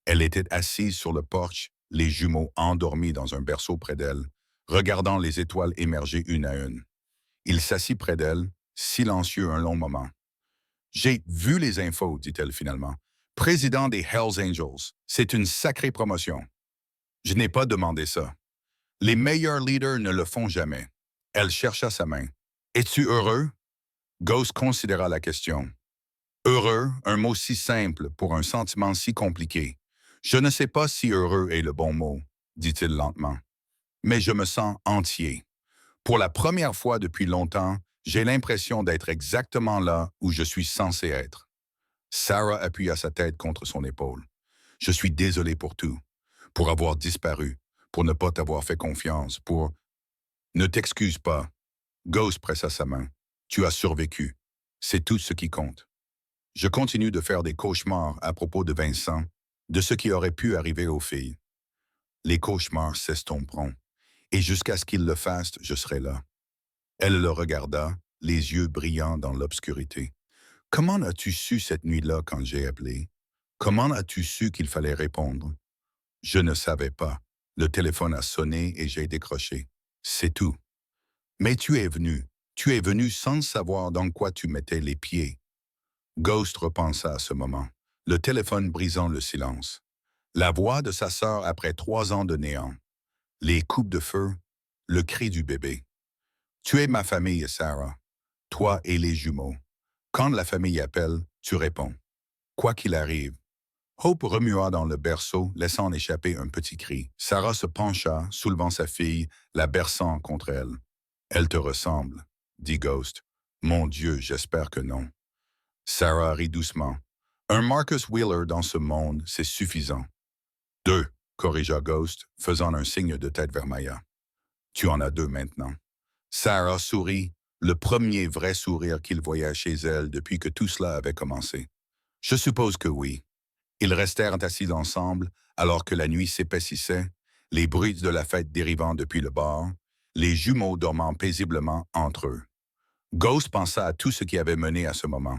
Elle était assise sur le porche, les jumeaux endormis dans un berceau près d'elle, regardant les étoiles émerger une à une. Il s'assit près d'elle, silencieux un long moment. J'ai vu les infos, dit-elle finalement. Président des Hells Angels, c'est une sacrée promotion. Je n'ai pas demandé ça. Les meilleurs leaders ne le font jamais. Elle chercha sa main. Es-tu heureux? Ghost considéra la question. Heureux, un mot si simple pour un sentiment si compliqué. Je ne sais pas si heureux est le bon mot, dit-il lentement. Mais je me sens entier. Pour la première fois depuis longtemps, j'ai l'impression d'être exactement là où je suis censé être. Sarah appuya sa tête contre son épaule. Je suis désolé pour tout, pour avoir disparu, pour ne pas t'avoir fait confiance, pour... Ne t'excuse pas. Ghost pressa sa main. Tu as survécu. C'est tout ce qui compte. Je continue de faire des cauchemars à propos de Vincent, de ce qui aurait pu arriver aux filles. Les cauchemars s'estomperont, et jusqu'à ce qu'ils le fassent, je serai là. Elle le regarda, les yeux brillants dans l'obscurité. Comment as-tu su cette nuit-là quand j'ai appelé? Comment as-tu su qu'il fallait répondre? Je ne savais pas. Le téléphone a sonné et j'ai décroché. C'est tout. Mais tu es venu. Tu es venu sans savoir dans quoi tu mettais les pieds. Ghost repensa à ce moment, le téléphone brisant le silence. La voix de sa sœur après 3 ans de néant. Les coupes de feu, le cri du bébé. Tu es ma famille, Sarah. Toi et les jumeaux. Quand la famille appelle, tu réponds. Quoi qu'il arrive. Hope remua dans le berceau, laissant échapper un petit cri. Sarah se pencha, soulevant sa fille, la berçant contre elle. Elle te ressemble, dit Ghost. Mon Dieu, j'espère que non. Sarah rit doucement. Un Marcus Wheeler dans ce monde, c'est suffisant. 2, corrigea Ghost, faisant un signe de tête vers Maya. Tu en as 2 maintenant. Sarah sourit, le premier vrai sourire qu'il voyait chez elle depuis que tout cela avait commencé. Je suppose que oui. Ils restèrent assis ensemble alors que la nuit s'épaississait, les bruits de la fête dérivant depuis le bar, les jumeaux dormant paisiblement entre eux. Ghost pensa à tout ce qui avait mené à ce moment.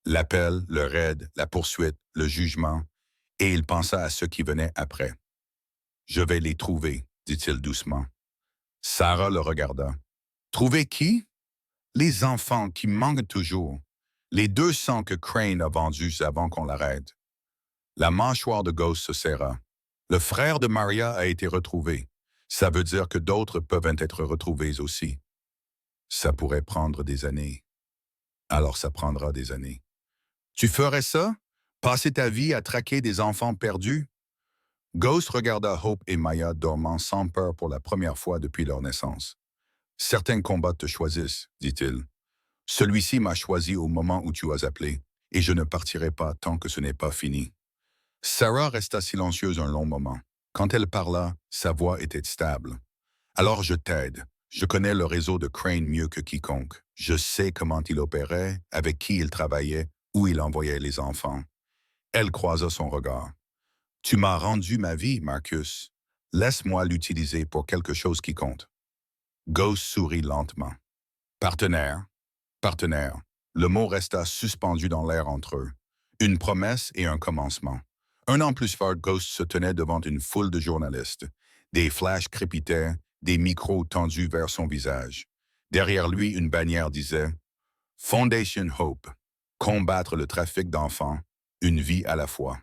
L'appel, le raid, la poursuite, le jugement, et il pensa à ce qui venait après. « Je vais les trouver », dit-il doucement. Sarah le regarda. « Trouver qui? » »« Les enfants qui manquent toujours. Les 200 que Crane a vendus avant qu'on l'arrête. » La mâchoire de Ghost se serra. Le frère de Maria a été retrouvé. Ça veut dire que d'autres peuvent être retrouvés aussi. Ça pourrait prendre des années. Alors ça prendra des années. Tu ferais ça? Passer ta vie à traquer des enfants perdus? Ghost regarda Hope et Maya dormant sans peur pour la première fois depuis leur naissance. Certains combats te choisissent, dit-il. Celui-ci m'a choisi au moment où tu as appelé, et je ne partirai pas tant que ce n'est pas fini. Sarah resta silencieuse un long moment. Quand elle parla, sa voix était stable. Alors je t'aide. Je connais le réseau de Crane mieux que quiconque. Je sais comment il opérait, avec qui il travaillait, où il envoyait les enfants. Elle croisa son regard. Tu m'as rendu ma vie, Marcus. Laisse-moi l'utiliser pour quelque chose qui compte. Ghost sourit lentement. Partenaire. Partenaire. Le mot resta suspendu dans l'air entre eux. Une promesse et un commencement. 1 an plus tard, Ghost se tenait devant une foule de journalistes. Des flashs crépitaient, des micros tendus vers son visage. Derrière lui, une bannière disait « Foundation Hope. Combattre le trafic d'enfants. Une vie à la fois. »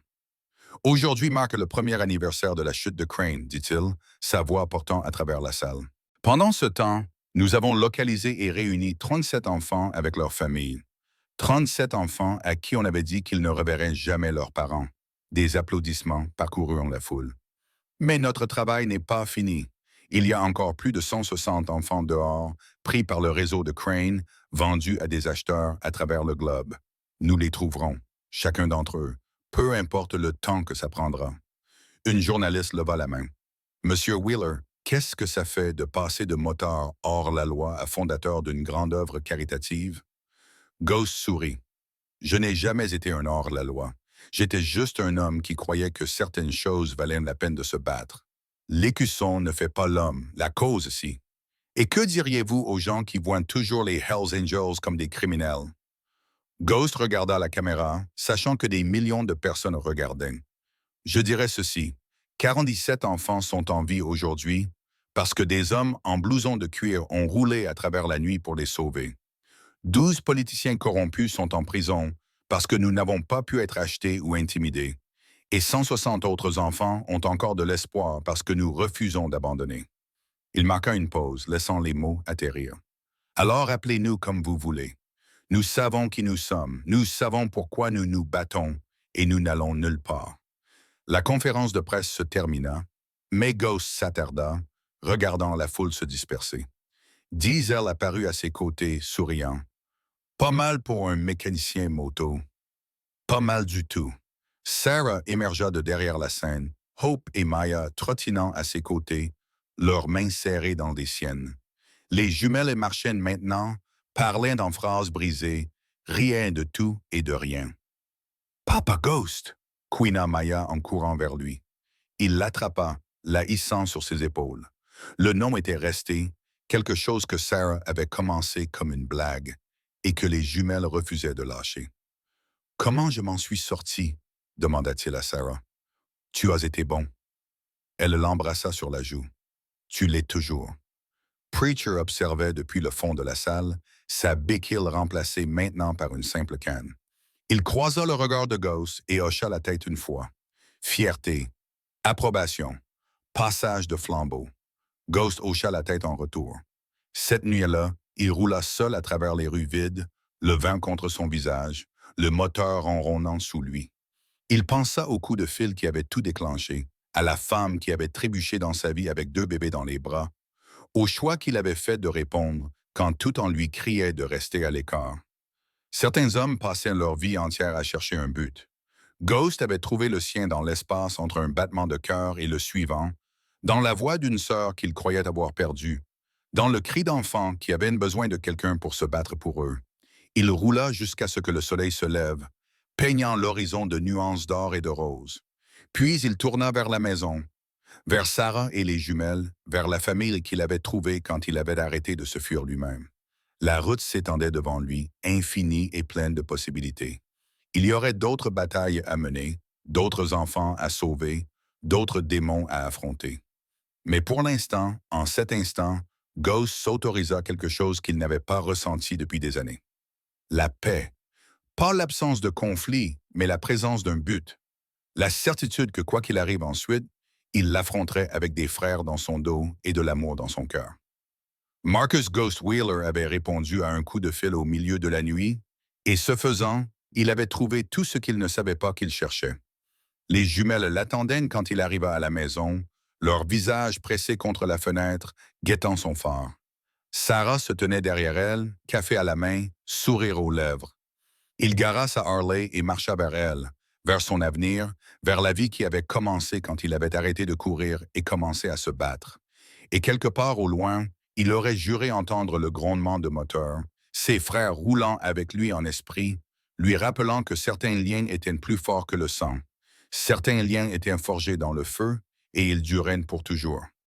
Aujourd'hui marque le premier anniversaire de la chute de Crane, dit-il, sa voix portant à travers la salle. Pendant ce temps, nous avons localisé et réuni 37 enfants avec leurs familles. 37 enfants à qui on avait dit qu'ils ne reverraient jamais leurs parents. Des applaudissements parcoururent la foule. Mais notre travail n'est pas fini. Il y a encore plus de 160 enfants dehors, pris par le réseau de Crane, vendus à des acheteurs à travers le globe. Nous les trouverons, chacun d'entre eux, peu importe le temps que ça prendra. Une journaliste leva la main. Monsieur Wheeler, qu'est-ce que ça fait de passer de motard hors la loi à fondateur d'une grande œuvre caritative? Ghost sourit. Je n'ai jamais été un hors-la-loi. J'étais juste un homme qui croyait que certaines choses valaient la peine de se battre. L'écusson ne fait pas l'homme, la cause si. Et que diriez-vous aux gens qui voient toujours les Hells Angels comme des criminels? Ghost regarda la caméra, sachant que des millions de personnes regardaient. Je dirais ceci. 47 enfants sont en vie aujourd'hui parce que des hommes en blouson de cuir ont roulé à travers la nuit pour les sauver. 12 politiciens corrompus sont en prison parce que nous n'avons pas pu être achetés ou intimidés. Et 160 autres enfants ont encore de l'espoir parce que nous refusons d'abandonner. Il marqua une pause, laissant les mots atterrir. Alors appelez-nous comme vous voulez. Nous savons qui nous sommes, nous savons pourquoi nous nous battons, et nous n'allons nulle part. La conférence de presse se termina, mais Ghost s'attarda, regardant la foule se disperser. Diesel apparut à ses côtés, souriant. Pas mal pour un mécanicien moto. Pas mal du tout. Sarah émergea de derrière la scène, Hope et Maya trottinant à ses côtés, leurs mains serrées dans les siennes. Les jumelles marchaient maintenant, parlaient en phrases brisées, riaient de tout et de rien. « Papa Ghost !» couina Maya en courant vers lui. Il l'attrapa, la hissant sur ses épaules. Le nom était resté, quelque chose que Sarah avait commencé comme une blague et que les jumelles refusaient de lâcher. « Comment je m'en suis sorti? » demanda-t-il à Sarah. Tu as été bon. Elle l'embrassa sur la joue. Tu l'es toujours. Preacher observait depuis le fond de la salle, sa béquille remplacée maintenant par une simple canne. Il croisa le regard de Ghost et hocha la tête une fois. Fierté, approbation, passage de flambeau. Ghost hocha la tête en retour. Cette nuit-là, il roula seul à travers les rues vides, le vent contre son visage, le moteur ronronnant sous lui. Il pensa au coup de fil qui avait tout déclenché, à la femme qui avait trébuché dans sa vie avec 2 bébés dans les bras, au choix qu'il avait fait de répondre quand tout en lui criait de rester à l'écart. Certains hommes passaient leur vie entière à chercher un but. Ghost avait trouvé le sien dans l'espace entre un battement de cœur et le suivant, dans la voix d'une sœur qu'il croyait avoir perdue, dans le cri d'enfant qui avait besoin de quelqu'un pour se battre pour eux. Il roula jusqu'à ce que le soleil se lève, peignant l'horizon de nuances d'or et de rose. Puis il tourna vers la maison, vers Sarah et les jumelles, vers la famille qu'il avait trouvée quand il avait arrêté de se fuir lui-même. La route s'étendait devant lui, infinie et pleine de possibilités. Il y aurait d'autres batailles à mener, d'autres enfants à sauver, d'autres démons à affronter. Mais pour l'instant, en cet instant, Ghost s'autorisa quelque chose qu'il n'avait pas ressenti depuis des années. La paix. Pas l'absence de conflit, mais la présence d'un but. La certitude que quoi qu'il arrive ensuite, il l'affronterait avec des frères dans son dos et de l'amour dans son cœur. Marcus Ghost Wheeler avait répondu à un coup de fil au milieu de la nuit, et ce faisant, il avait trouvé tout ce qu'il ne savait pas qu'il cherchait. Les jumelles l'attendaient quand il arriva à la maison, leur visage pressé contre la fenêtre, guettant son phare. Sarah se tenait derrière elle, café à la main, sourire aux lèvres. Il gara sa Harley et marcha vers elle, vers son avenir, vers la vie qui avait commencé quand il avait arrêté de courir et commencé à se battre. Et quelque part au loin, il aurait juré entendre le grondement de moteur, ses frères roulant avec lui en esprit, lui rappelant que certains liens étaient plus forts que le sang. Certains liens étaient forgés dans le feu, et ils duraient pour toujours.